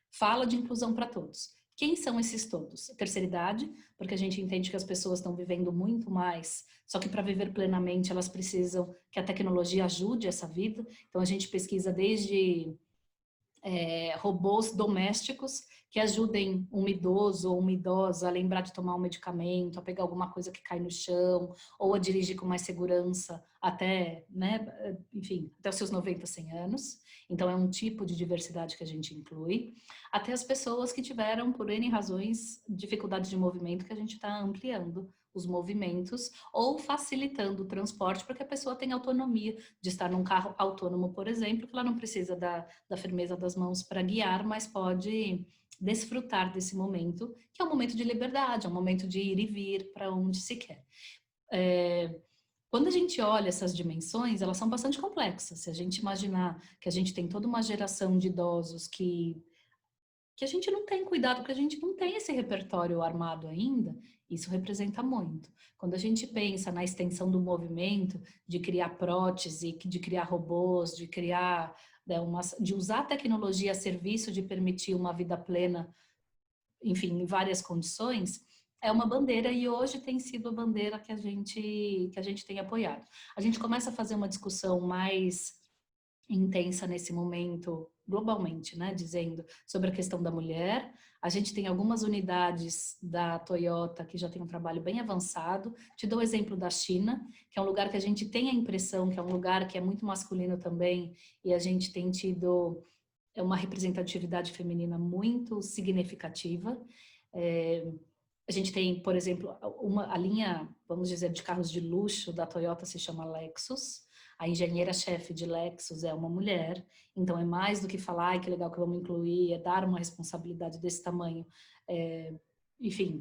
Speaker 3: fala de inclusão para todos. Quem são esses todos? A terceira idade, porque a gente entende que as pessoas estão vivendo muito mais, só que para viver plenamente elas precisam que a tecnologia ajude essa vida. Então a gente pesquisa desde robôs domésticos que ajudem um idoso ou uma idosa a lembrar de tomar um medicamento, a pegar alguma coisa que cai no chão, ou a dirigir com mais segurança até, né, enfim, até os seus 90, 100 anos. Então é um tipo de diversidade que a gente inclui. Até as pessoas que tiveram, por N razões, dificuldade de movimento, que a gente está ampliando os movimentos ou facilitando o transporte para que a pessoa tenha autonomia de estar num carro autônomo, por exemplo, que ela não precisa da firmeza das mãos para guiar, mas pode desfrutar desse momento, que é um momento de liberdade, é um momento de ir e vir para onde se quer. Quando a gente olha essas dimensões, elas são bastante complexas. Se a gente imaginar que a gente tem toda uma geração de idosos que a gente não tem cuidado, porque a gente não tem esse repertório armado ainda, isso representa muito. Quando a gente pensa na extensão do movimento, de criar prótese, de criar robôs, de criar, de usar a tecnologia a serviço de permitir uma vida plena, enfim, em várias condições, é uma bandeira e hoje tem sido a bandeira que a gente tem apoiado. A gente começa a fazer uma discussão mais intensa nesse momento, globalmente, né, dizendo sobre a questão da mulher. A gente tem algumas unidades da Toyota que já tem um trabalho bem avançado. Te dou o exemplo da China, que é um lugar que a gente tem a impressão que é um lugar que é muito masculino também, e a gente tem tido uma representatividade feminina muito significativa. A gente tem, por exemplo, a linha, vamos dizer, de carros de luxo da Toyota se chama Lexus. A engenheira-chefe de Lexus é uma mulher, então é mais do que falar, ai, que legal que vamos incluir, é dar uma responsabilidade desse tamanho, enfim,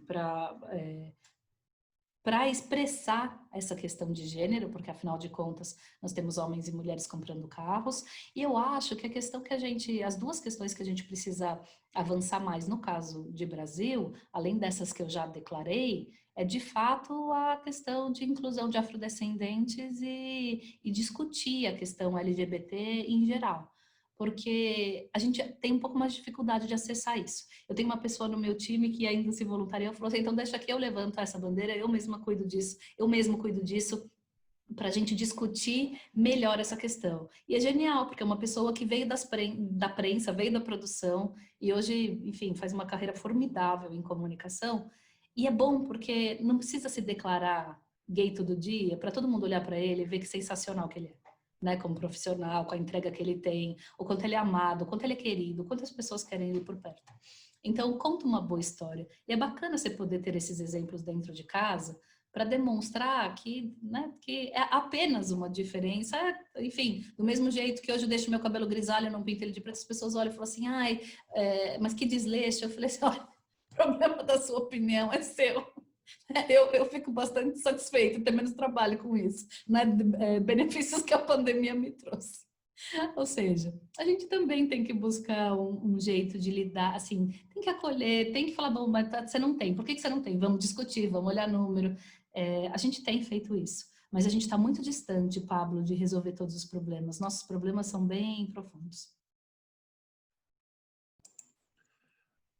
Speaker 3: para expressar essa questão de gênero, porque afinal de contas nós temos homens e mulheres comprando carros, e eu acho que a questão as duas questões que a gente precisa avançar mais no caso de Brasil, além dessas que eu já declarei, é de fato a questão de inclusão de afrodescendentes e discutir a questão LGBT em geral, porque a gente tem um pouco mais de dificuldade de acessar isso. Eu tenho uma pessoa no meu time que ainda se voluntariou e falou assim, então deixa que eu levanto essa bandeira, eu mesma cuido disso, eu mesmo cuido disso, para a gente discutir melhor essa questão. E é genial, porque é uma pessoa que veio da prensa, veio da produção, e hoje, enfim, faz uma carreira formidável em comunicação, e é bom porque não precisa se declarar gay todo dia, para todo mundo olhar para ele e ver que sensacional que ele é. Né, como profissional, com a entrega que ele tem, o quanto ele é amado, o quanto ele é querido, o quanto as pessoas querem ele por perto. Então, conta uma boa história. E é bacana você poder ter esses exemplos dentro de casa para demonstrar que, né, que é apenas uma diferença. Enfim, do mesmo jeito que hoje eu deixo meu cabelo grisalho, eu não pinto ele de preto, as pessoas olham e falam assim, ai, mas que desleixo. Eu falei assim, olha, o problema da sua opinião é seu. Eu fico bastante satisfeita, ter menos trabalho com isso, né? Benefícios que a pandemia me trouxe. Ou seja, a gente também tem que buscar um jeito de lidar, assim, tem que acolher, tem que falar, bom, mas você não tem, por que você não tem? Vamos discutir, vamos olhar número. A gente tem feito isso, mas a gente está muito distante, Pablo, de resolver todos os problemas. Nossos problemas são bem profundos.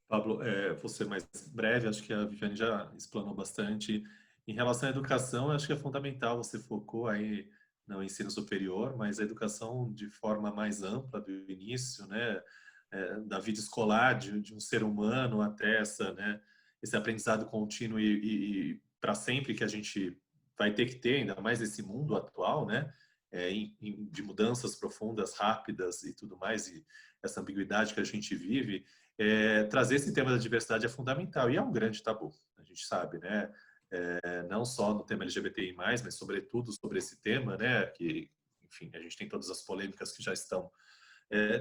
Speaker 2: Pablo, vou ser mais breve, acho que a Viviane já explanou bastante. Em relação à educação, acho que é fundamental, você focou aí no ensino superior, mas a educação de forma mais ampla do início, né, da vida escolar de um ser humano até né, esse aprendizado contínuo e para sempre que a gente vai ter que ter, ainda mais nesse mundo atual, né, de mudanças profundas, rápidas e tudo mais, e essa ambiguidade que a gente vive, trazer esse tema da diversidade é fundamental e é um grande tabu, a gente sabe, né? Não só no tema LGBTI+, mas sobretudo sobre esse tema, né? Que, enfim, a gente tem todas as polêmicas que já estão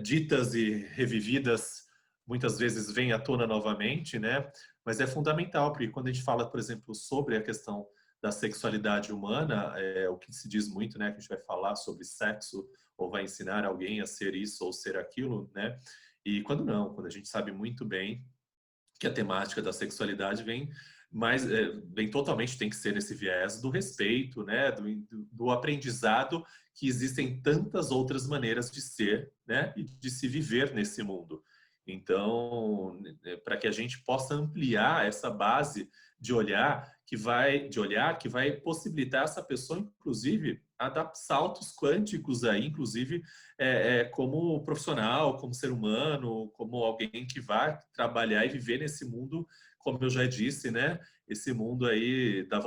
Speaker 2: ditas e revividas muitas vezes vêm à tona novamente, né? Mas é fundamental, porque quando a gente fala, por exemplo, sobre a questão da sexualidade humana, o que se diz muito, né? Que a gente vai falar sobre sexo ou vai ensinar alguém a ser isso ou ser aquilo, né? E quando não, quando a gente sabe muito bem que a temática da sexualidade vem totalmente, tem que ser nesse viés do respeito, né? Do aprendizado, que existem tantas outras maneiras de ser, né? E de se viver nesse mundo. Então, para que a gente possa ampliar essa base de olhar que vai possibilitar essa pessoa, inclusive, a dar saltos quânticos aí, inclusive como profissional, como ser humano, como alguém que vai trabalhar e viver nesse mundo, como eu já disse, né? Esse mundo aí da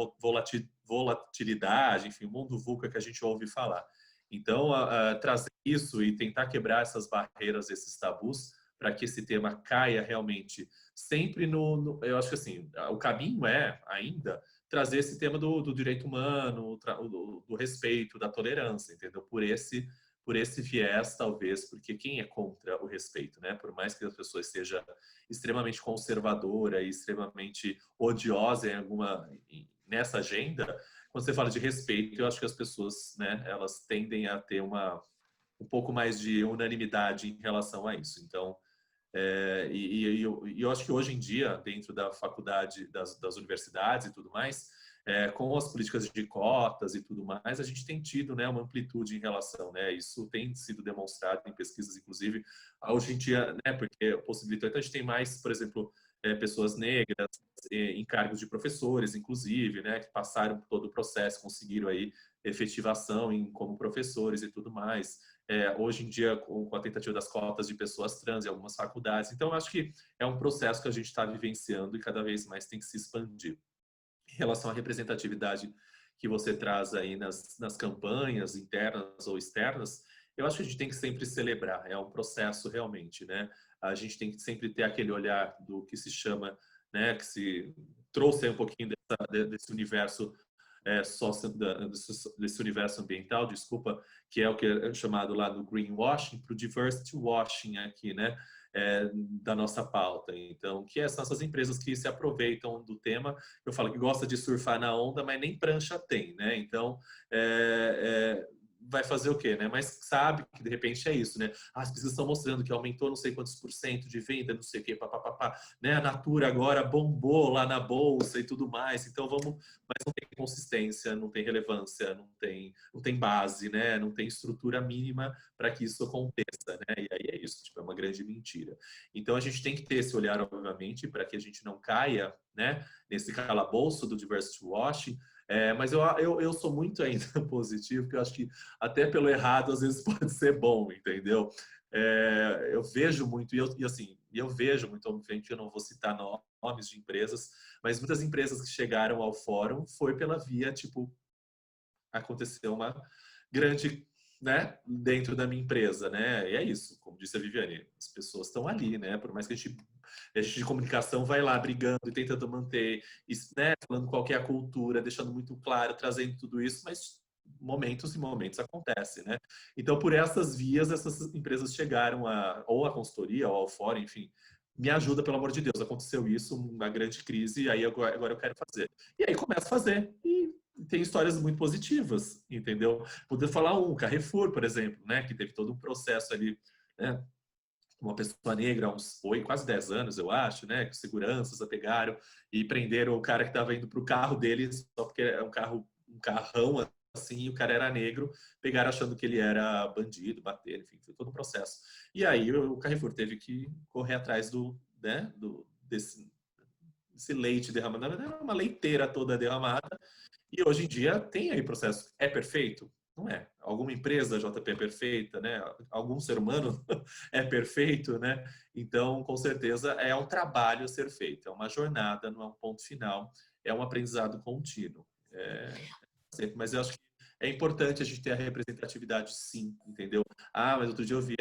Speaker 2: volatilidade, enfim, o mundo VUCA que a gente ouve falar. Então, trazer isso e tentar quebrar essas barreiras, esses tabus, para que esse tema caia realmente sempre eu acho que assim, o caminho ainda trazer esse tema do direito humano, do respeito, da tolerância, entendeu? Por esse viés, talvez, porque quem é contra o respeito, né? Por mais que a pessoa seja extremamente conservadora e extremamente odiosa nessa agenda, quando você fala de respeito, eu acho que as pessoas, né, elas tendem a ter um pouco mais de unanimidade em relação a isso. Então, eu acho que hoje em dia, dentro da faculdade, das universidades e tudo mais, com as políticas de cotas e tudo mais, a gente tem tido, né, uma amplitude em relação, né, isso tem sido demonstrado em pesquisas, inclusive, hoje em dia, né, porque possibilita, então a gente tem mais, por exemplo, pessoas negras em cargos de professores, inclusive, né, que passaram por todo o processo, conseguiram aí efetivação como professores e tudo mais. Hoje em dia, com a tentativa das cotas de pessoas trans em algumas faculdades. Então, acho que é um processo que a gente está vivenciando e cada vez mais tem que se expandir. Em relação à representatividade que você traz aí nas campanhas internas ou externas, eu acho que a gente tem que sempre celebrar, é um processo realmente, né? A gente tem que sempre ter aquele olhar do que se chama, né, que se trouxe um pouquinho desse universo desse universo ambiental, desculpa, que é o que é chamado lá do greenwashing, para o diversity washing aqui, né? Da nossa pauta. Então, que são essas empresas que se aproveitam do tema. Eu falo que gosta de surfar na onda, mas nem prancha tem, né? Então, vai fazer o quê, né? Mas sabe que de repente é isso, né? As pesquisas estão mostrando que aumentou não sei quantos % de venda, não sei o quê, papapá, né? A Natura agora bombou lá na bolsa e tudo mais. Então mas não tem consistência, não tem relevância, não tem base, né? Não tem estrutura mínima para que isso aconteça, né? E aí é isso, tipo, é uma grande mentira. Então a gente tem que ter esse olhar, obviamente, para que a gente não caia, né, nesse calabouço do diversity washing. Mas eu sou muito ainda positivo, porque eu acho que até pelo errado às vezes pode ser bom, entendeu? Eu vejo muito, eu vejo muito, obviamente eu não vou citar nomes de empresas, mas muitas empresas que chegaram ao fórum foi pela via, tipo, aconteceu uma grande, né, dentro da minha empresa, né? E é isso, como disse a Viviane, as pessoas estão ali, né? Por mais que a gente de comunicação vai lá brigando e tentando manter, né, falando qual que é a cultura, deixando muito claro, trazendo tudo isso, mas momentos e momentos acontecem, né? Então, por essas vias, essas empresas chegaram ou a consultoria, ou ao fórum, enfim, me ajuda, pelo amor de Deus, aconteceu isso, uma grande crise, e aí agora eu quero fazer. E aí começa a fazer, e tem histórias muito positivas, entendeu? Poder falar Carrefour, por exemplo, né, que teve todo um processo ali, né, uma pessoa negra há uns quase 10 anos, eu acho, né? Que seguranças a pegaram e prenderam o cara que estava indo para o carro dele só porque é um carrão assim, e o cara era negro, pegaram achando que ele era bandido, bater, enfim, foi todo um processo. E aí o Carrefour teve que correr atrás desse leite derramado, na verdade era uma leiteira toda derramada, e hoje em dia tem aí processo. É perfeito? Não é. Alguma empresa JP é perfeita, né? Algum ser humano é perfeito, né? Então, com certeza, é um trabalho a ser feito, é uma jornada, não é um ponto final, é um aprendizado contínuo. Mas eu acho que é importante a gente ter a representatividade, sim, entendeu? Mas outro dia eu vi,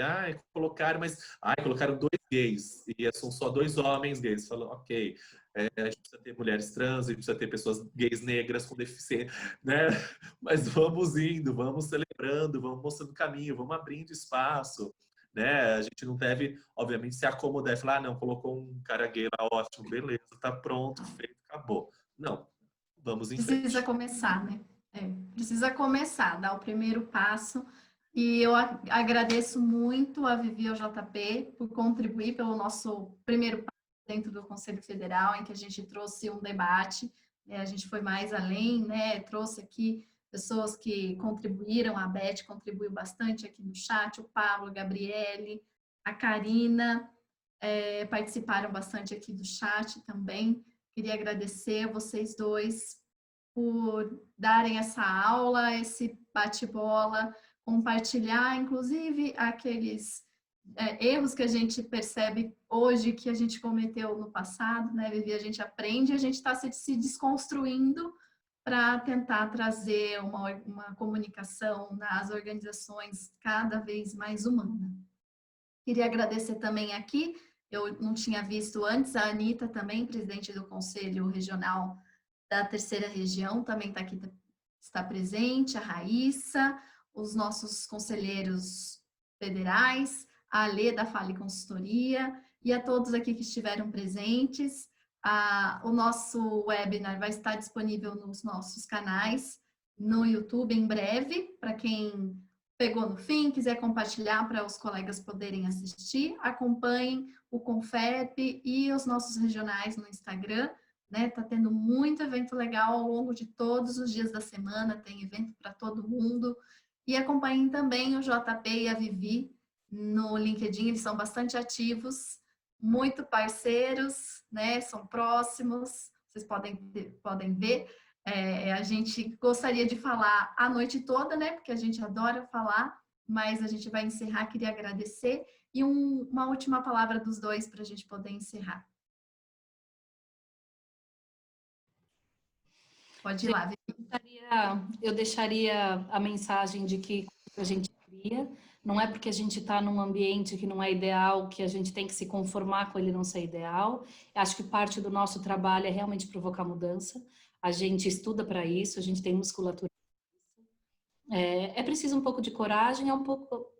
Speaker 2: colocaram 2 gays, e são só 2 homens gays. Falou, ok, a gente precisa ter mulheres trans, a gente precisa ter pessoas gays negras com deficiência, né? Mas vamos indo, vamos celebrando, vamos mostrando caminho, vamos abrindo espaço, né? A gente não deve, obviamente, se acomodar e falar, não, colocou um cara gay lá, ótimo, beleza, tá pronto, feito, acabou. Não, vamos em frente.
Speaker 1: Precisa começar, né? Precisa começar, dar o primeiro passo. E eu agradeço muito a Vivi e ao JP por contribuir pelo nosso primeiro passo dentro do Conselho Federal, em que a gente trouxe um debate, a gente foi mais além, né? Trouxe aqui pessoas que contribuíram, a Beth contribuiu bastante aqui no chat, o Pablo, a Gabriele, a Karina, participaram bastante aqui do chat também. Queria agradecer a vocês dois por darem essa aula, esse bate-bola, compartilhar, inclusive, aqueles erros que a gente percebe hoje que a gente cometeu no passado, né, Vivi? A gente aprende, a gente está se desconstruindo para tentar trazer uma comunicação nas organizações cada vez mais humana. Queria agradecer também aqui, eu não tinha visto antes, a Anitta também, presidente do Conselho Regional da Terceira Região, também está aqui, está presente, a Raíssa, os nossos conselheiros federais, a Alê da Fale Consultoria e a todos aqui que estiveram presentes. O nosso webinar vai estar disponível nos nossos canais, no YouTube em breve, para quem pegou no fim, quiser compartilhar para os colegas poderem assistir, acompanhem o Confep e os nossos regionais no Instagram, né? Tá tendo muito evento legal ao longo de todos os dias da semana, tem evento para todo mundo. E acompanhem também o JP e a Vivi no LinkedIn, eles são bastante ativos, muito parceiros, né? São próximos, vocês podem ver. A gente gostaria de falar a noite toda, né? Porque a gente adora falar, mas a gente vai encerrar. Queria agradecer e uma última palavra dos dois para a gente poder encerrar. Pode ir lá, Vivi.
Speaker 3: Eu deixaria a mensagem de que a gente cria, não é porque a gente está num ambiente que não é ideal que a gente tem que se conformar com ele não ser ideal. Acho que parte do nosso trabalho é realmente provocar mudança. A gente estuda para isso, a gente tem musculatura. É preciso um pouco de coragem,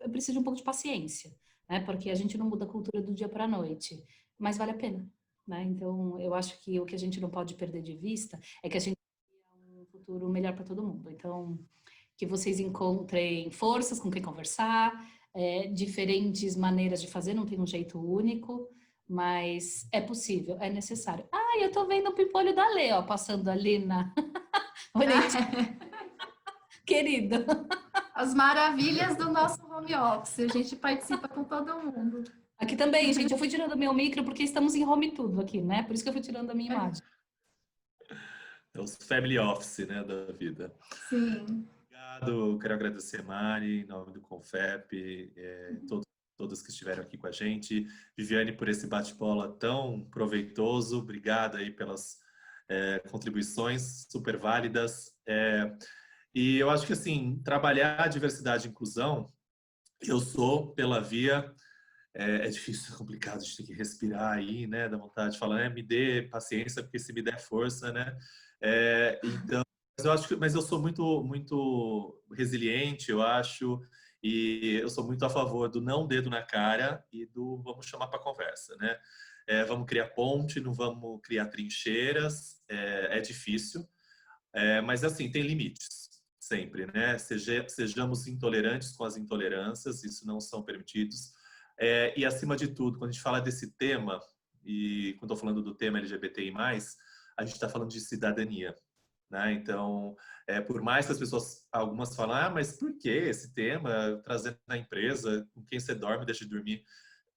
Speaker 3: é preciso um pouco de paciência, né? Porque a gente não muda a cultura do dia para a noite, mas vale a pena, né? Então, eu acho que o que a gente não pode perder de vista é que a gente tem um futuro melhor para todo mundo. Então, que vocês encontrem forças com quem conversar, diferentes maneiras de fazer, não tem um jeito único, mas é possível, é necessário. Ah, eu tô vendo o pimpolho da Lê, ó, passando ali na... Querido.
Speaker 1: As maravilhas do nosso home office, a gente participa com todo mundo.
Speaker 3: Aqui também, gente, eu fui tirando meu micro porque estamos em home tudo aqui, né? Por isso que eu fui tirando a minha imagem.
Speaker 2: É os family office, né, da vida.
Speaker 1: Sim.
Speaker 2: Obrigado, quero agradecer, Mari, em nome do Confep, todos que estiveram aqui com a gente. Viviane, por esse bate-bola tão proveitoso, obrigada aí pelas contribuições super válidas. E eu acho que, assim, trabalhar a diversidade e inclusão, eu sou pela via... É difícil, é complicado, a gente tem que respirar aí, né, dá vontade de falar, me dê paciência, porque se me der força, né, então, mas eu sou muito resiliente, eu acho, e eu sou muito a favor do não dedo na cara e do vamos chamar para conversa, né, vamos criar ponte, não vamos criar trincheiras, é difícil, mas assim, tem limites, sempre, né, sejamos intolerantes com as intolerâncias, isso não são permitidos. E, acima de tudo, quando a gente fala desse tema, e quando estou falando do tema LGBTI+, a gente está falando de cidadania, né? Então, por mais que as pessoas, algumas falam, mas por que esse tema, trazendo na empresa, com quem você dorme, deixa de dormir?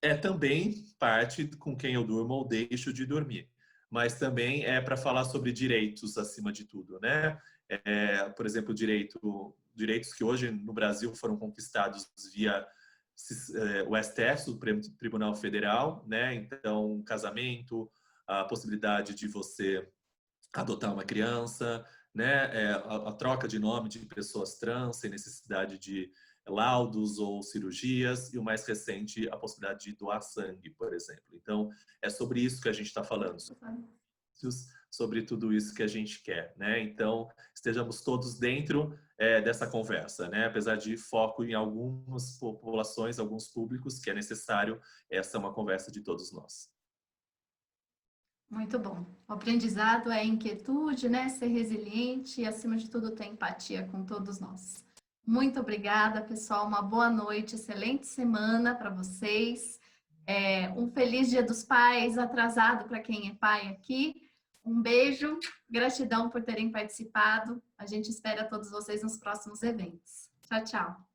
Speaker 2: É também parte com quem eu durmo ou deixo de dormir, mas também é para falar sobre direitos, acima de tudo, né? Por exemplo, direitos que hoje no Brasil foram conquistados via o STF, Supremo Tribunal Federal, né? Então, casamento, a possibilidade de você adotar uma criança, né? A troca de nome de pessoas trans sem necessidade de laudos ou cirurgias, e o mais recente, a possibilidade de doar sangue, por exemplo. Então, é sobre isso que a gente está falando. sobre tudo isso que a gente quer, né? Então, estejamos todos dentro dessa conversa, né? Apesar de foco em algumas populações, alguns públicos, que é necessário, essa é uma conversa de todos nós.
Speaker 1: Muito bom. O aprendizado é inquietude, né? Ser resiliente e, acima de tudo, ter empatia com todos nós. Muito obrigada, pessoal. Uma boa noite, excelente semana para vocês. Um feliz Dia dos Pais, atrasado para quem é pai aqui. Um beijo, gratidão por terem participado. A gente espera todos vocês nos próximos eventos. Tchau, tchau.